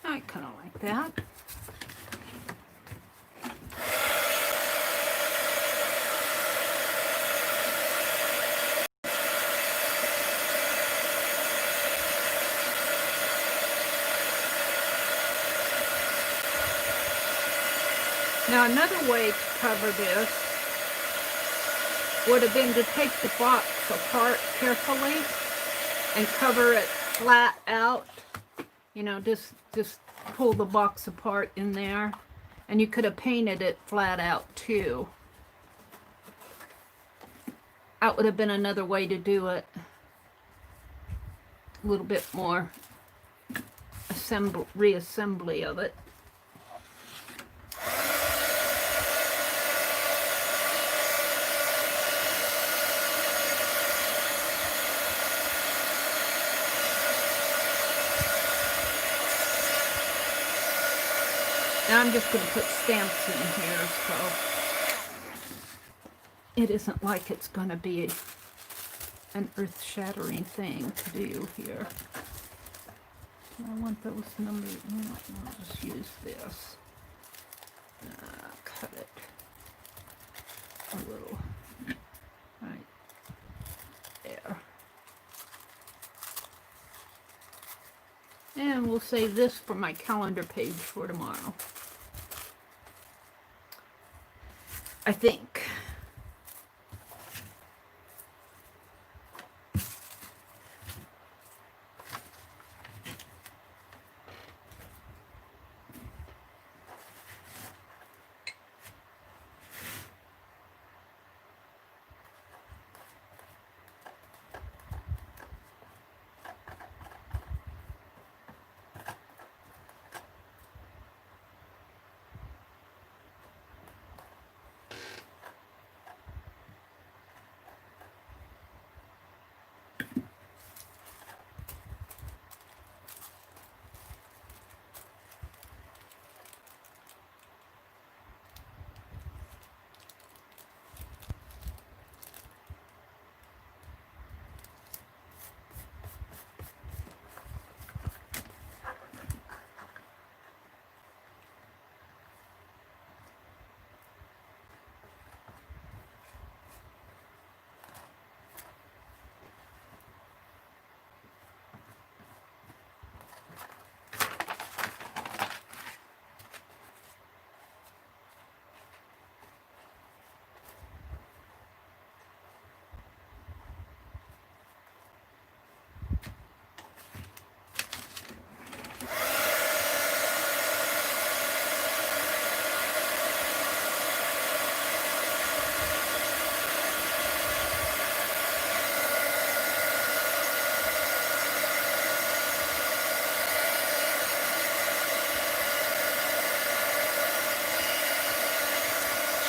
I kind of like that. Now another way to cover this would have been to take the box apart carefully and cover it flat out. You know, just pull the box apart in there, and you could have painted it flat out too. That would have been another way to do it. A little bit more reassembly of it. Now I'm just going to put stamps in here, so it isn't like it's going to be an earth-shattering thing to do here. I want those numbers. No, I'll just use this. Cut it a little right there. And we'll save this for my calendar page for tomorrow, I think.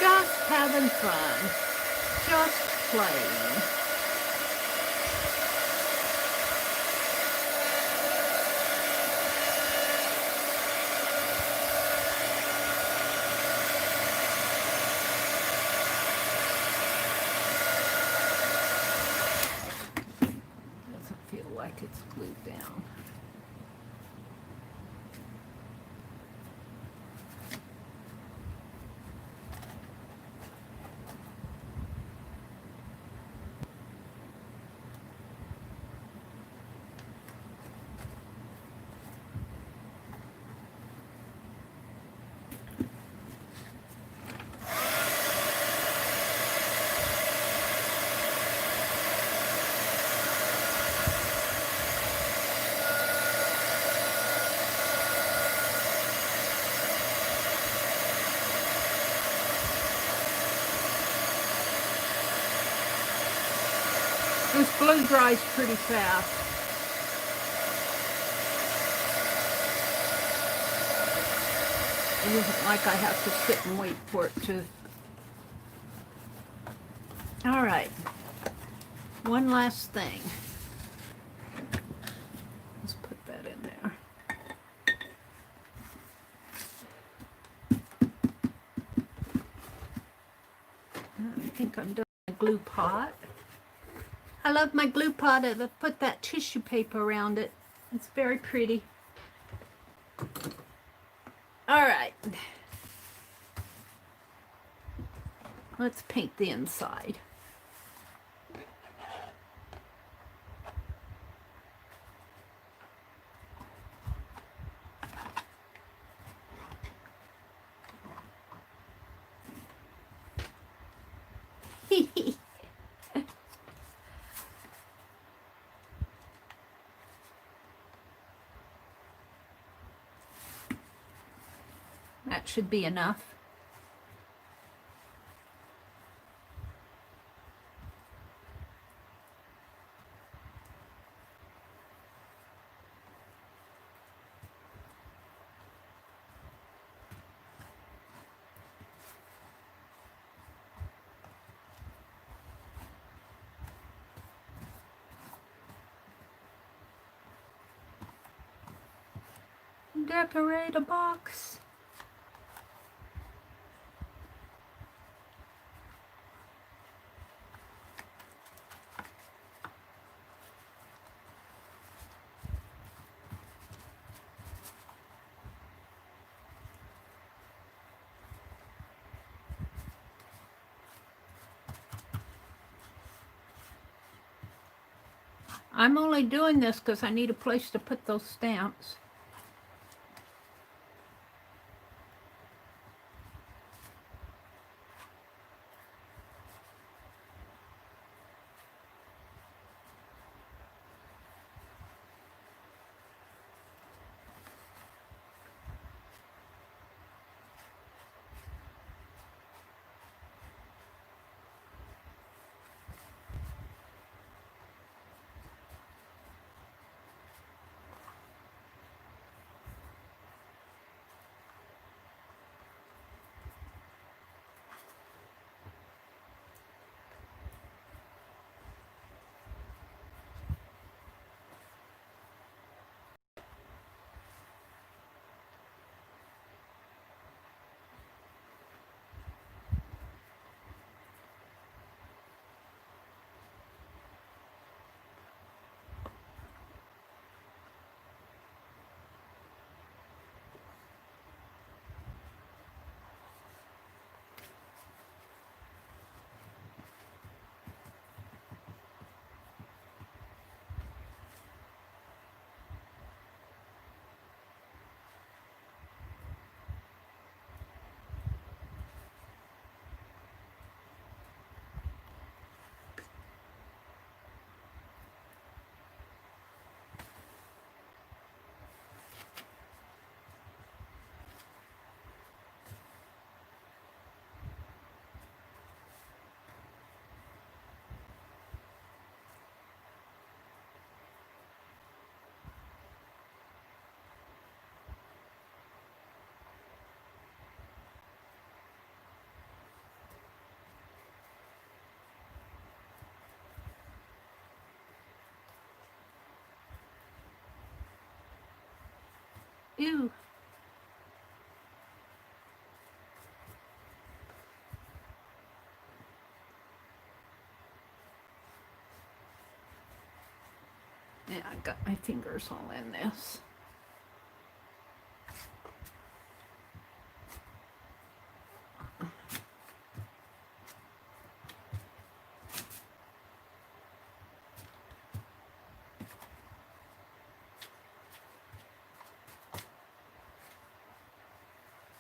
Just having fun. Just playing. Doesn't feel like it's glued down. This glue dries pretty fast. It isn't like I have to sit and wait for it to. All right. One last thing. Let's put that in there. I think I'm doing a glue pot. I love my glue pot. I put that tissue paper around it. It's very pretty. All right. Let's paint the inside. That should be enough. Decorate a box. I'm only doing this because I need a place to put those stamps. Ew. Yeah, I got my fingers all in this.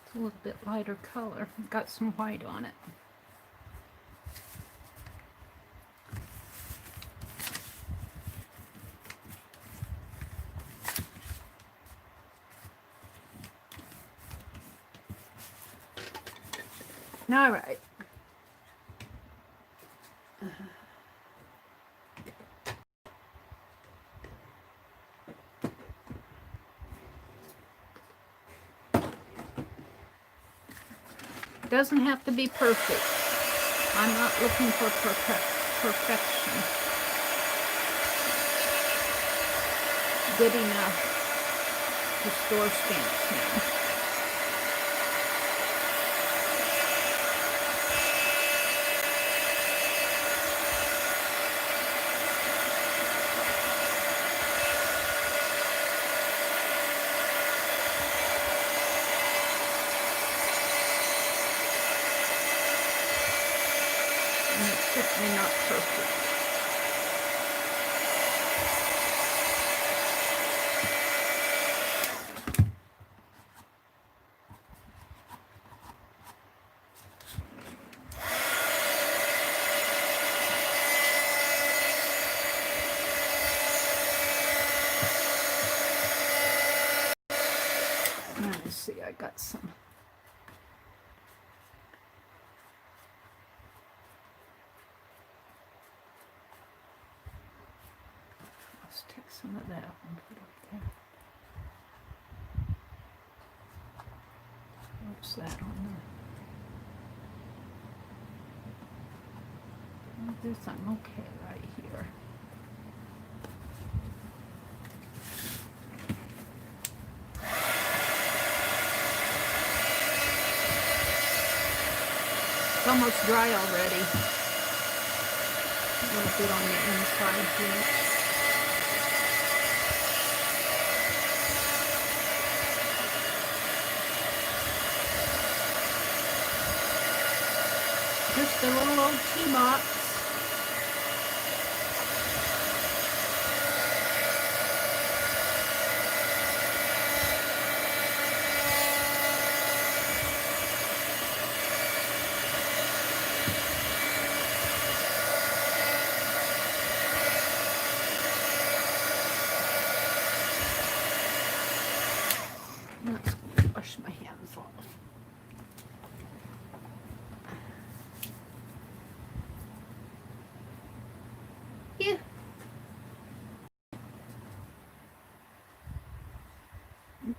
It's a little bit lighter color. Got some white on it. All right. doesn't have to be perfect. I'm not looking for perfection. Good enough to store stamps now. Certainly not perfect. Let me see, I got some. Let's take some of that and put it up there. What's that on there? This I'm okay right here. It's almost dry already. A little bit on the inside here. Just a little old tea box. Let's wash my hands off. Yeah.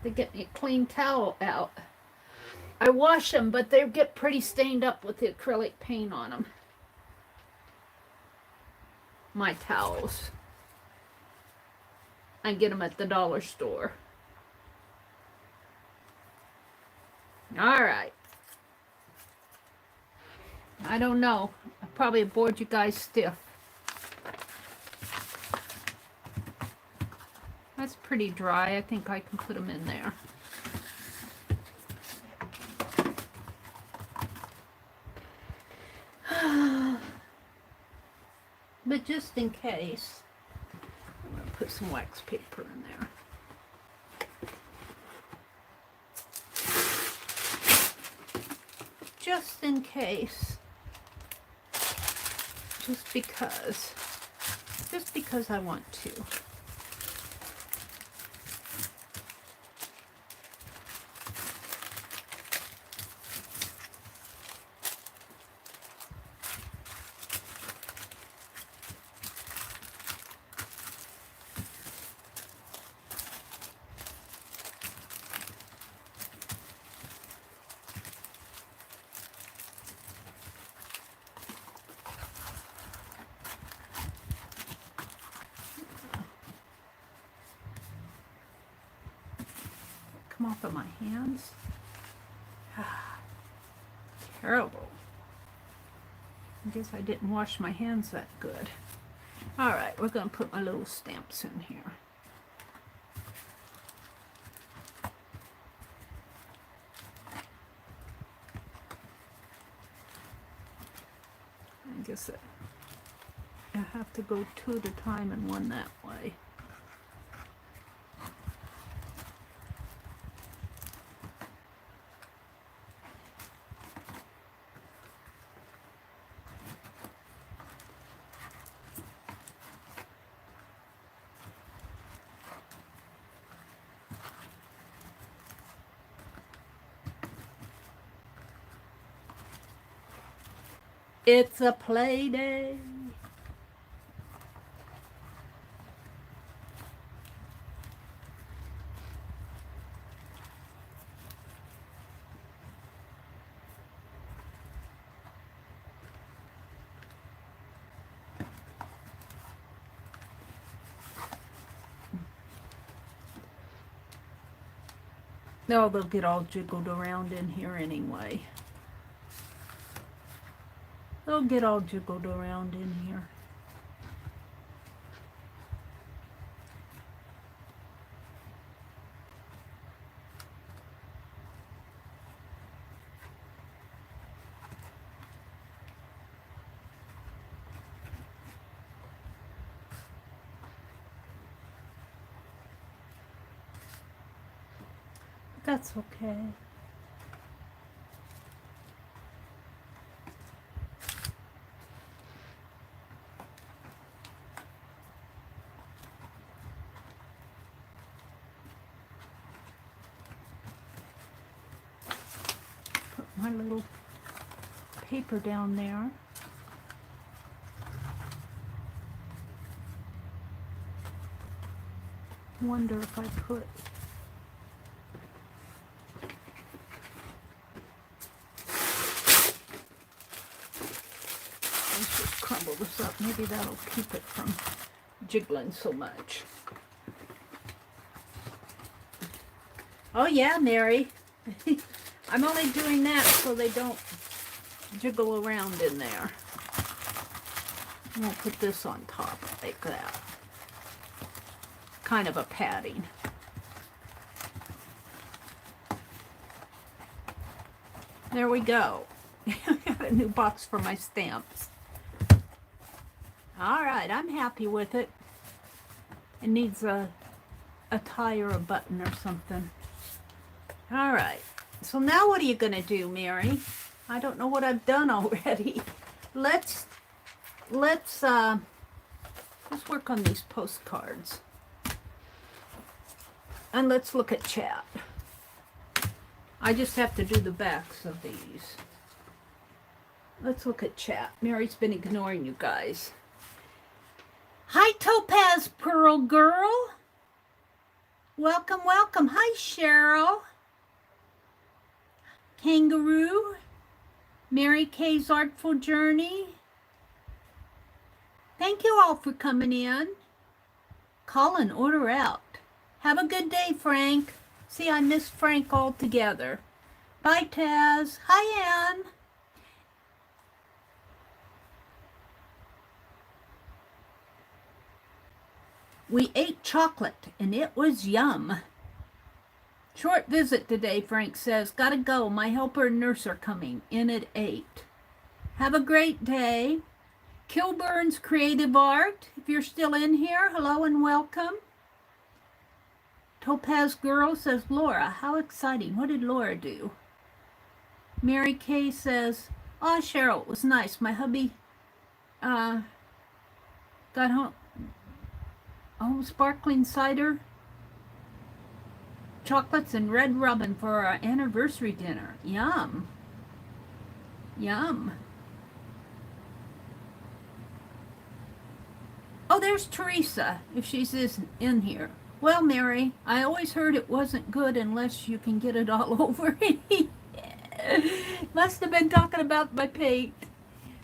To get me a clean towel out. I wash them, but they get pretty stained up with the acrylic paint on them. My towels. I get them at the dollar store. All right. I don't know. I probably bored you guys stiff. That's pretty dry. I think I can put them in there. But just in case, I'm going to put some wax paper in there. Just in case. Just because I want to. Come off of my hands. Terrible. I guess I didn't wash my hands that good. All right, we're going to put my little stamps in here. I guess I have to go two at a time and one that way. It's a play day. No, they'll get all jiggled around in here anyway. They'll get all jiggled around in here. That's okay. Put my little paper down there. Wonder if I put crumble this up. Maybe that'll keep it from jiggling so much. Oh yeah, Mary. I'm only doing that so they don't jiggle around in there. I'm gonna put this on top like that. Kind of a padding. There we go. I got a new box for my stamps. All right, I'm happy with it. It needs a tie or a button or something. All right, so now what are you gonna do, Meri? I don't know what I've done already. Let's just work on these postcards. And let's look at chat. I just have to do the backs of these. Let's look at chat. Mary's been ignoring you guys. Hi, Topaz Pearl Girl. Welcome, welcome. Hi, Cheryl. Kangaroo. Mary Kay's Artful Journey. Thank you all for coming in. Call and order out. Have a good day, Frank. See, I missed Frank altogether. Bye, Taz. Hi, Ann. We ate chocolate, and it was yum. Short visit today, Frank says. Gotta go. My helper and nurse are coming in at 8. Have a great day. Kilburn's Creative Art. If you're still in here, hello and welcome. Topaz Girl says, Laura, how exciting. What did Laura do? Mary Kay says, oh, Cheryl, it was nice. My hubby got home sparkling cider, chocolates, and red robin for our anniversary dinner. Yum. Yum. Oh, there's Teresa, if she's in here. Well, Mary, I always heard it wasn't good unless you can get it all over. Must have been talking about my paint.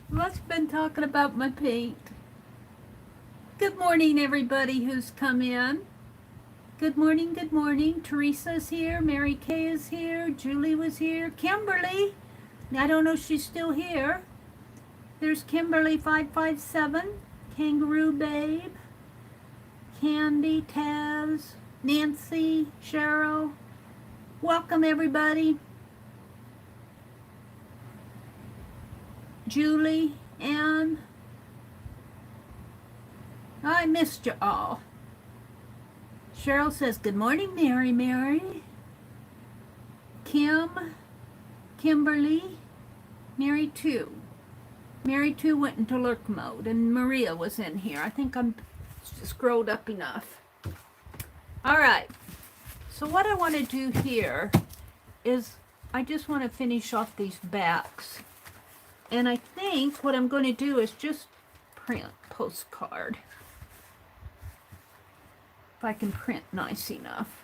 Must have been talking about my paint. Good morning, everybody who's come in. Good morning, good morning. Teresa's here. Mary Kay is here. Julie was here. Kimberly. I don't know if she's still here. There's Kimberly 557. Kangaroo Babe. Candy, Taz, Nancy, Cheryl. Welcome, everybody. Julie, Ann. I missed you all. Cheryl says, good morning, Mary. Kimberly, Mary 2. Mary 2 went into lurk mode, and Maria was in here. I think I'm scrolled up enough. All right. So what I want to do here is I just want to finish off these backs. And I think what I'm going to do is just print postcard. If I can print nice enough.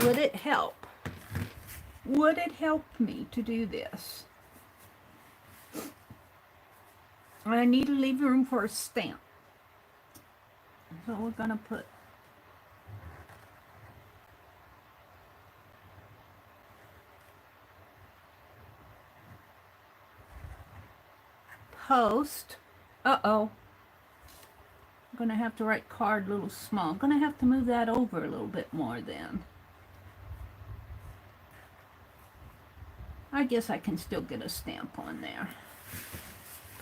Would it help? Would it help me to do this? I need to leave room for a stamp. So we're going to put post. Uh-oh. I'm going to have to write card a little small. I'm going to have to move that over a little bit more then. I guess I can still get a stamp on there.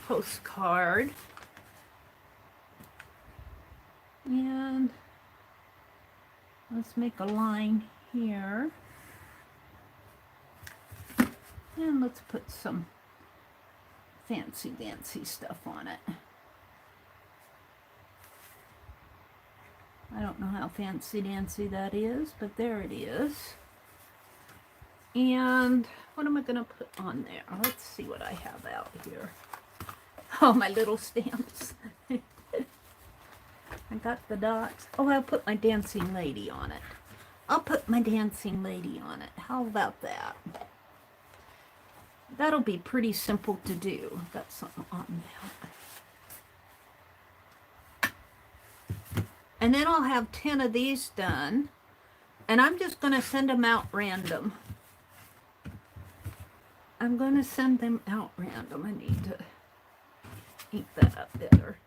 Postcard. And let's make a line here. And let's put some fancy dancy stuff on it. I don't know how fancy dancy that is, but there it is. And what am I going to put on there? Let's see what I have out here. Oh, my little stamps. I got the dots. Oh, I'll put my dancing lady on it. I'll put my dancing lady on it. How about that? That'll be pretty simple to do. I've got something on that. And then I'll have 10 of these done. And I'm just going to send them out random. I'm going to send them out random. I need to ink that up better.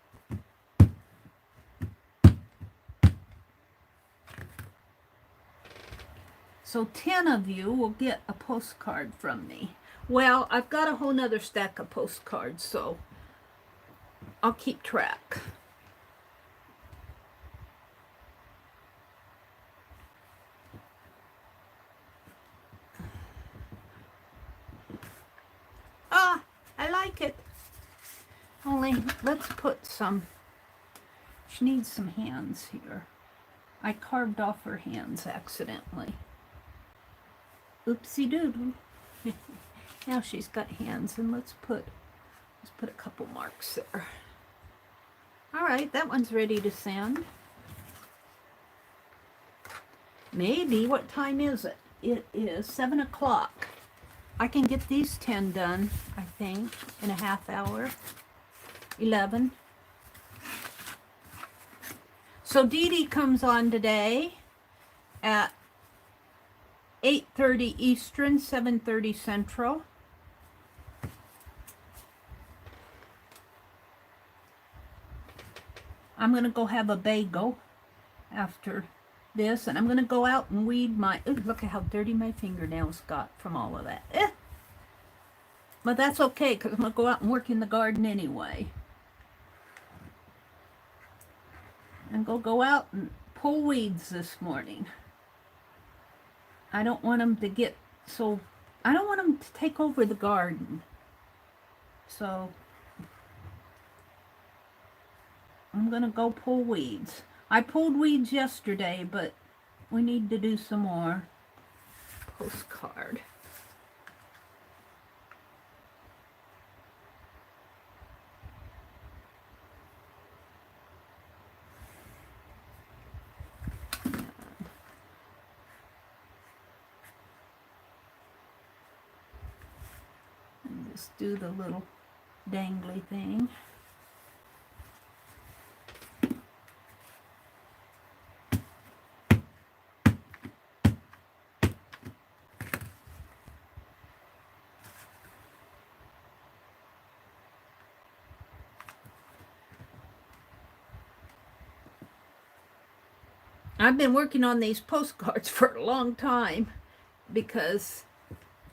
So 10 of you will get a postcard from me. Well, I've got a whole nother stack of postcards, so I'll keep track. Ah, I like it. Only, let's put some, she needs some hands here. I carved off her hands accidentally. Oopsie doodle. Now she's got hands, and let's put a couple marks there. All right, that one's ready to send. Maybe, what time is it? It is 7 o'clock. I can get these 10 done, I think, in a half hour. 11. So Dee Dee comes on today at 8:30 Eastern, 7:30 Central. I'm going to go have a bagel after this, and I'm going to go out and weed my... Ooh, look at how dirty my fingernails got from all of that. But that's okay, because I'm going to go out and work in the garden anyway. And go out and pull weeds this morning. I don't want them to get so... I don't want them to take over the garden. So... I'm going to go pull weeds. I pulled weeds yesterday, but we need to do some more. Postcard. And just do the little dangly thing. I've been working on these postcards for a long time because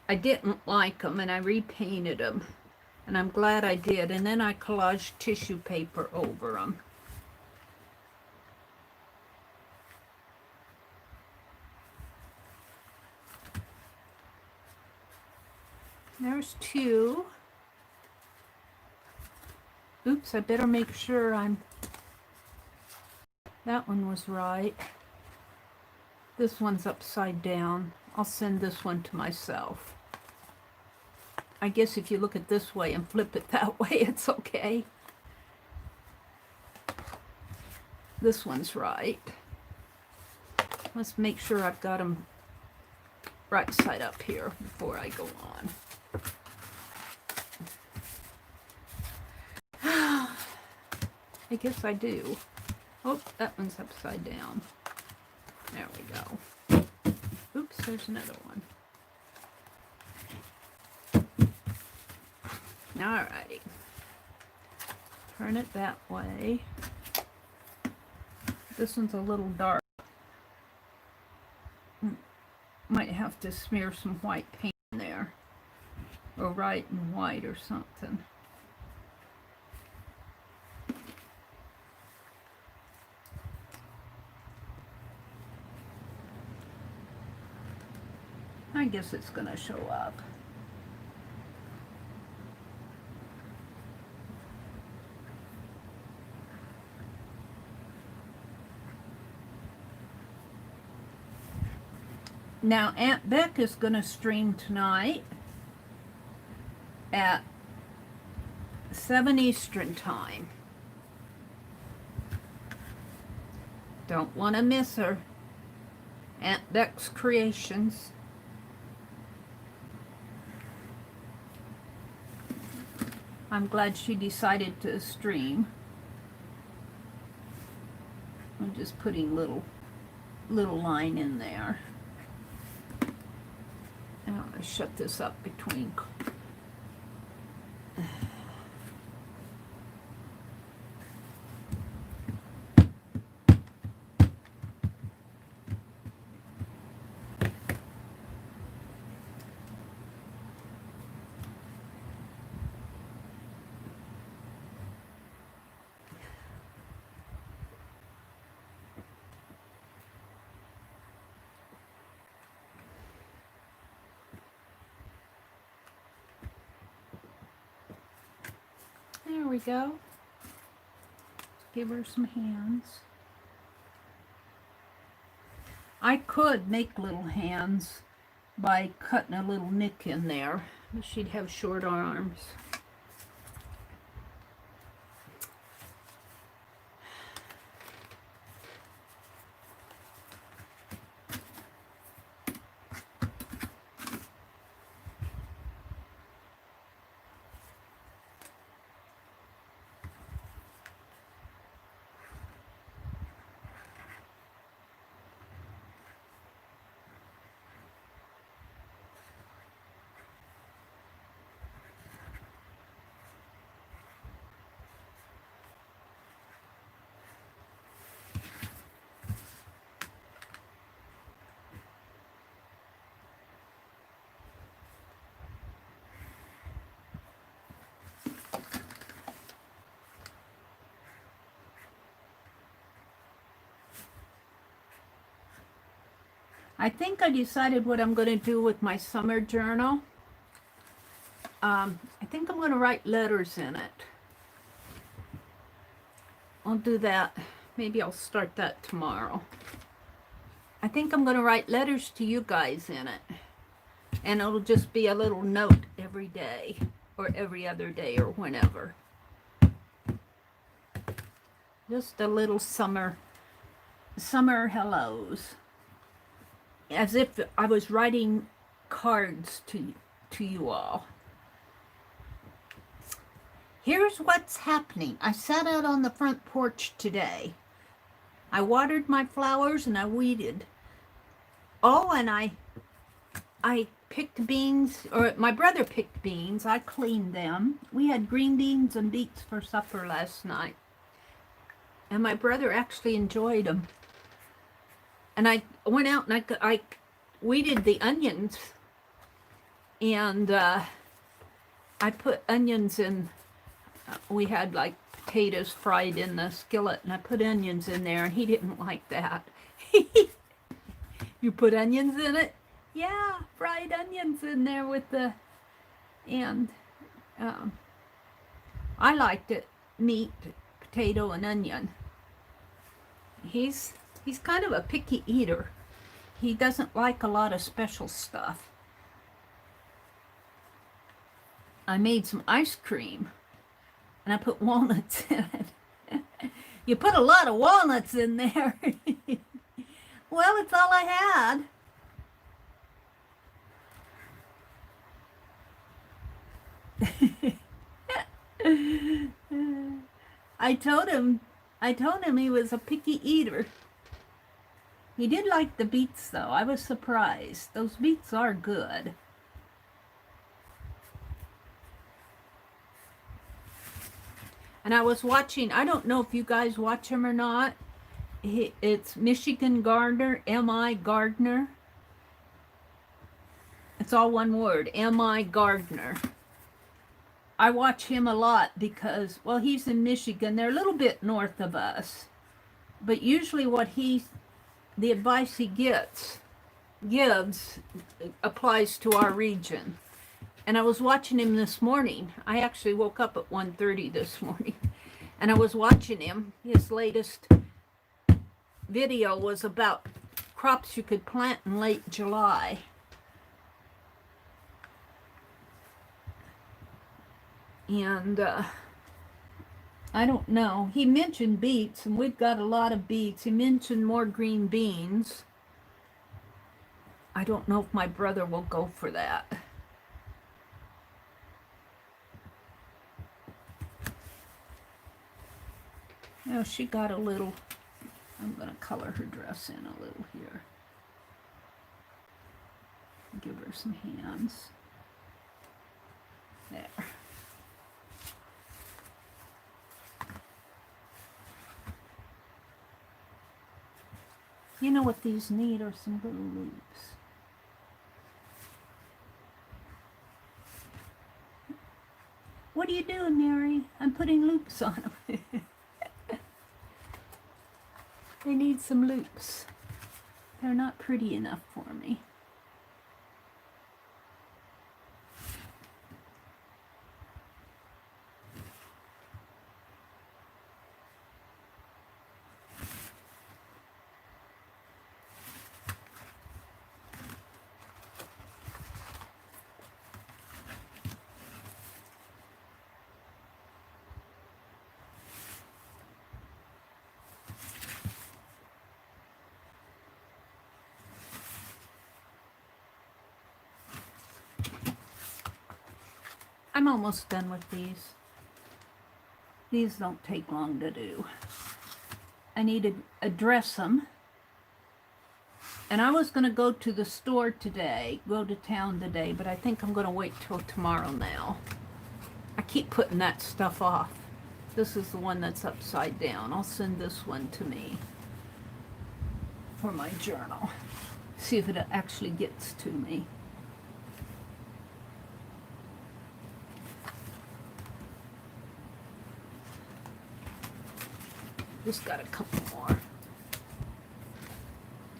I didn't like them and I repainted them. And I'm glad I did. And then I collaged tissue paper over them. There's 2. Oops, I better make sure that one was right. This one's upside down. I'll send this one to myself. I guess if you look at this way and flip it that way, it's okay. This one's right. Let's make sure I've got them right side up here before I go on. I guess I do. Oh, that one's upside down. There we go. Oops, there's another one. Alrighty. Turn it that way. This one's a little dark. Might have to smear some white paint in there, or write in white or something. I guess it's gonna show up. Now, Aunt Beck is going to stream tonight at 7 Eastern Time. Don't want to miss her. Aunt Beck's Creations. I'm glad she decided to stream. I'm just putting little line in there. Now I'm going to shut this up between. There we go. Give her some hands. I could make little hands by cutting a little nick in there, but she'd have short arms. I think I decided what I'm going to do with my summer journal. I think I'm going to write letters in it. I'll do that. Maybe I'll start that tomorrow. I think I'm going to write letters to you guys in it. And it'll just be a little note every day, or every other day, or whenever. Just a little summer hellos. As if I was writing cards to you all. Here's what's happening. I sat out on the front porch today. I watered my flowers and I weeded. Oh, and I picked beans, or my brother picked beans. I cleaned them. We had green beans and beets for supper last night. And my brother actually enjoyed them. And I went out and I weeded the onions, and I put onions in. We had like potatoes fried in the skillet, and I put onions in there, and he didn't like that. You put onions in it? Yeah, fried onions in there with the, and I liked it, meat, potato, and onion. He's kind of a picky eater. He doesn't like a lot of special stuff. I made some ice cream, and I put walnuts in it. You put a lot of walnuts in there. Well, it's all I had. I told him he was a picky eater. He did like the beets, though. I was surprised. Those beets are good. And I was watching, I don't know if you guys watch him or not. It's Michigan Gardner, M.I. Gardner. It's all one word, M.I. Gardner. I watch him a lot because, well, he's in Michigan. They're a little bit north of us. But usually the advice he gives applies to our region. And I was watching him this morning. I actually woke up at 1:30 this morning. And I was watching him. His latest video was about crops you could plant in late July. And I don't know. He mentioned beets, and we've got a lot of beets. He mentioned more green beans. I don't know if my brother will go for that. Now she got a little, I'm going to color her dress in a little here. Give her some hands. There. You know what these need are some little loops. What are you doing, Meri? I'm putting loops on them. They need some loops. They're not pretty enough for me. I'm almost done with these. These don't take long to do. I need to address them. And I was going to go to the store today, go to town today, but I think I'm going to wait till tomorrow now. I keep putting that stuff off. This is the one that's upside down. I'll send this one to me for my journal. See if it actually gets to me. Just got a couple more.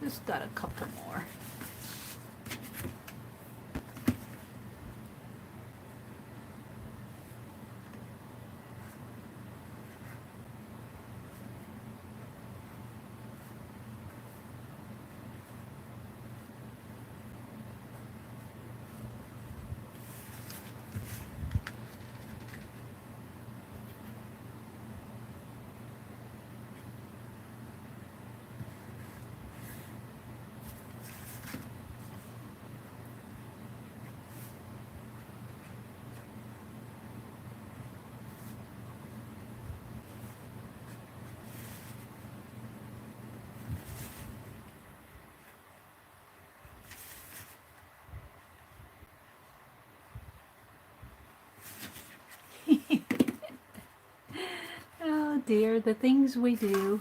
Just got a couple more. Oh dear, the things we do.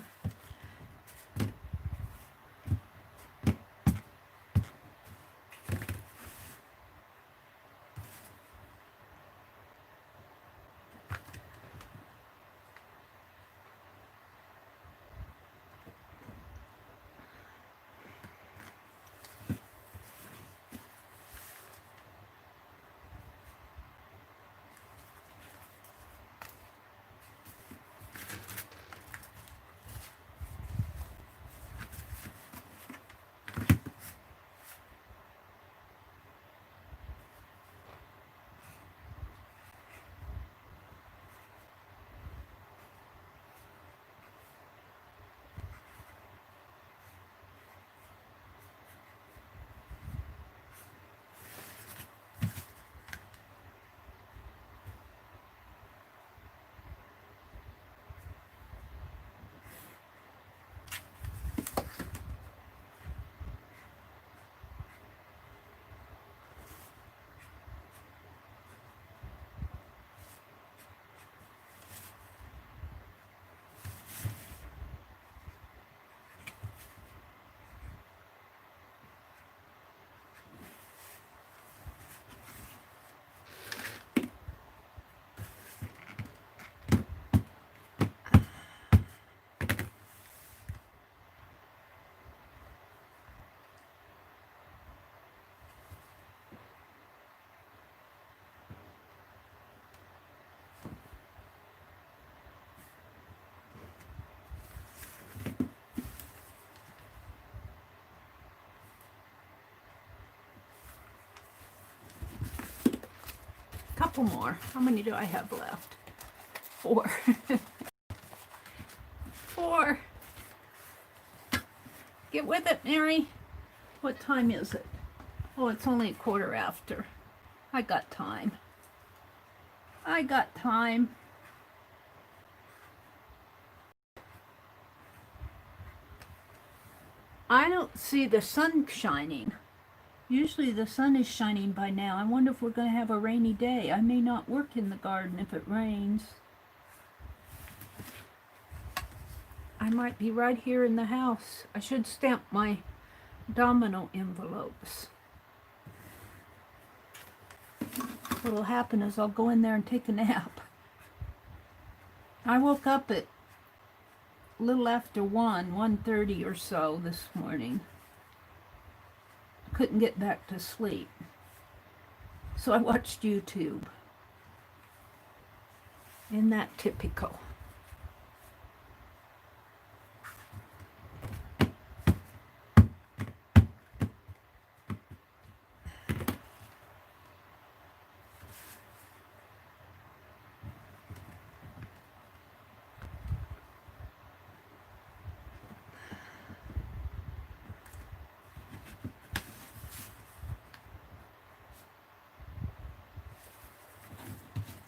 couple more. How many do I have left? 4. 4. Get with it, Meri. What time is it? Oh, it's only 1/4 after. I got time. I got time. I don't see the sun shining. Usually the sun is shining by now. I wonder if we're going to have a rainy day. I may not work in the garden if it rains. I might be right here in the house. I should stamp my domino envelopes. What'll happen is I'll go in there and take a nap. I woke up at a little after 1:30 or so this morning. Couldn't get back to sleep. So I watched YouTube. Isn't that typical?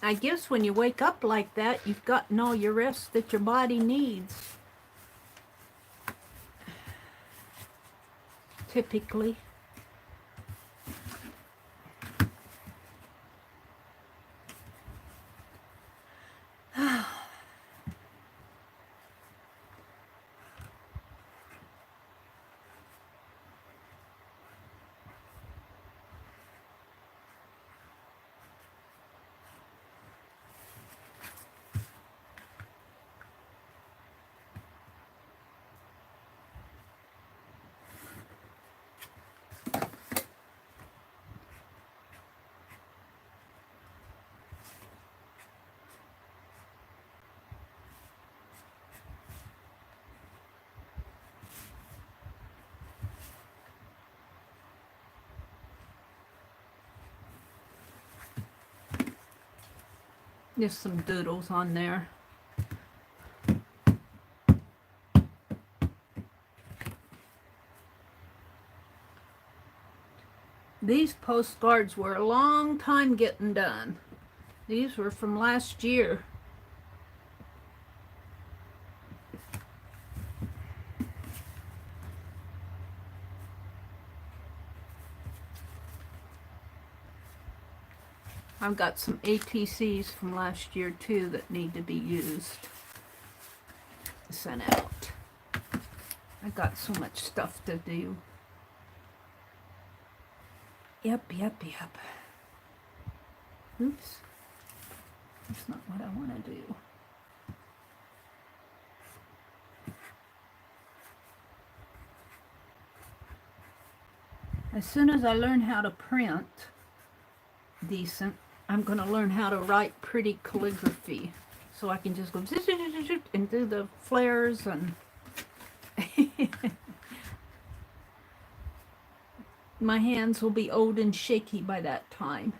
I guess when you wake up like that, you've gotten all your rest that your body needs. Typically. Just some doodles on there. These postcards were a long time getting done. These were from last year. I've got some ATCs from last year too that need to be used. Sent out. I got so much stuff to do. Yep. Oops. That's not what I want to do. As soon as I learn how to print decent, I'm going to learn how to write pretty calligraphy. So I can just go and do the flares and my hands will be old and shaky by that time.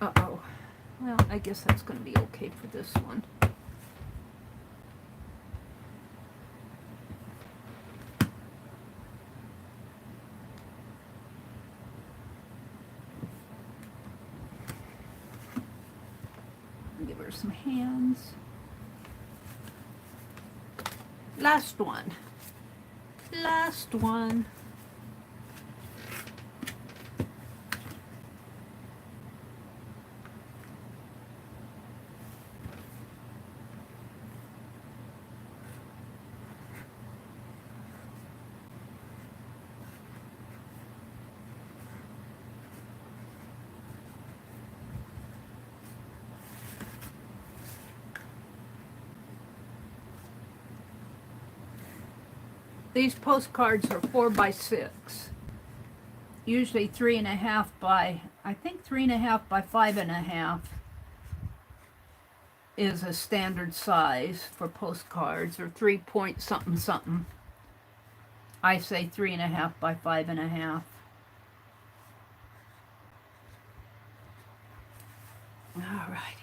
Uh-oh. Well, I guess that's going to be okay for this one. Give her some hands. Last one. Last one. These postcards are 4x6. Usually 3.5 by, I think 3.5 by 5.5 is a standard size for postcards, or 3 point something something. I say 3.5 by 5.5. Alrighty.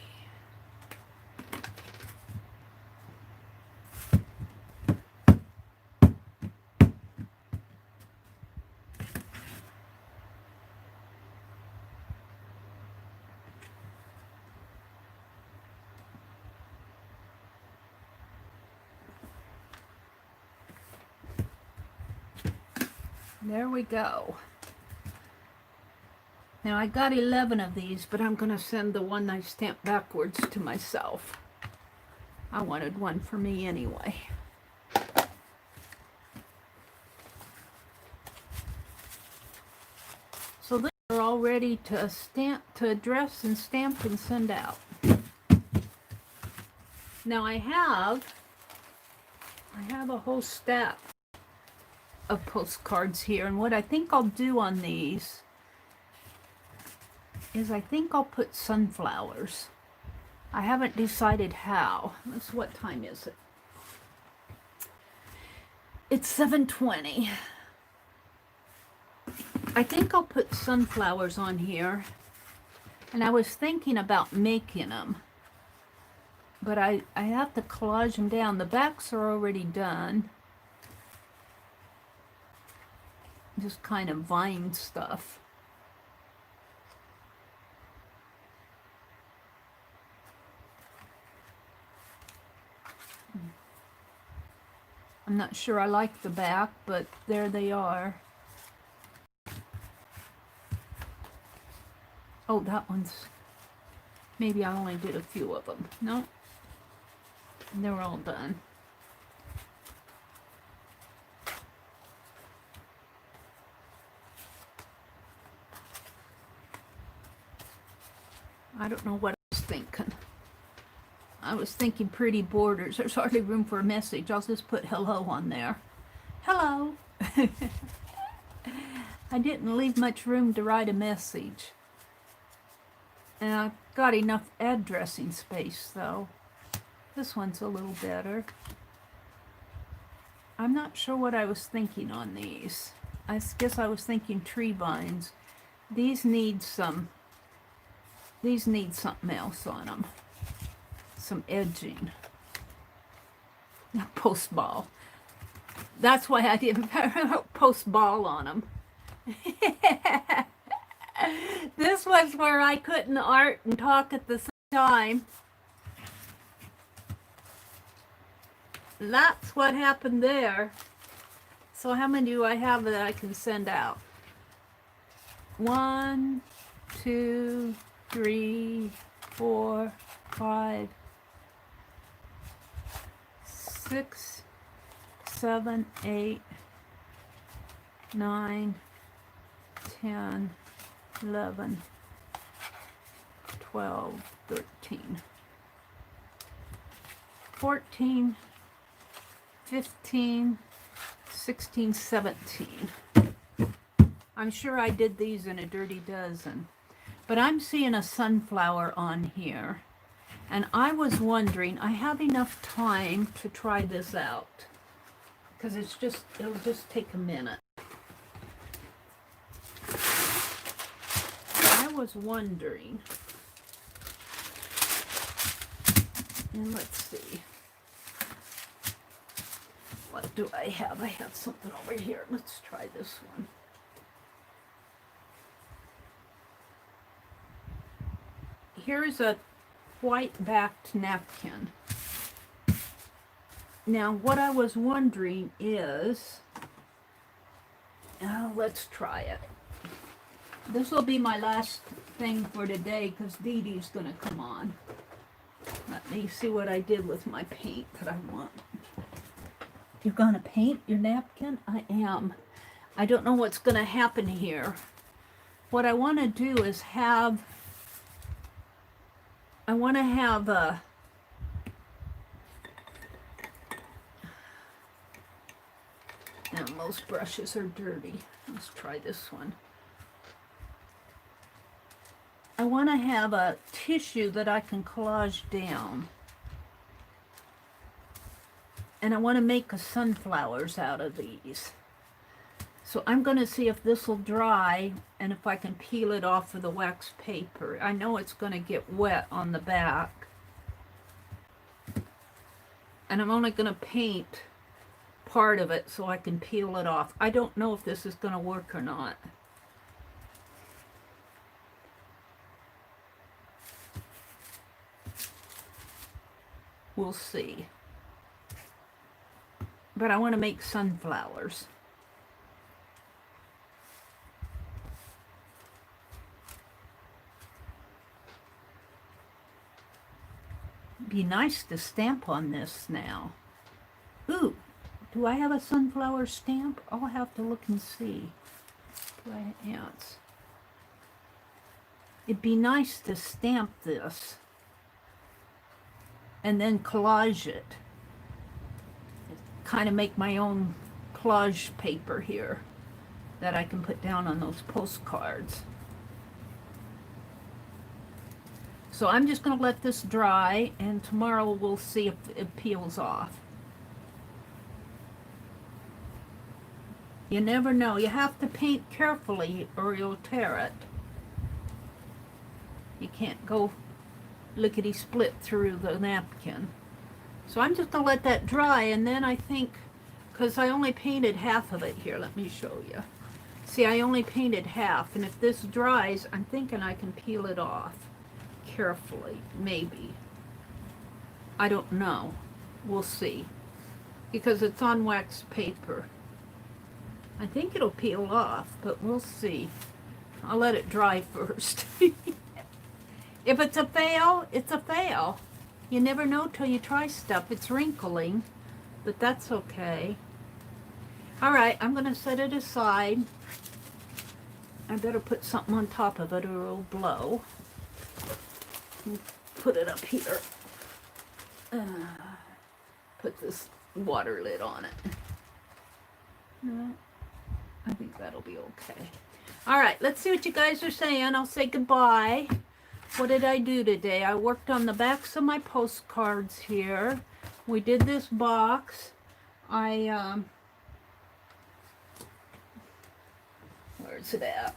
There we go. Now I got 11 of these, but I'm going to send the one I stamped backwards to myself. I wanted one for me anyway. So these are all ready to stamp, to address and stamp and send out. Now I have a whole stack of postcards here, and what I think I'll do on these is I think I'll put sunflowers. I haven't decided how. What time is it? It's 7:20. I think I'll put sunflowers on here, and I was thinking about making them, but I have to collage them down. The backs are already done. Just kind of vine stuff. I'm not sure I like the back, but there they are. Oh, that one's, maybe I only did a few of them. No, they're all done. I don't know what I was thinking. I was thinking pretty borders. There's hardly room for a message. I'll just put hello on there. Hello. I didn't leave much room to write a message. And I've got enough addressing space though. This one's a little better. I'm not sure what I was thinking on these. I guess I was thinking tree vines. These need something else on them. Some edging. Post ball. That's why I didn't post ball on them. This was where I couldn't art and talk at the same time. That's what happened there. So how many do I have that I can send out? 1, 2, 3, 4, 5, 6, 7, 8, 9, 10, 11, 12, 13, 14, 15, 16, 17. I'm sure I did these in a dirty dozen. But I'm seeing a sunflower on here. And I was wondering, I have enough time to try this out. Because it'll just take a minute. I was wondering, and let's see. What do I have? I have something over here. Let's try this one. Here's a white-backed napkin. Now, what I was wondering is, let's try it. This will be my last thing for today because Dee Dee's going to come on. Let me see what I did with my paint that I want. You're going to paint your napkin? I am. I don't know what's going to happen here. What I want to do is have a those brushes are dirty. Let's try this one. I want to have a tissue that I can collage down. And I want to make a sunflowers out of these. So I'm going to see if this will dry and if I can peel it off of the wax paper. I know it's going to get wet on the back. And I'm only going to paint part of it so I can peel it off. I don't know if this is going to work or not. We'll see. But I want to make sunflowers. Be nice to stamp on this now. Ooh, do I have a sunflower stamp? I'll have to look and see. Ants. It'd be nice to stamp this and then collage it. Kind of make my own collage paper here that I can put down on those postcards. So I'm just going to let this dry, and tomorrow we'll see if it peels off. You never know. You have to paint carefully or you'll tear it. You can't go lickety-split through the napkin. So I'm just going to let that dry, and then I think, because I only painted half of it here, let me show you. See, I only painted half, and if this dries, I'm thinking I can peel it off. Carefully, maybe. I don't know. We'll see. Because it's on wax paper. I think it'll peel off, but we'll see. I'll let it dry first. If it's a fail, it's a fail. You never know till you try stuff. It's wrinkling, but that's okay. Alright, I'm going to set it aside. I better put something on top of it or it'll blow. Put it up here. Put this water lid on it. I think that'll be okay. Alright, let's see what you guys are saying. I'll say goodbye. What did I do today? I worked on the backs of my postcards here. We did this box. Where's it at?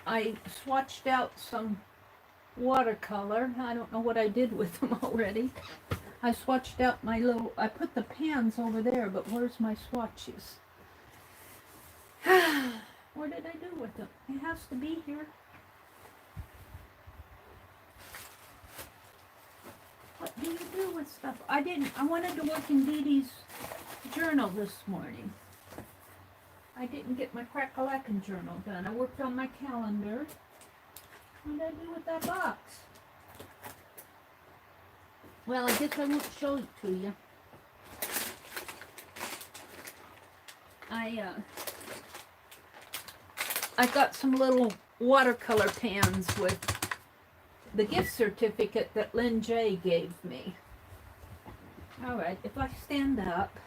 I swatched out some watercolor. I don't know what I did with them already. I swatched out my little, I put the pans over there, but where's my swatches? What did I do with them? It has to be here. What do you do with stuff? I wanted to work in Dee Dee's journal this morning. I didn't get my crack-a-lackin' journal done. I worked on my calendar. What did I do with that box? Well, I guess I won't show it to you. I got some little watercolor pans with the gift certificate that Lynn J gave me. Alright, if I stand up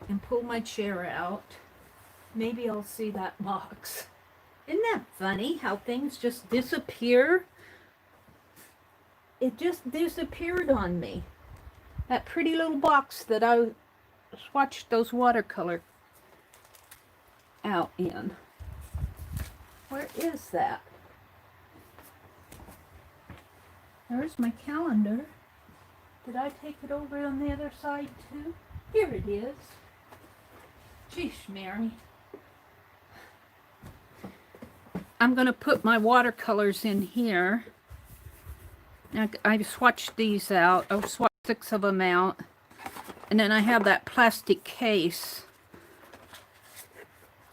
and pull my chair out, maybe I'll see that box. Isn't that funny how things just disappear? It just disappeared on me. That pretty little box that I swatched those watercolor out in. Where is that? There's my calendar. Did I take it over on the other side too? Here it is. Sheesh, Mary. I'm going to put my watercolors in here. Now, I've swatched these out. I've swatched 6 of them out. And then I have that plastic case.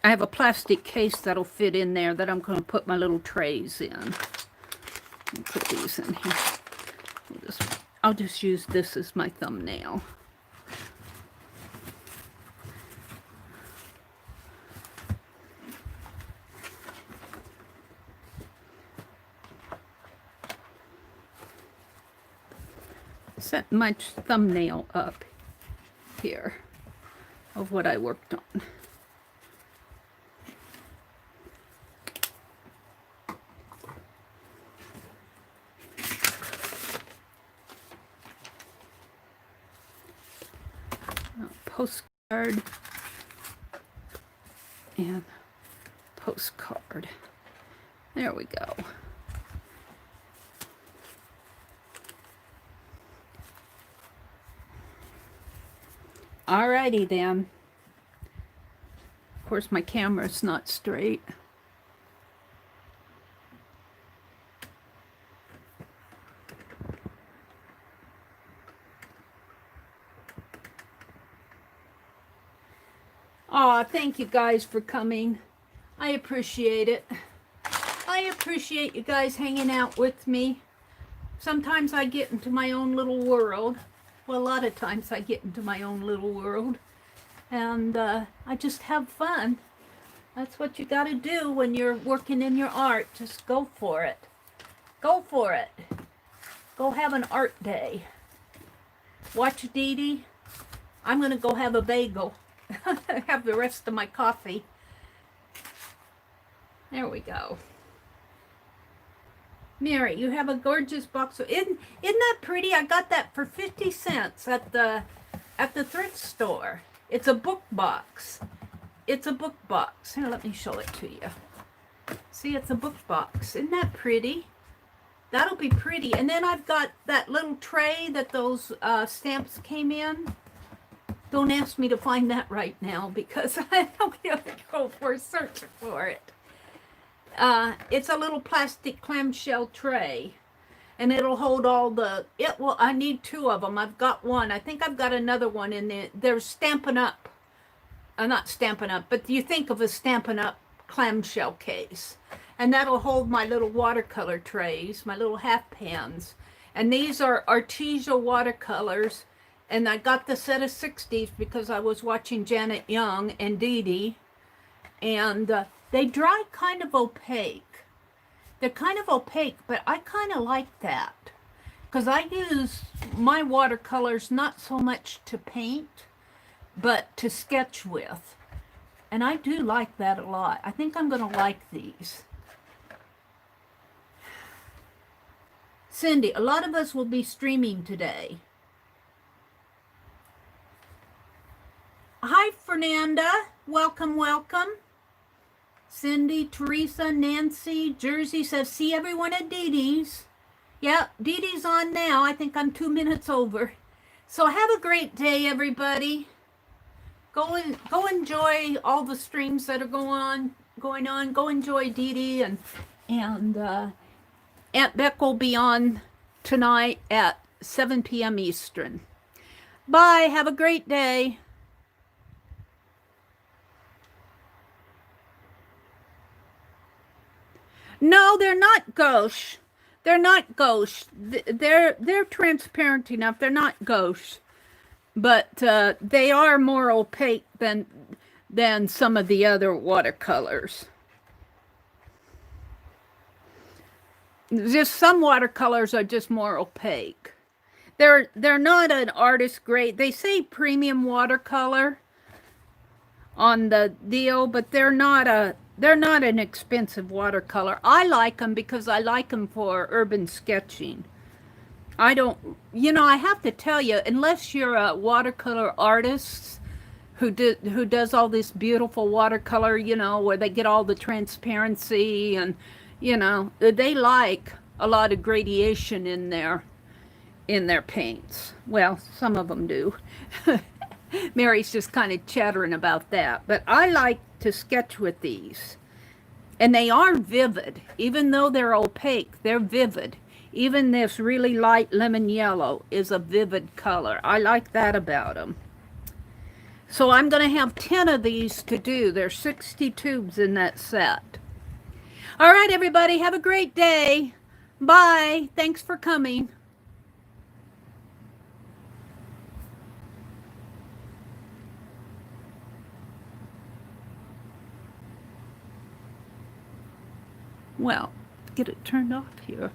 I have a plastic case that'll fit in there that I'm going to put my little trays in. Put these in here. I'll just use this as my thumbnail. Set my thumbnail up here. of what I worked on. Postcard and postcard. There we go. Alrighty then. Of course, my camera's not straight. Aw, thank you guys for coming. I appreciate it. I appreciate you guys hanging out with me. Sometimes I get into my own little world. Well, a lot of times I get into my own little world. And I just have fun. That's what you got to do when you're working in your art. Just go for it. Go for it. Go have an art day. Watch Dee Dee. I'm going to go have a bagel. Have the rest of my coffee. There we go. Meri, you have a gorgeous box. Isn't that pretty? I got that for 50 cents at the thrift store. It's a book box. It's a book box. Here, let me show it to you. See, it's a book box. Isn't that pretty? That'll be pretty. And then I've got that little tray that those stamps came in. Don't ask me to find that right now because I don't have to go for a search for it. It's a little plastic clamshell tray. And it'll hold all the... Well, I need 2 of them. I've got one. I think I've got another one in there. They're Stampin' Up. Not Stampin' Up, but you think of a Stampin' Up clamshell case. And that'll hold my little watercolor trays, my little half pans. And these are Arteza watercolors. And I got the set of 60s because I was watching Janet Young and Dee Dee. And they dry kind of opaque. They're kind of opaque, but I kind of like that. Because I use my watercolors not so much to paint, but to sketch with. And I do like that a lot. I think I'm going to like these. Cindy, a lot of us will be streaming today. Hi, Fernanda. Welcome, welcome. Cindy, Teresa, Nancy, Jersey says, see everyone at Dee Dee's. Yeah, Dee Dee's on now. I think I'm 2 minutes over. So have a great day, everybody. Go enjoy all the streams that are going on. Go enjoy Dee Dee and Aunt Beck will be on tonight at 7 p.m. Eastern. Bye. Have a great day. No, they're not gauche. They're not gauche. They're transparent enough. They're not gauche, but they are more opaque than some of the other watercolors. Just some watercolors are just more opaque. They're not an artist grade. They say premium watercolor on the deal, but they're not an expensive watercolor. I like them because I like them for urban sketching. I have to tell you, unless you're a watercolor artist who does all this beautiful watercolor, where they get all the transparency and, they like a lot of gradation in their paints. Well, some of them do. Meri's just kind of chattering about that. But I like to sketch with these. And they are vivid. Even though they're opaque, they're vivid. Even this really light lemon yellow is a vivid color. I like that about them. So I'm going to have 10 of these to do. There's 60 tubes in that set. All right, everybody. Have a great day. Bye. Thanks for coming. Well, get it turned off here.